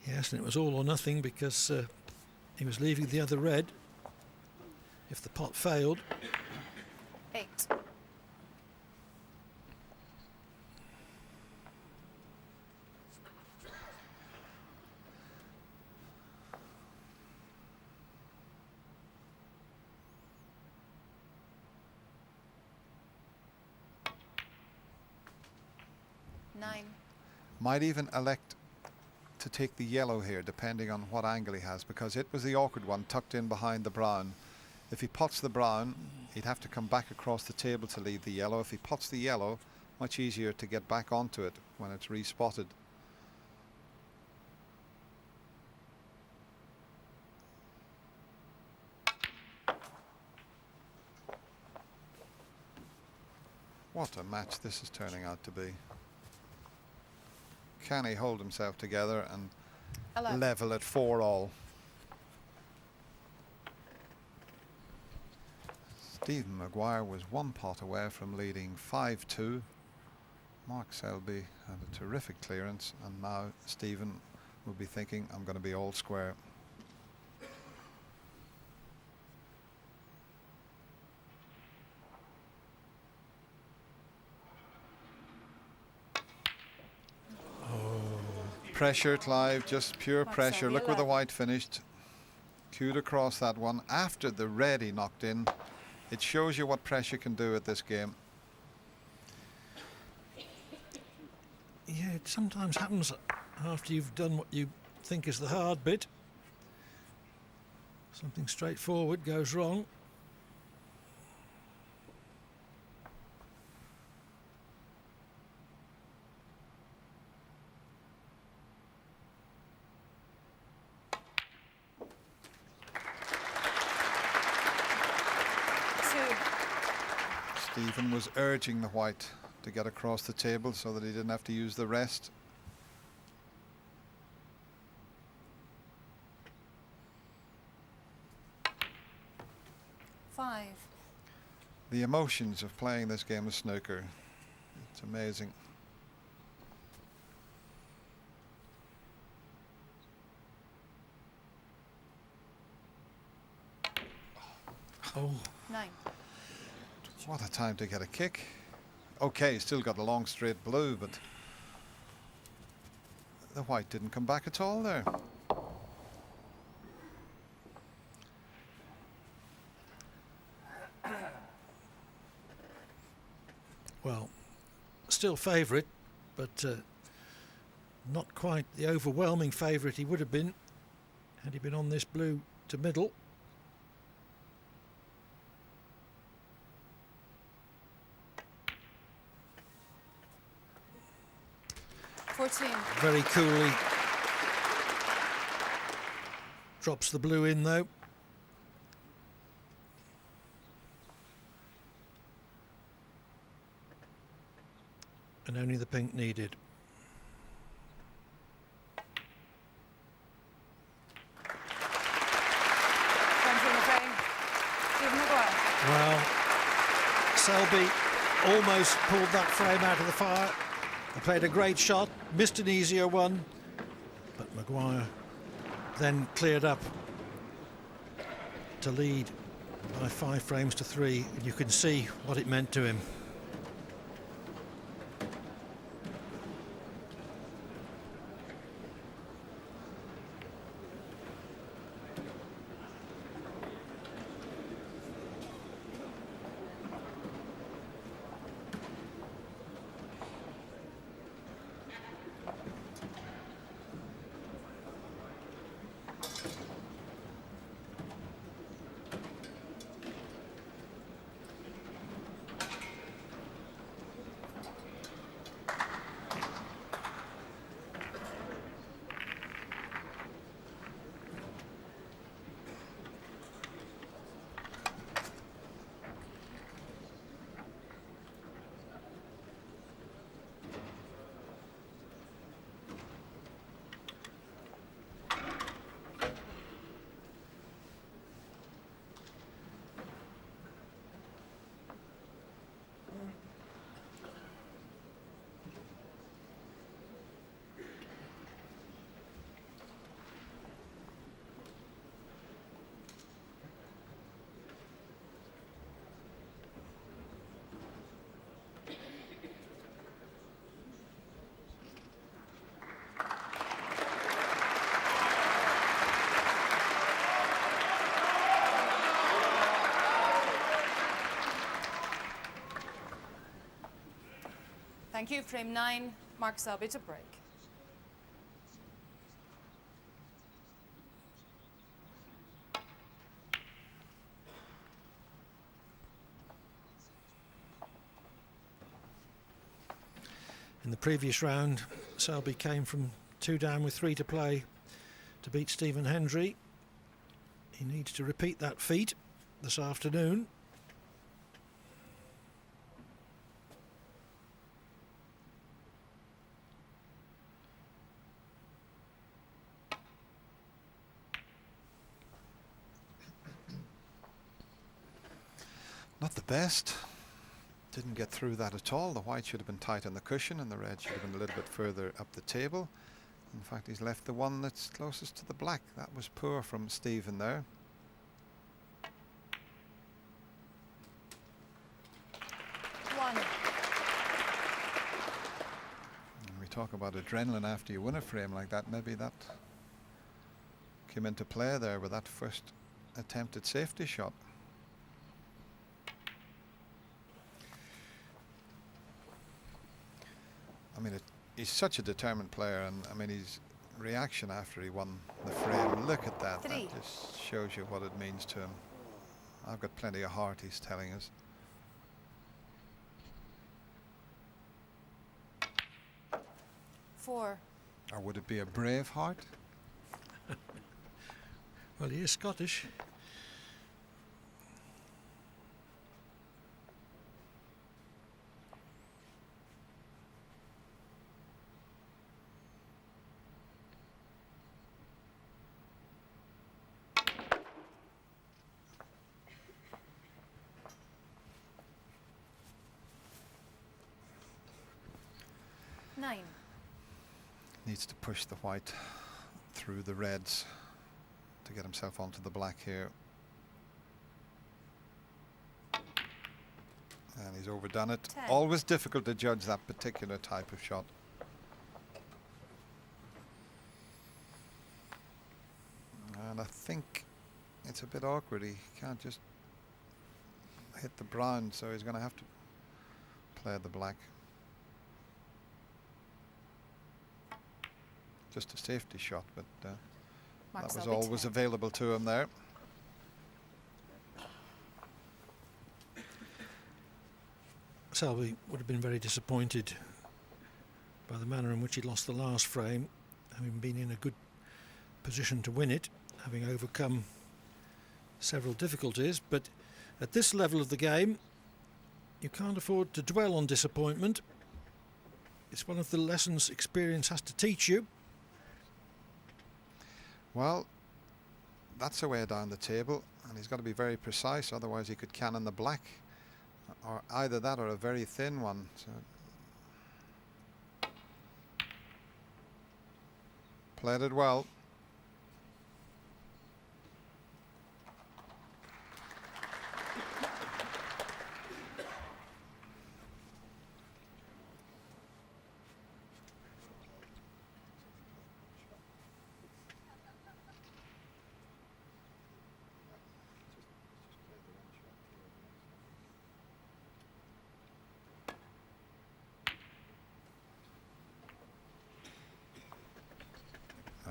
Yes, and it was all or nothing because he was leaving the other red if the pot failed. 8. Might even elect to take the yellow here, depending on what angle he has, because it was the awkward one tucked in behind the brown. If he pots the brown, he'd have to come back across the table to leave the yellow. If he pots the yellow, much easier to get back onto it when it's respotted. What a match this is turning out to be. Can he hold himself together and 11. level at 4-all? Stephen Maguire was one pot away from leading 5-2. Mark Selby had a terrific clearance, and now Stephen will be thinking, I'm going to be all square. Pressure, Clive, just pure Mark pressure. Selby, Look where the 11. white finished. Cued across that one after the red he knocked in. It shows you what pressure can do at this game. Yeah, it sometimes happens after you've done what you think is the hard bit. Something straightforward goes wrong. Stephen was urging the white to get across the table so that he didn't have to use the rest. Five. The emotions of playing this game of snooker, it's amazing. Oh, 9. What a time to get a kick. Okay, still got a long straight blue, but the white didn't come back at all there. well, still favourite, but not quite the overwhelming favourite he would have been had he been on this blue to middle. Very coolly drops the blue in though. And only the pink needed. Well, Selby almost pulled that frame out of the fire. He played a great shot, missed an easier one, but Maguire then cleared up to lead by 5 frames to 3, and you can see what it meant to him. Thank you. Frame 9, Mark Selby to break. In the previous round, Selby came from 2 down with 3 to play to beat Stephen Hendry. He needs to repeat that feat this afternoon. best. Didn't get through that at all. The white should have been tight on the cushion and the red should have been a little bit further up the table. In fact, he's left the one that's closest to the black. That was poor from Stephen there. One. And we talk about adrenaline after you win a frame like that. Maybe that came into play there with that first attempted safety shot. I mean, he's such a determined player, and I mean his reaction after he won the frame, look at that. Three. That just shows you what it means to him. I've got plenty of heart, he's telling us. Four. Or would it be a brave heart? Well, he is Scottish. Nine. Needs to push the white through the reds to get himself onto the black here. And he's overdone it. 10. Always difficult to judge that particular type of shot. And I think it's a bit awkward. He can't just hit the brown, so he's going to have to play the black. Just a safety shot, but Mark that was Selby, always 10. available to him there. Selby would have been very disappointed by the manner in which he lost the last frame, having been in a good position to win it, having overcome several difficulties. But at this level of the game, you can't afford to dwell on disappointment. It's one of the lessons experience has to teach you. Well, that's a way down the table, and he's got to be very precise, otherwise he could cannon the black, or either that or a very thin one. So played it well.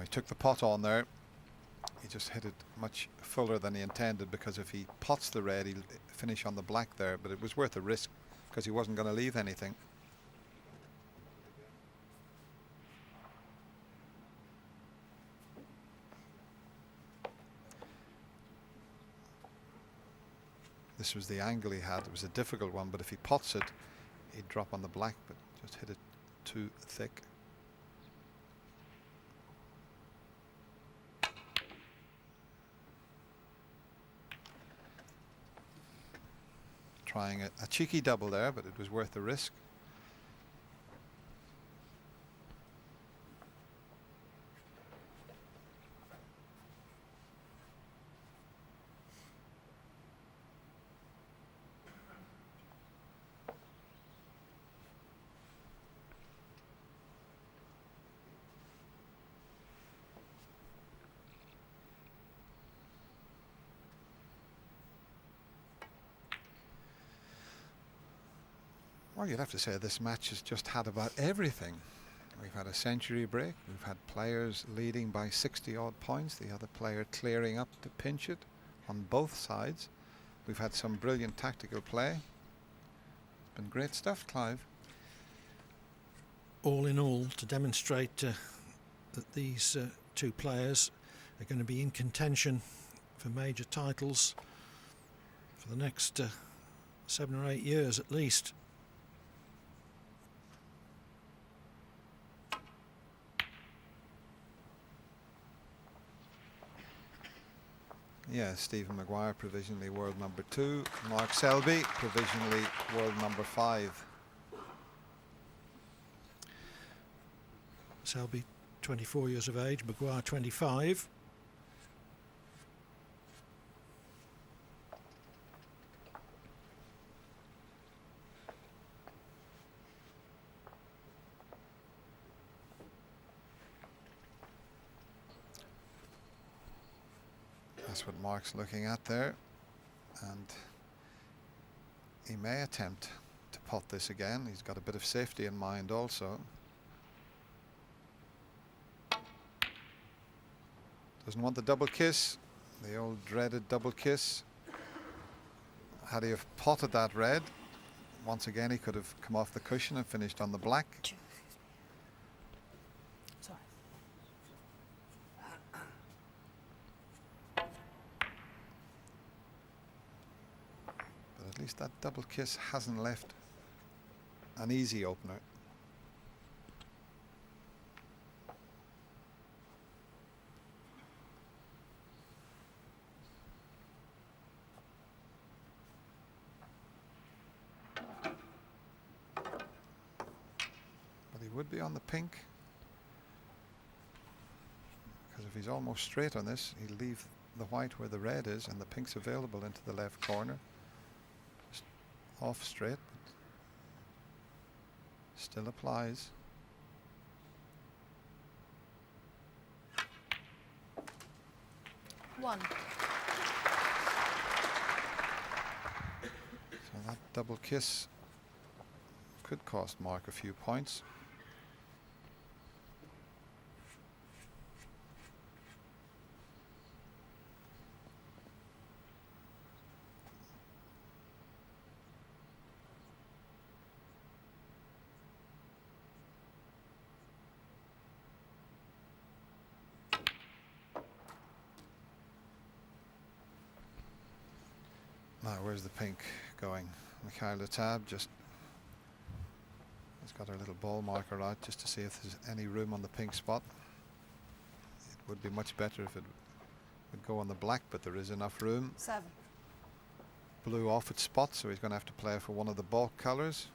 He took the pot on there. He just hit it much fuller than he intended, because if he pots the red, he'll finish on the black there. But it was worth a risk because he wasn't going to leave anything. This was the angle he had. It was a difficult one, but if he pots it, he'd drop on the black, but just hit it too thick. Trying a cheeky double there, but it was worth the risk. Well, you'd have to say this match has just had about everything. We've had a century break. We've had players leading by 60 odd points, the other player clearing up to pinch it on both sides. We've had some brilliant tactical play. It's been great stuff, Clive. All in all, to demonstrate that these two players are going to be in contention for major titles for the next 7 or 8 years at least. Yeah, Stephen Maguire provisionally world number 2. Mark Selby provisionally world number 5. Selby 24 years of age, Maguire 25. That's what Mark's looking at there, and he may attempt to pot this again. He's got a bit of safety in mind also. Doesn't want the double kiss, the old dreaded double kiss. Had he have potted that red, once again he could have come off the cushion and finished on the black. Sorry. But at least that double kiss hasn't left an easy opener. But he would be on the pink, because if he's almost straight on this, he'll leave the white where the red is, and the pink's available into the left corner. Just off straight, but still applies. One. So that double kiss could cost Mark a few points. Now, where's the pink going? Mikhail Tab just has got her little ball marker out just to see if there's any room on the pink spot. It would be much better if it would go on the black, but there is enough room. 7. Blue off its spot, so he's going to have to play for one of the bulk colours.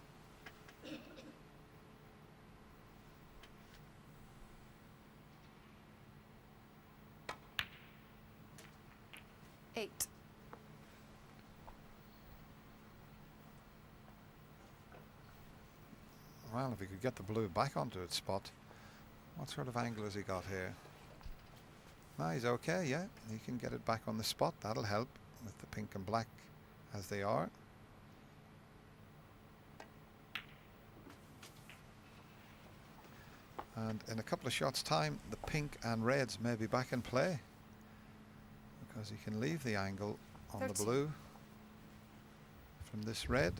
8. Well, if he could get the blue back onto its spot. What sort of angle has he got here? No, he's okay, yeah. He can get it back on the spot. That'll help with the pink and black as they are. And in a couple of shots' time, the pink and reds may be back in play, because he can leave the angle on 13. the blue from this red.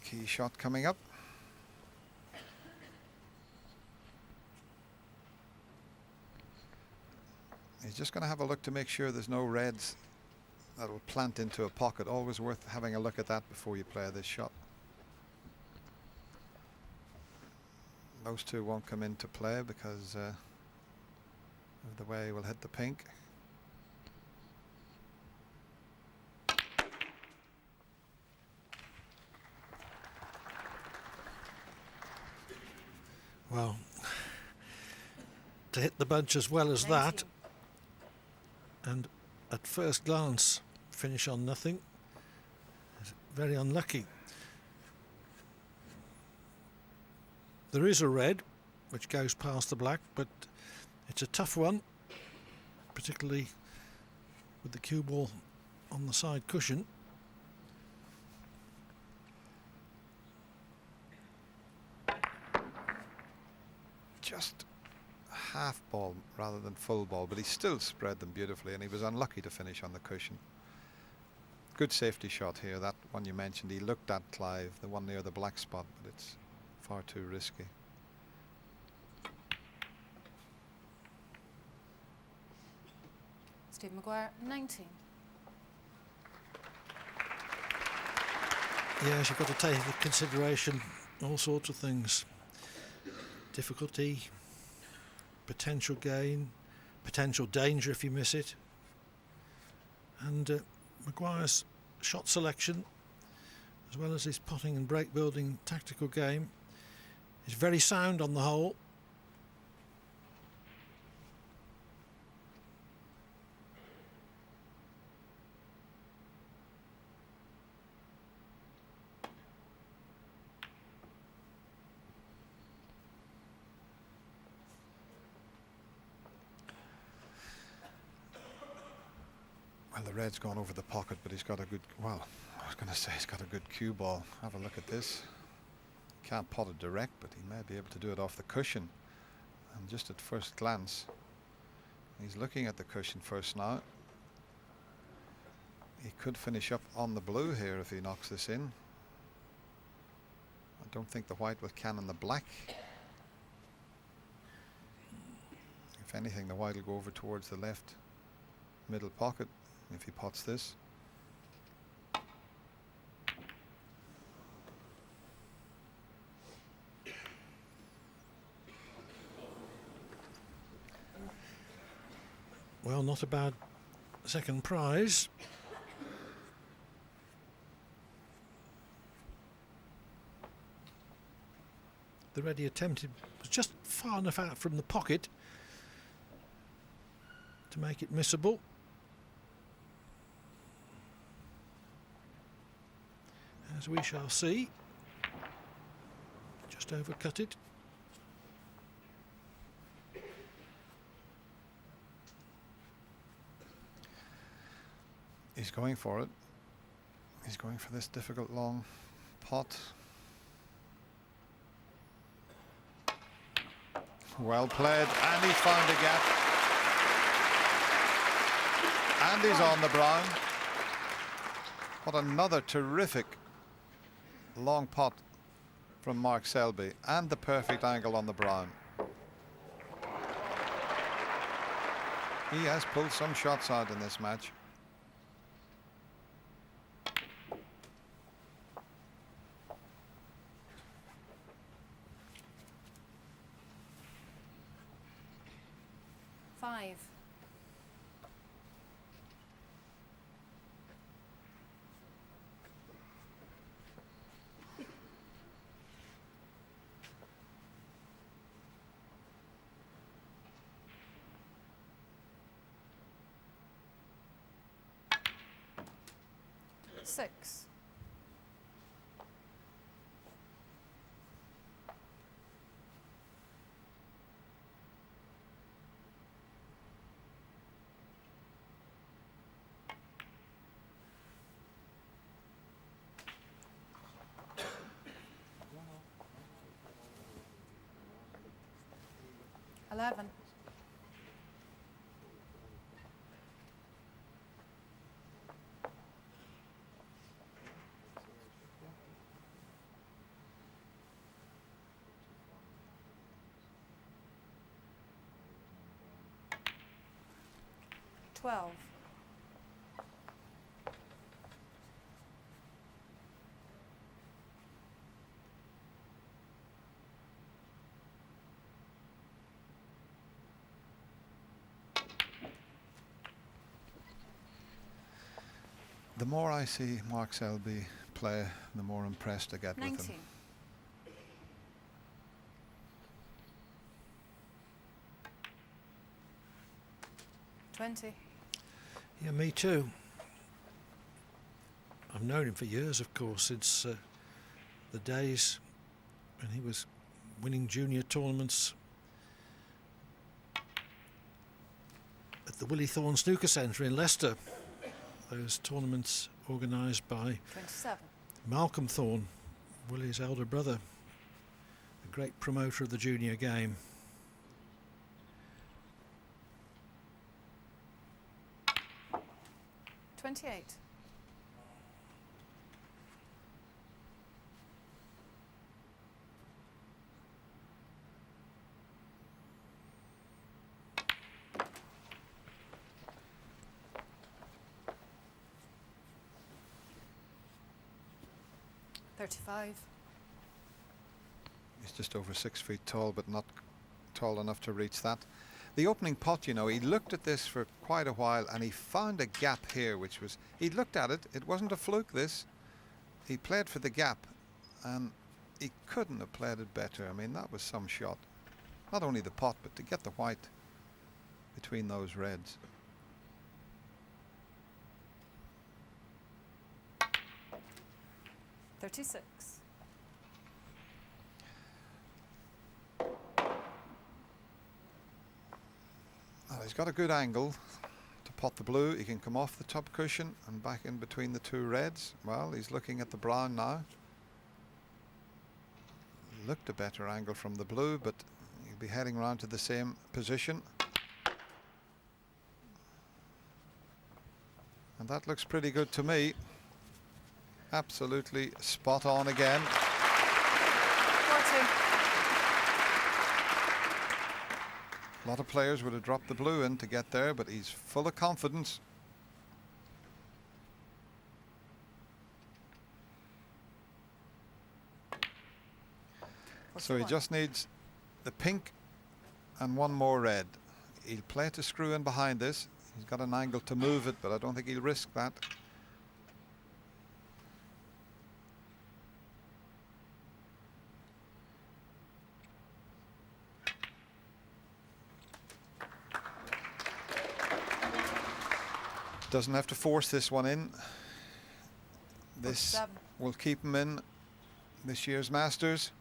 Key shot coming up. He's just going to have a look to make sure there's no reds that will plant into a pocket. Always worth having a look at that before you play this shot. Those two won't come into play because of the way he will hit the pink. Well, to hit the bunch as well as 19. that, and at first glance finish on nothing, is very unlucky. There is a red which goes past the black, but it's a tough one, particularly with the cue ball on the side cushion. Just half ball rather than full ball, but he still spread them beautifully, and he was unlucky to finish on the cushion. Good safety shot here, that one you mentioned. He looked at Clive, the one near the black spot, but it's far too risky. Steve Maguire, 19. Yes, you've got to take into consideration all sorts of things. Difficulty, potential gain, potential danger if you miss it. And Maguire's shot selection, as well as his potting and break building tactical game, is very sound on the whole. Well, the red's gone over the pocket, but he's got a good, well, I was going to say he's got a good cue ball. Have a look at this. Can't pot it direct, but he may be able to do it off the cushion. And just at first glance, he's looking at the cushion first now. He could finish up on the blue here if he knocks this in. I don't think the white will cannon the black. If anything, the white will go over towards the left middle pocket if he pots this. Well, not a bad second prize. The red he attempted was just far enough out from the pocket to make it missable. As we shall see, just overcut it. He's going for it. He's going for this difficult long pot. Well played, and he's found a gap. And he's on the brown. What another terrific long pot from Mark Selby, and the perfect angle on the brown. He has pulled some shots out in this match. Five. Six. Eleven. Twelve. The more I see Mark Selby play, the more impressed I get with him. 19. $20. Yeah, me too. I've known him for years, of course, since the days when he was winning junior tournaments at the Willie Thorne Snooker Centre in Leicester. Those tournaments organised by 27. Malcolm Thorne, Willie's elder brother, the great promoter of the junior game. $28. 35. He's just over 6 feet tall, but not tall enough to reach that. The opening pot, you know, he looked at this for quite a while and he found a gap here, which was, he looked at it, it wasn't a fluke this. He played for the gap and he couldn't have played it better. I mean, that was some shot. Not only the pot, but to get the white between those reds. $36. Well, he's got a good angle to pot the blue. He can come off the top cushion and back in between the two reds. Well, he's looking at the brown now. Looked a better angle from the blue, but he'll be heading round to the same position. And that looks pretty good to me. Absolutely spot on again. 40. A lot of players would have dropped the blue in to get there, but he's full of confidence. So he just needs the pink and one more red. He'll play to screw in behind this. He's got an angle to move it, but I don't think he'll risk that. Doesn't have to force this one in. This will keep him in this year's Masters.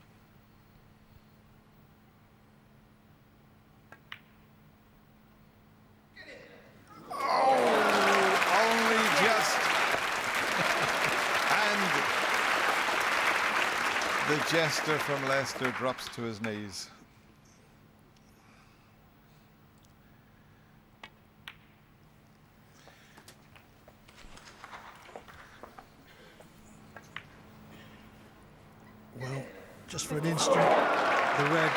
The jester from Leicester drops to his knees. Well, just for an instant, the red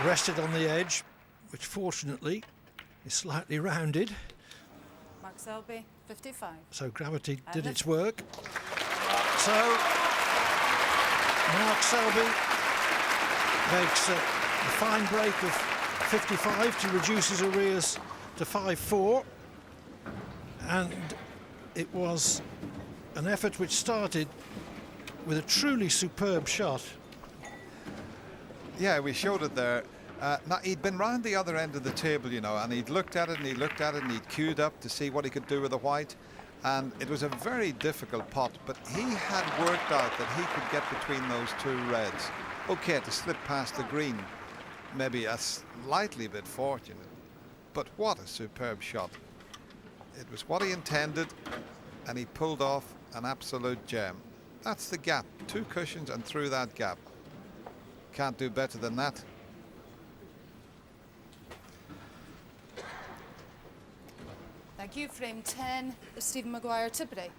rested on the edge, which fortunately is slightly rounded. Mark Selby, 55. So gravity And did the- its work. So Mark Selby makes a fine break of 55 to reduce his arrears to 5-4, and it was an effort which started with a truly superb shot. Yeah, we showed it there. Now he'd been round the other end of the table, you know, and he'd looked at it and he looked at it and he'd queued up to see what he could do with the white. And it was a very difficult pot, but he had worked out that he could get between those two reds. Okay, to slip past the green, maybe a slightly bit fortunate, but what a superb shot. It was what he intended, and he pulled off an absolute gem. That's the gap, 2 cushions and through that gap. Can't do better than that. Thank you. Frame 10, Stephen Maguire, Tipperary.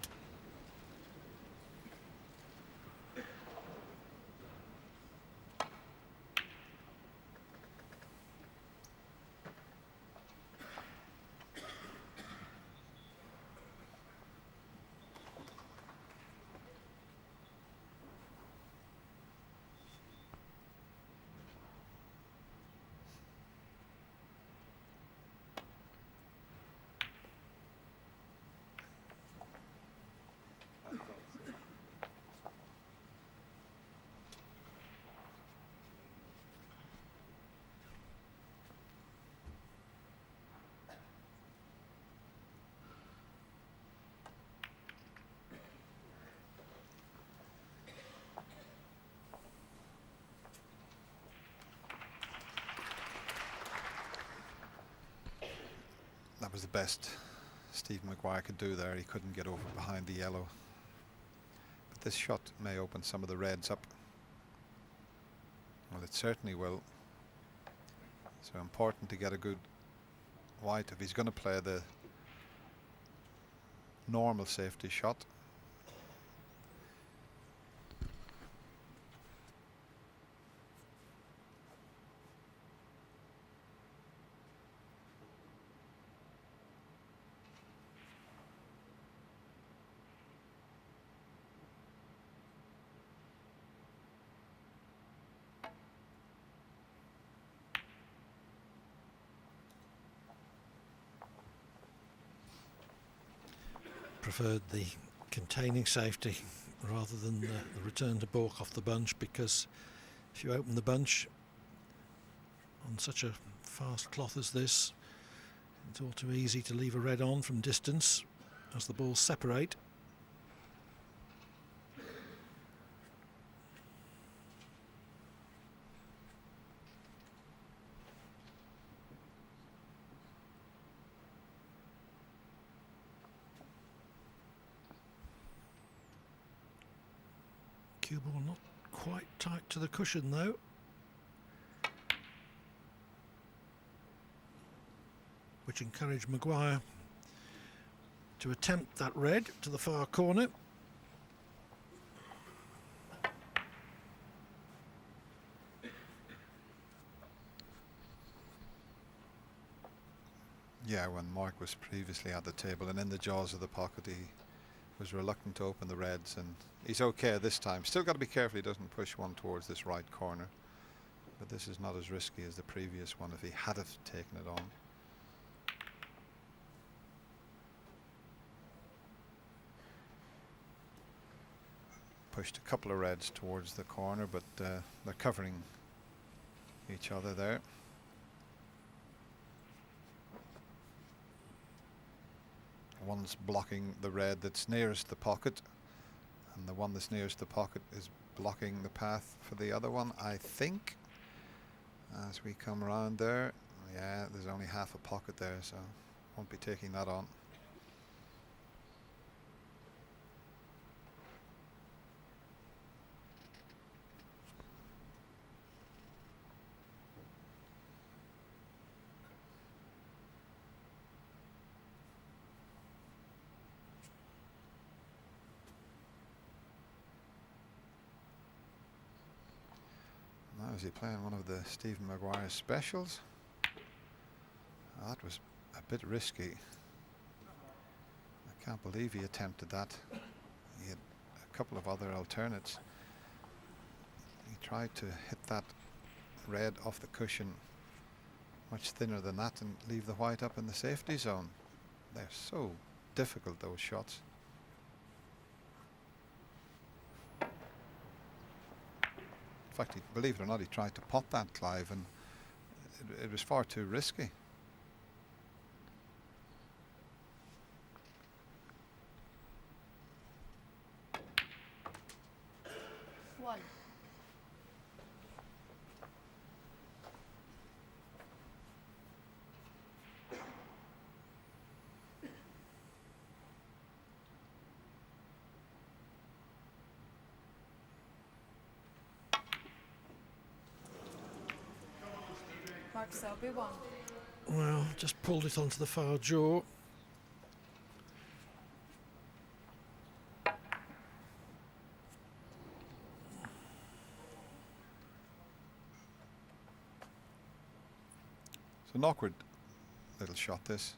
That was the best Stephen Maguire could do there. He couldn't get over behind the yellow. But this shot may open some of the reds up. Well, it certainly will. So important to get a good white if he's going to play the normal safety shot. preferred the containing safety rather than the return to baulk off the bunch, because if you open the bunch on such a fast cloth as this, it's all too easy to leave a red on from distance as the balls separate. Cue ball not quite tight to the cushion though. Which encouraged Maguire to attempt that red to the far corner. Yeah, when Mark was previously at the table and in the jaws of the pocket, he was reluctant to open the reds, and he's okay this time. Still got to be careful he doesn't push one towards this right corner, but this is not as risky as the previous one if he had have taken it on. Pushed a couple of reds towards the corner, but they're covering each other there. One's blocking the red that's nearest the pocket, and the one that's nearest the pocket is blocking the path for the other one, I think. As we come around there, yeah, there's only half a pocket there, so won't be taking that on. Now is he playing one of the Stephen Maguire specials? Oh, that was a bit risky. I can't believe he attempted that. He had a couple of other alternates. He tried to hit that red off the cushion much thinner than that and leave the white up in the safety zone. They're so difficult, those shots. In fact, believe it or not, he tried to pot that, Clive, and it was far too risky. One. Mark Selby, one. Well, just pulled it onto the far jaw. It's an awkward little shot, this.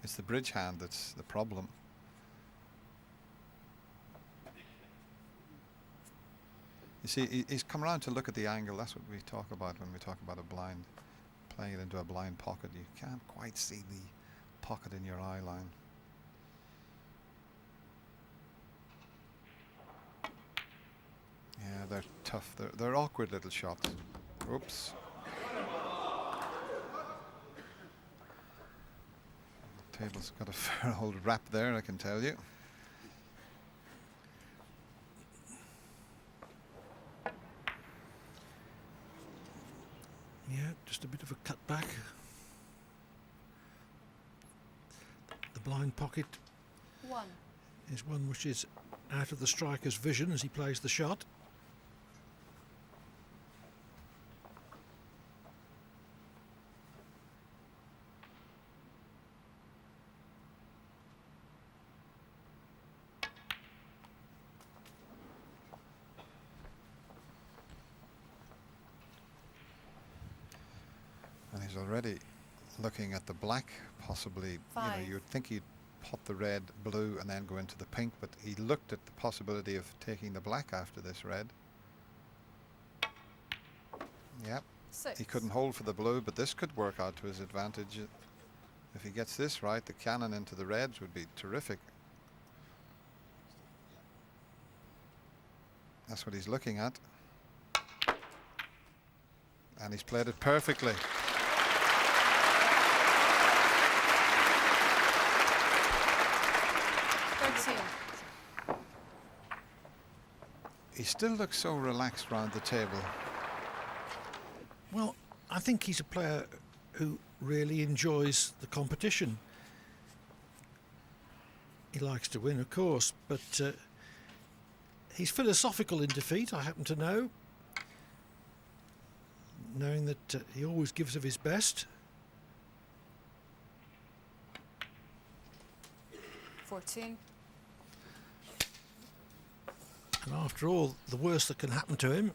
It's the bridge hand that's the problem. You see, he's come around to look at the angle. That's what we talk about when we talk about a blind, playing it into a blind pocket. You can't quite see the pocket in your eye line. Yeah, they're tough. They're awkward little shots. Oops. The table's got a fair old rap there, I can tell you. Yeah, just a bit of a cut back. The blind pocket One. is one which is out of the striker's vision as he plays the shot. And he's already looking at the black, possibly. You know, Five. you'd think he'd pot the red, blue, and then go into the pink, but he looked at the possibility of taking the black after this red. Yep, 6. He couldn't hold for the blue, but this could work out to his advantage. If he gets this right, the cannon into the reds would be terrific. That's what he's looking at. And he's played it perfectly. He still looks so relaxed round the table. Well, I think he's a player who really enjoys the competition. He likes to win, of course, but he's philosophical in defeat, I happen to know, knowing that he always gives of his best. 14. And after all, the worst that can happen to him,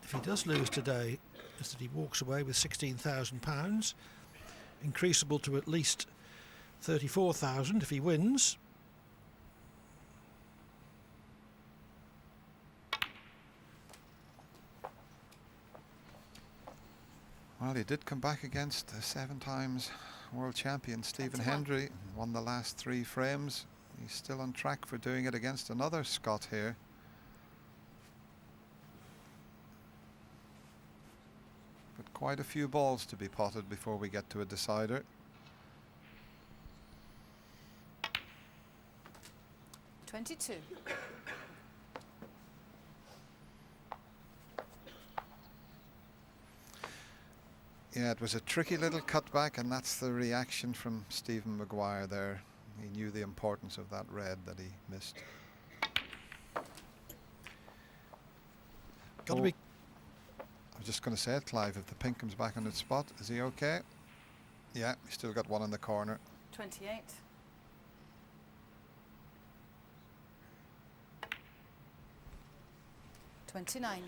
if he does lose today, is that he walks away with £16,000, increasable to at least 34,000 if he wins. Well, he did come back against the 7 times world champion Stephen 21. Hendry, won the last 3 frames. He's still on track for doing it against another Scot here. But quite a few balls to be potted before we get to a decider. 22. Yeah, it was a tricky little cutback, and that's the reaction from Stephen Maguire there. He knew the importance of that red that he missed. Got to be. I was just going to say it, Clive, if the pink comes back on its spot, is he okay? Yeah, he's still got one in the corner. 28. $29.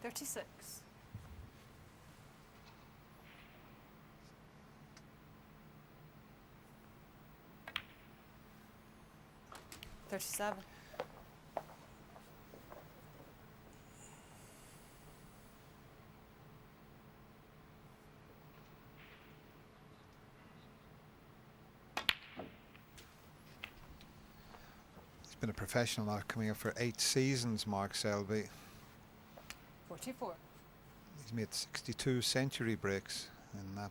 $36. $37. He's been a professional now, coming up for 8 seasons, Mark Selby. 44. He's made 62 century breaks in that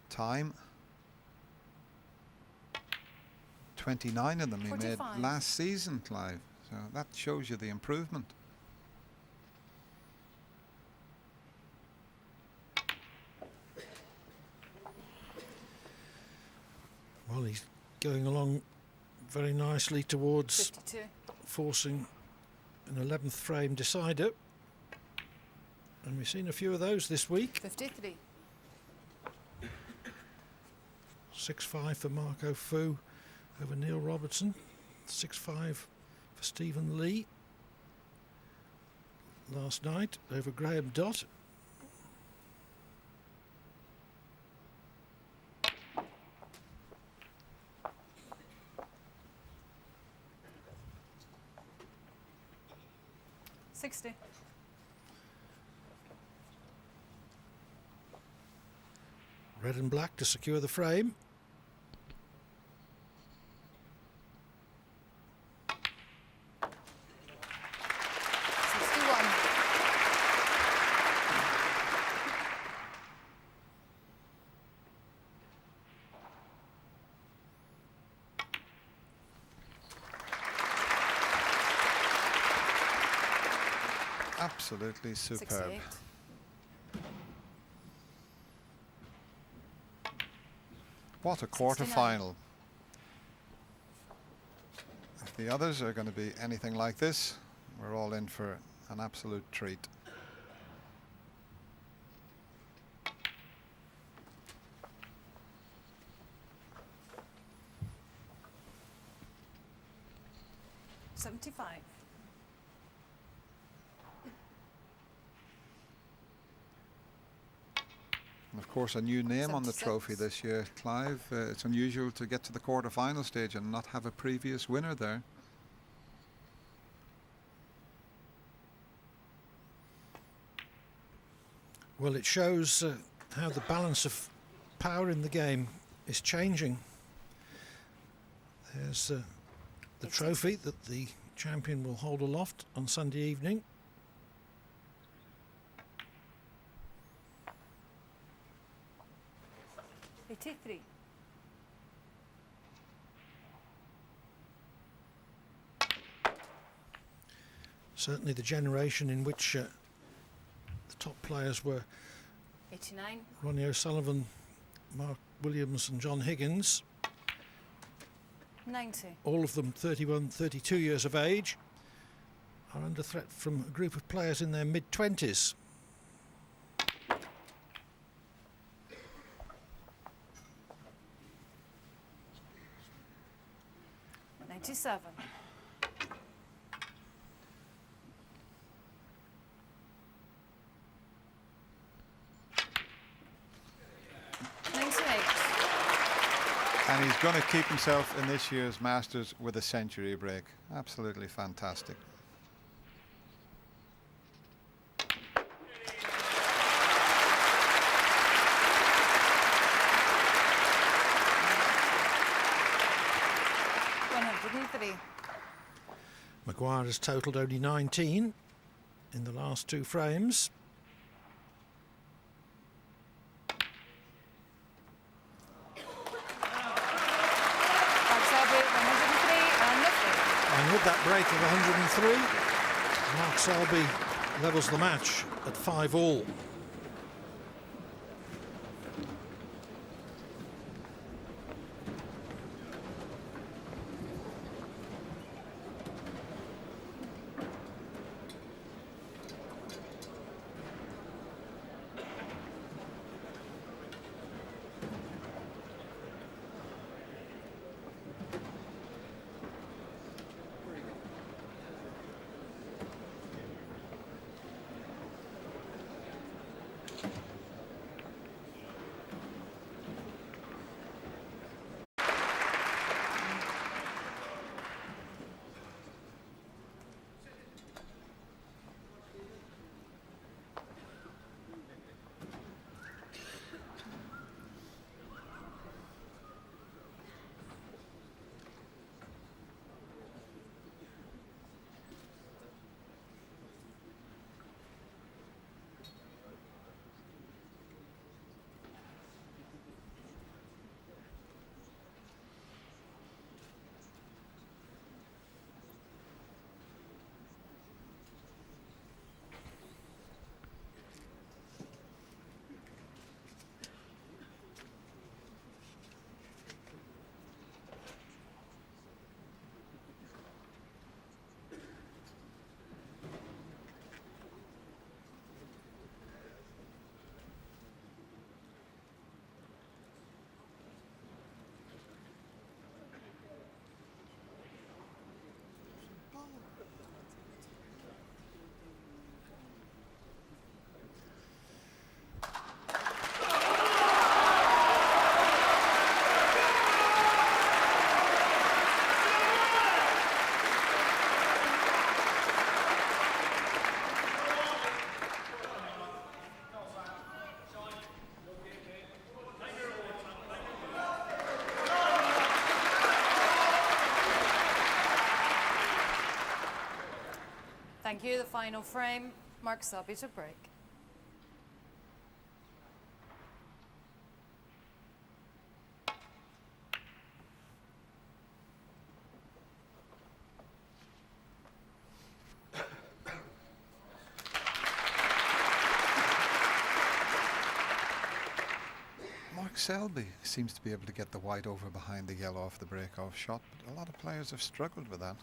time. 29 of them he made 45. last season, Clive. So that shows you the improvement. Well, he's going along very nicely towards 52. forcing an 11th frame decider. And we've seen a few of those this week. 53. 6-5 for Marco Fu over Neil Robertson. 6-5 for Stephen Lee last night over Graham Dott. $60. Red and black to secure the frame. Absolutely superb. 68. What a quarter-final. If the others are going to be anything like this, we're all in for an absolute treat. $75. And of course, a new name on the 76. trophy this year, Clive. It's unusual to get to the quarter-final stage and not have a previous winner there. Well, it shows how the balance of power in the game is changing. There's the trophy that the champion will hold aloft on Sunday evening. $83. Certainly the generation in which the top players were 89. Ronnie O'Sullivan, Mark Williams and John Higgins, 90. all of them 31, 32 years of age, are under threat from a group of players in their mid-20s. $97. And he's going to keep himself in this year's Masters with a century break. Absolutely fantastic. Maguire has totalled only 19 in the last two frames. And with that break of 103, Mark Selby levels the match at 5-all. Thank you. The final frame, Mark Selby to break. Mark Selby seems to be able to get the white over behind the yellow off the break-off shot, but a lot of players have struggled with that.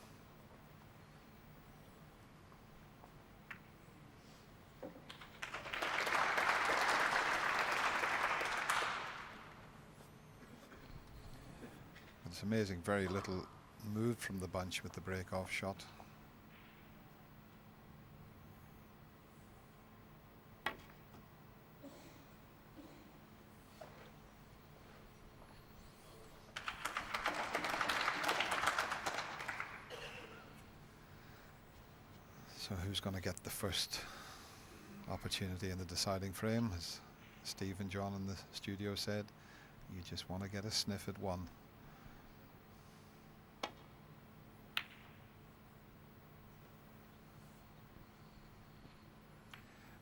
It's amazing, very little moved from the bunch with the break-off shot. So who's going to get the first opportunity in the deciding frame? As Steve and John in the studio said, you just want to get a sniff at one.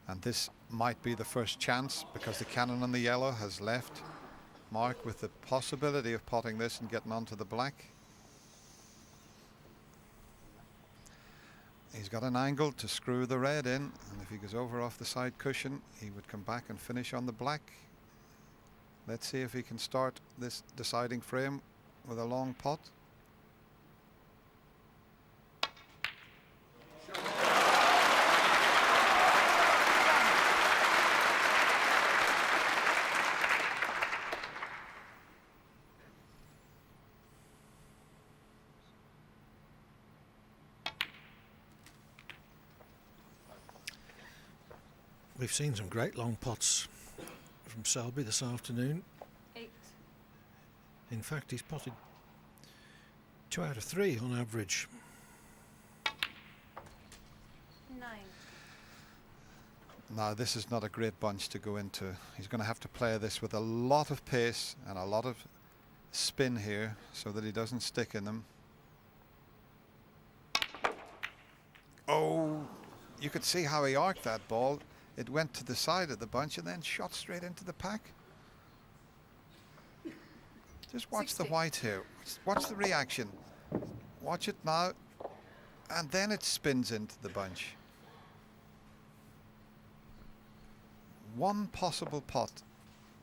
And this might be the first chance, because the cannon on the yellow has left Mark with the possibility of potting this and getting onto the black. He's got an angle to screw the red in, and if he goes over off the side cushion, he would come back and finish on the black. Let's see if he can start this deciding frame with a long pot. We've seen some great long pots from Selby this afternoon. 8. In fact, he's potted 2 out of 3 on average. 9. Now, this is not a great bunch to go into. He's going to have to play this with a lot of pace and a lot of spin here so that he doesn't stick in them. Oh, you could see how he arced that ball. It went to the side of the bunch and then shot straight into the pack. Just watch 60. the white here. Watch the reaction. Watch it now. And then it spins into the bunch. One possible pot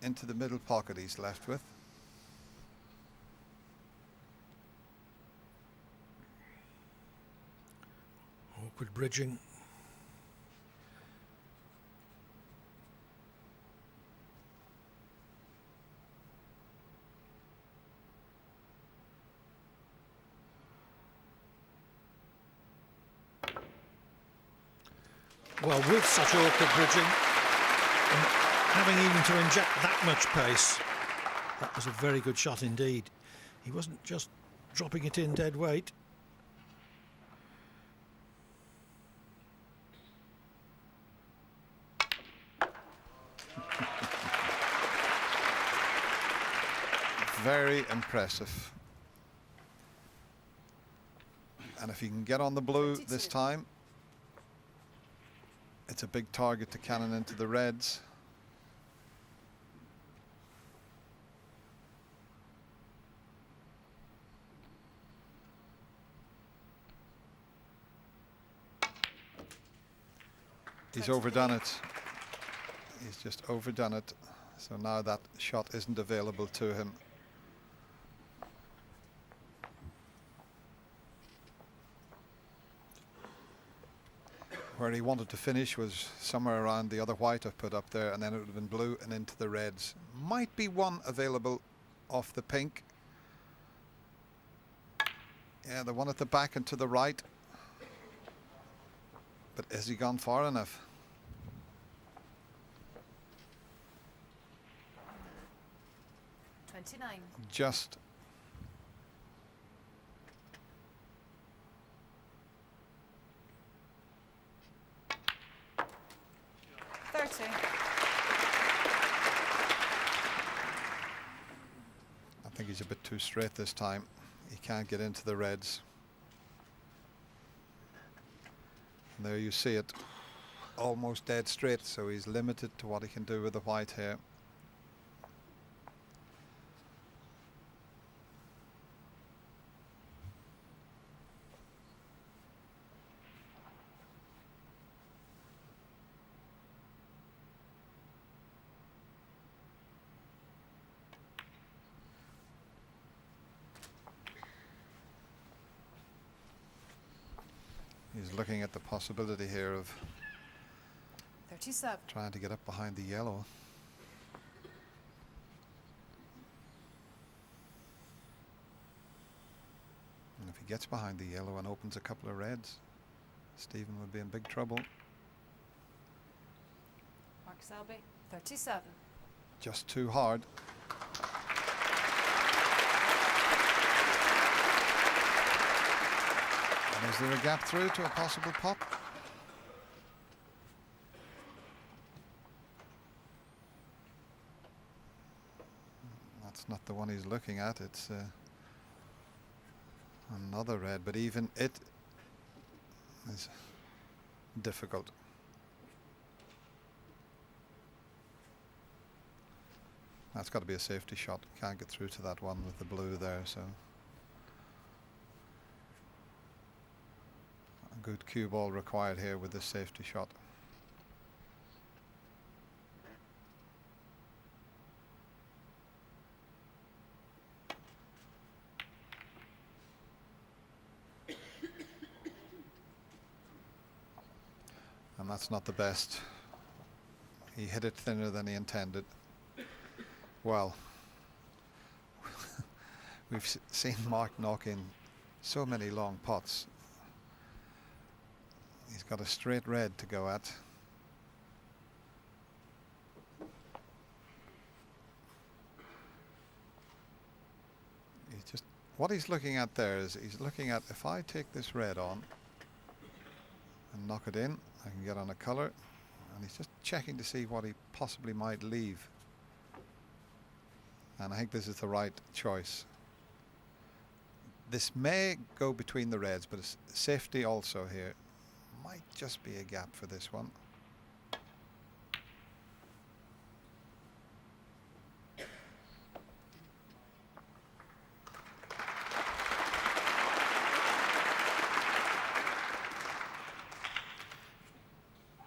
into the middle pocket he's left with. Awkward bridging. Well, with such awkward bridging, and having even to inject that much pace, that was a very good shot indeed. He wasn't just dropping it in dead weight. Very impressive. And if he can get on the blue 22. this time, it's a big target to cannon into the reds. He's overdone it. He's just overdone it. So now that shot isn't available to him. Where he wanted to finish was somewhere around the other white I've put up there, and then it would have been blue and into the reds. Might be one available off the pink. Yeah, the one at the back and to the right. But has he gone far enough? $29. Just. $30. I think he's a bit too straight this time. He can't get into the reds. And there you see it. Almost dead straight, so he's limited to what he can do with the white here. He's looking at the possibility here of 37. trying to get up behind the yellow. And if he gets behind the yellow and opens a couple of reds, Stephen would be in big trouble. Mark Selby, 37. Just too hard. And is there a gap through to a possible pot? one he's looking at. It's another red, but even it is difficult. That's got to be a safety shot. Can't get through to that one with the blue there, so a good cue ball required here with this safety shot. And that's not the best. He hit it thinner than he intended. Well, we've seen Mark knock in so many long pots. He's got a straight red to go at. What he's looking at there is he's looking at, if I take this red on and knock it in, I can get on a colour, and he's just checking to see what he possibly might leave. And I think this is the right choice. This may go between the reds, but it's safety also here. Might just be a gap for this one.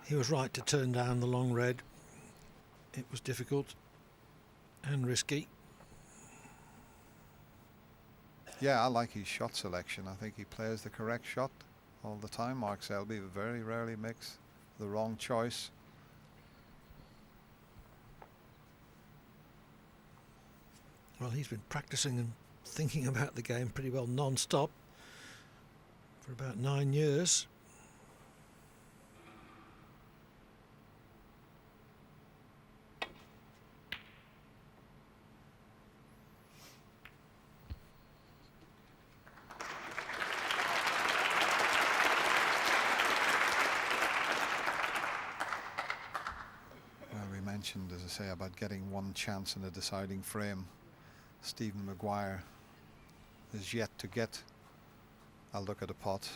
He was right to turn down the long red. It was difficult and risky. Yeah, I like his shot selection. I think he plays the correct shot all the time. Mark Selby very rarely makes the wrong choice. Well, he's been practicing and thinking about the game pretty well non-stop for about 9 years. As I say, about getting one chance in a deciding frame. Stephen Maguire is yet to get a look at a pot.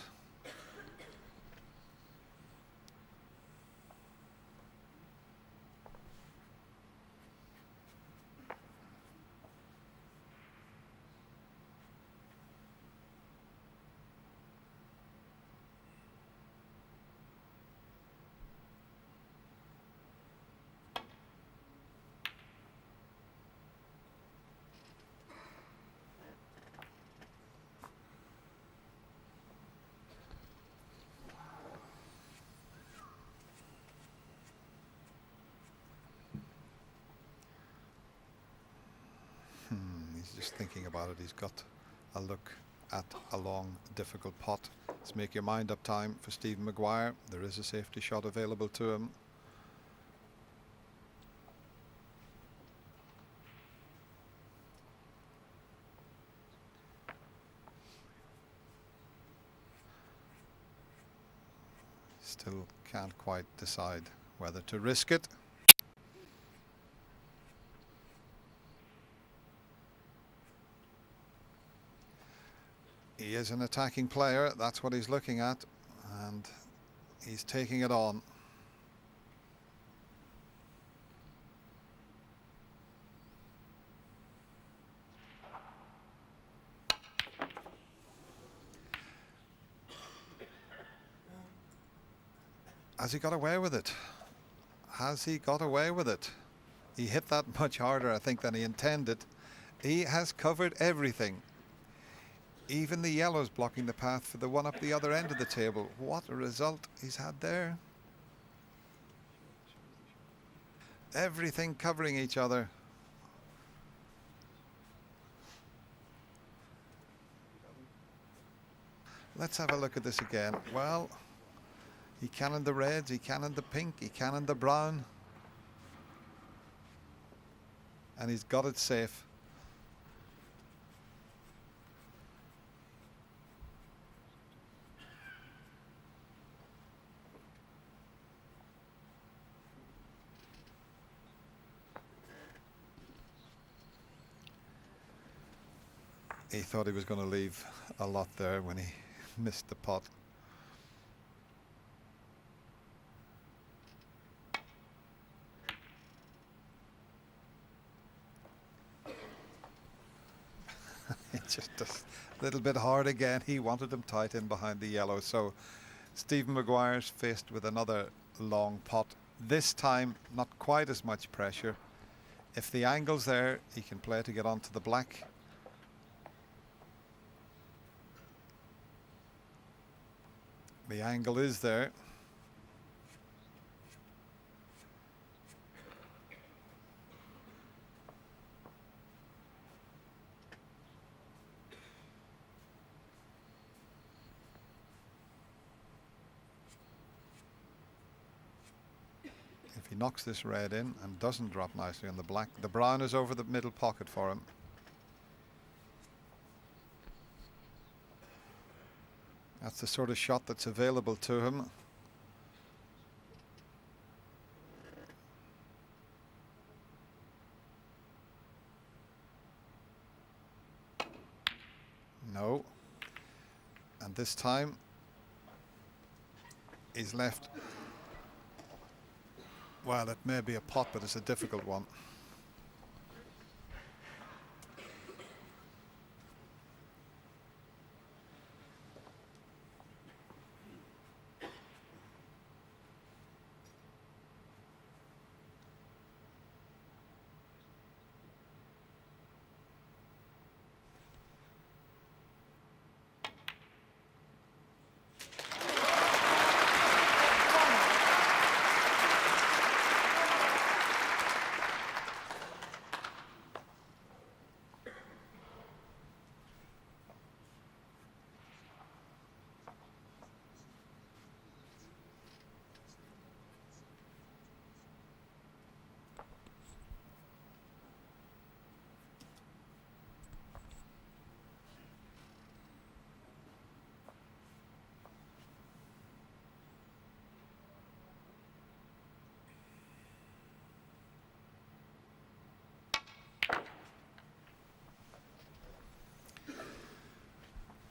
He's just thinking about it. He's got a look at a long, difficult pot. Let's make your mind up time for Stephen Maguire. There is a safety shot available to him. Still can't quite decide whether to risk it. He is an attacking player, that's what he's looking at, and he's taking it on. Has he got away with it? Has he got away with it? He hit that much harder, I think, than he intended. He has covered everything. Even the yellow's blocking the path for the one up the other end of the table. What a result he's had there. Everything covering each other. Let's have a look at this again. Well, he cannoned the reds, he cannoned the pink, he cannoned the brown. And he's got it safe. He thought he was going to leave a lot there when he missed the pot. It's just a little bit hard again. He wanted him tight in behind the yellow. So Stephen Maguire's faced with another long pot. This time, not quite as much pressure. If the angle's there, he can play to get onto the black. The angle is there. If he knocks this red in and doesn't drop nicely on the black, the brown is over the middle pocket for him. That's the sort of shot that's available to him. No. And this time he's left. Well, it may be a pot, but it's a difficult one.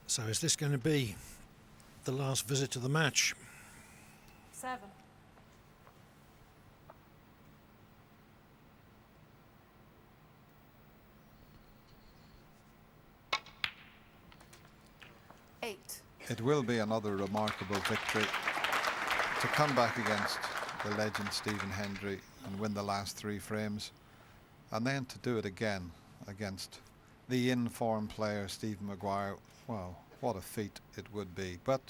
So is this going to be the last visit of the match? 7. 8. It will be another remarkable victory to come back against the legend Stephen Hendry and win the last 3 frames, and then to do it again against the in-form player Stephen Maguire. Wow, what a feat it would be. But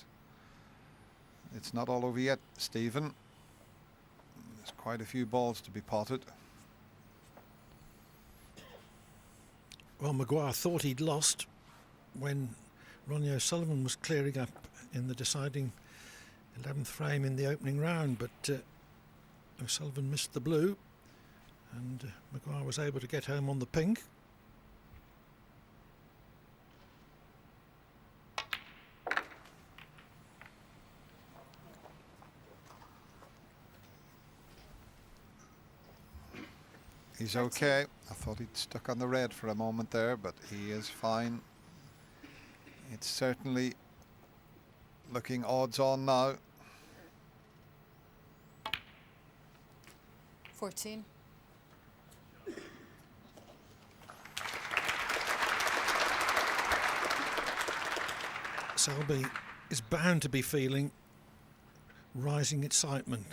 it's not all over yet, Stephen. There's quite a few balls to be potted. Well, Maguire thought he'd lost when Ronnie O'Sullivan was clearing up in the deciding 11th frame in the opening round, but O'Sullivan missed the blue and Maguire was able to get home on the pink. He's okay. I thought he'd stuck on the red for a moment there, but he is fine. It's certainly looking odds on now. 14. Selby is bound to be feeling rising excitement,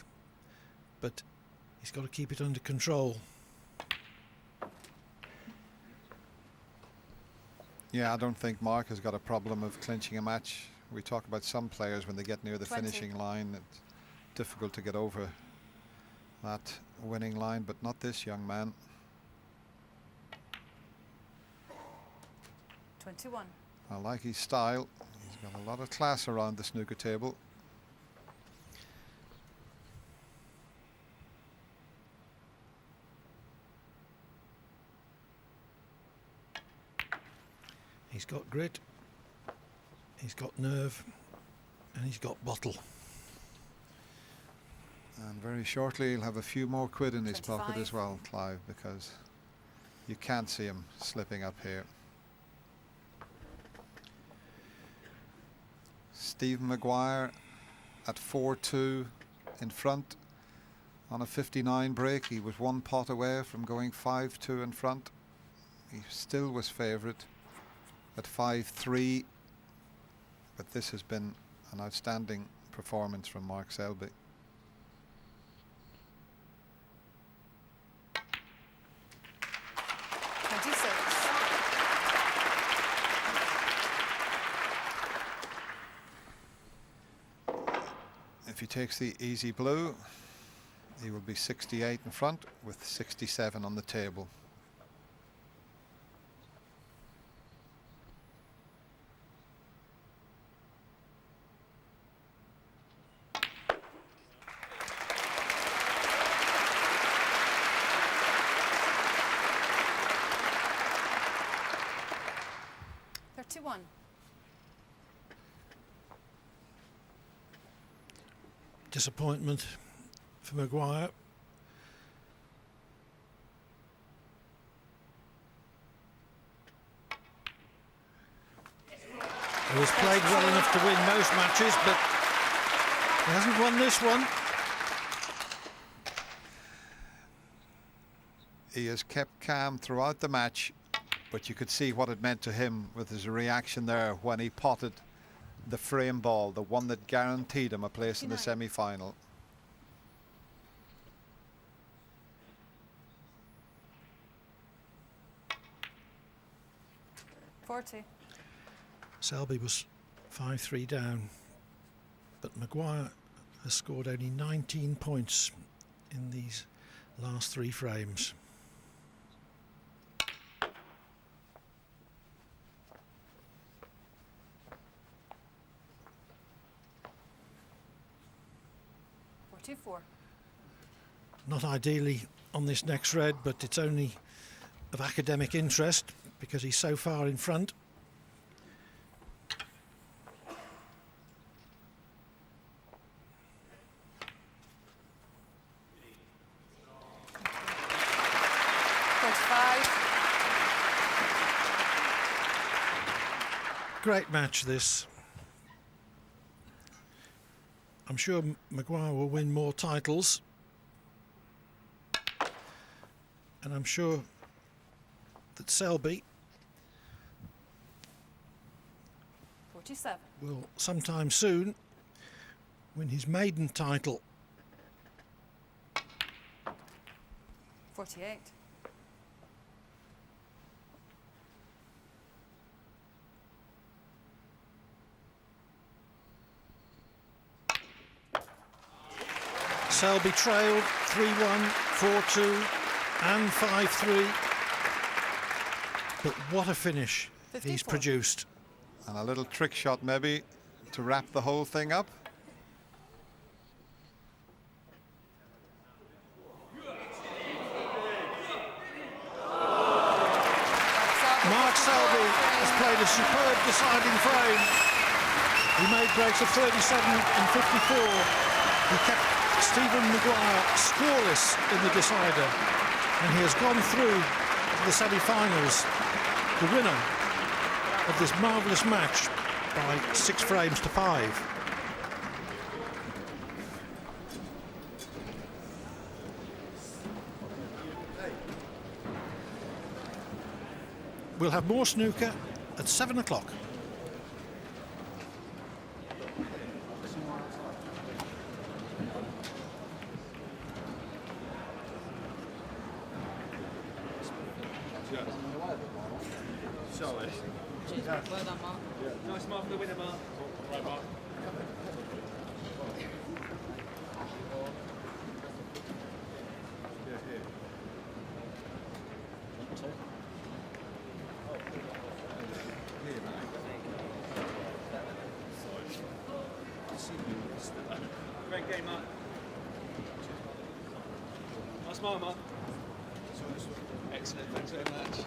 but he's got to keep it under control. Yeah, I don't think Mark has got a problem of clinching a match. We talk about some players when they get near the 20. finishing line, it's difficult to get over that winning line, but not this young man. 21. I like his style. He's got a lot of class around the snooker table. He's got grit, he's got nerve, and he's got bottle. And very shortly he'll have a few more quid in his pocket 25. as well, Clive, because you can't see him slipping up here. Stephen Maguire at 4-2 in front on a 59 break. He was one pot away from going 5-2 in front. He still was favourite at 5-3, but this has been an outstanding performance from Mark Selby. If he takes the easy blue, he will be 68 in front with 67 on the table. Disappointment for Maguire. He has played well enough to win most matches, but he hasn't won this one. He has kept calm throughout the match, but you could see what it meant to him with his reaction there when he potted the frame ball, the one that guaranteed him a place in the semi-final. Selby was 5-3 down, but Maguire has scored only 19 points in these last 3 frames. Not ideally on this next red, but it's only of academic interest because he's so far in front. Great match this. I'm sure Maguire will win more titles, and I'm sure that Selby will sometime soon win his maiden title. 48. Selby trailed 3-1, 4-2 and 5-3. But what a finish 54. He's produced. And a little trick shot maybe to wrap the whole thing up. Mark Selby has played a superb deciding frame. He made breaks of 37 and 54. He kept Stephen Maguire scoreless in the decider, and he has gone through to the semi-finals, the winner of this marvellous match by 6 frames to 5. We'll have more snooker at 7 o'clock. Well done, Mark. Nice mark for the winner, Mark. Right, Mark. Great game, Mark. Nice mark, Mark. Excellent, thanks very much.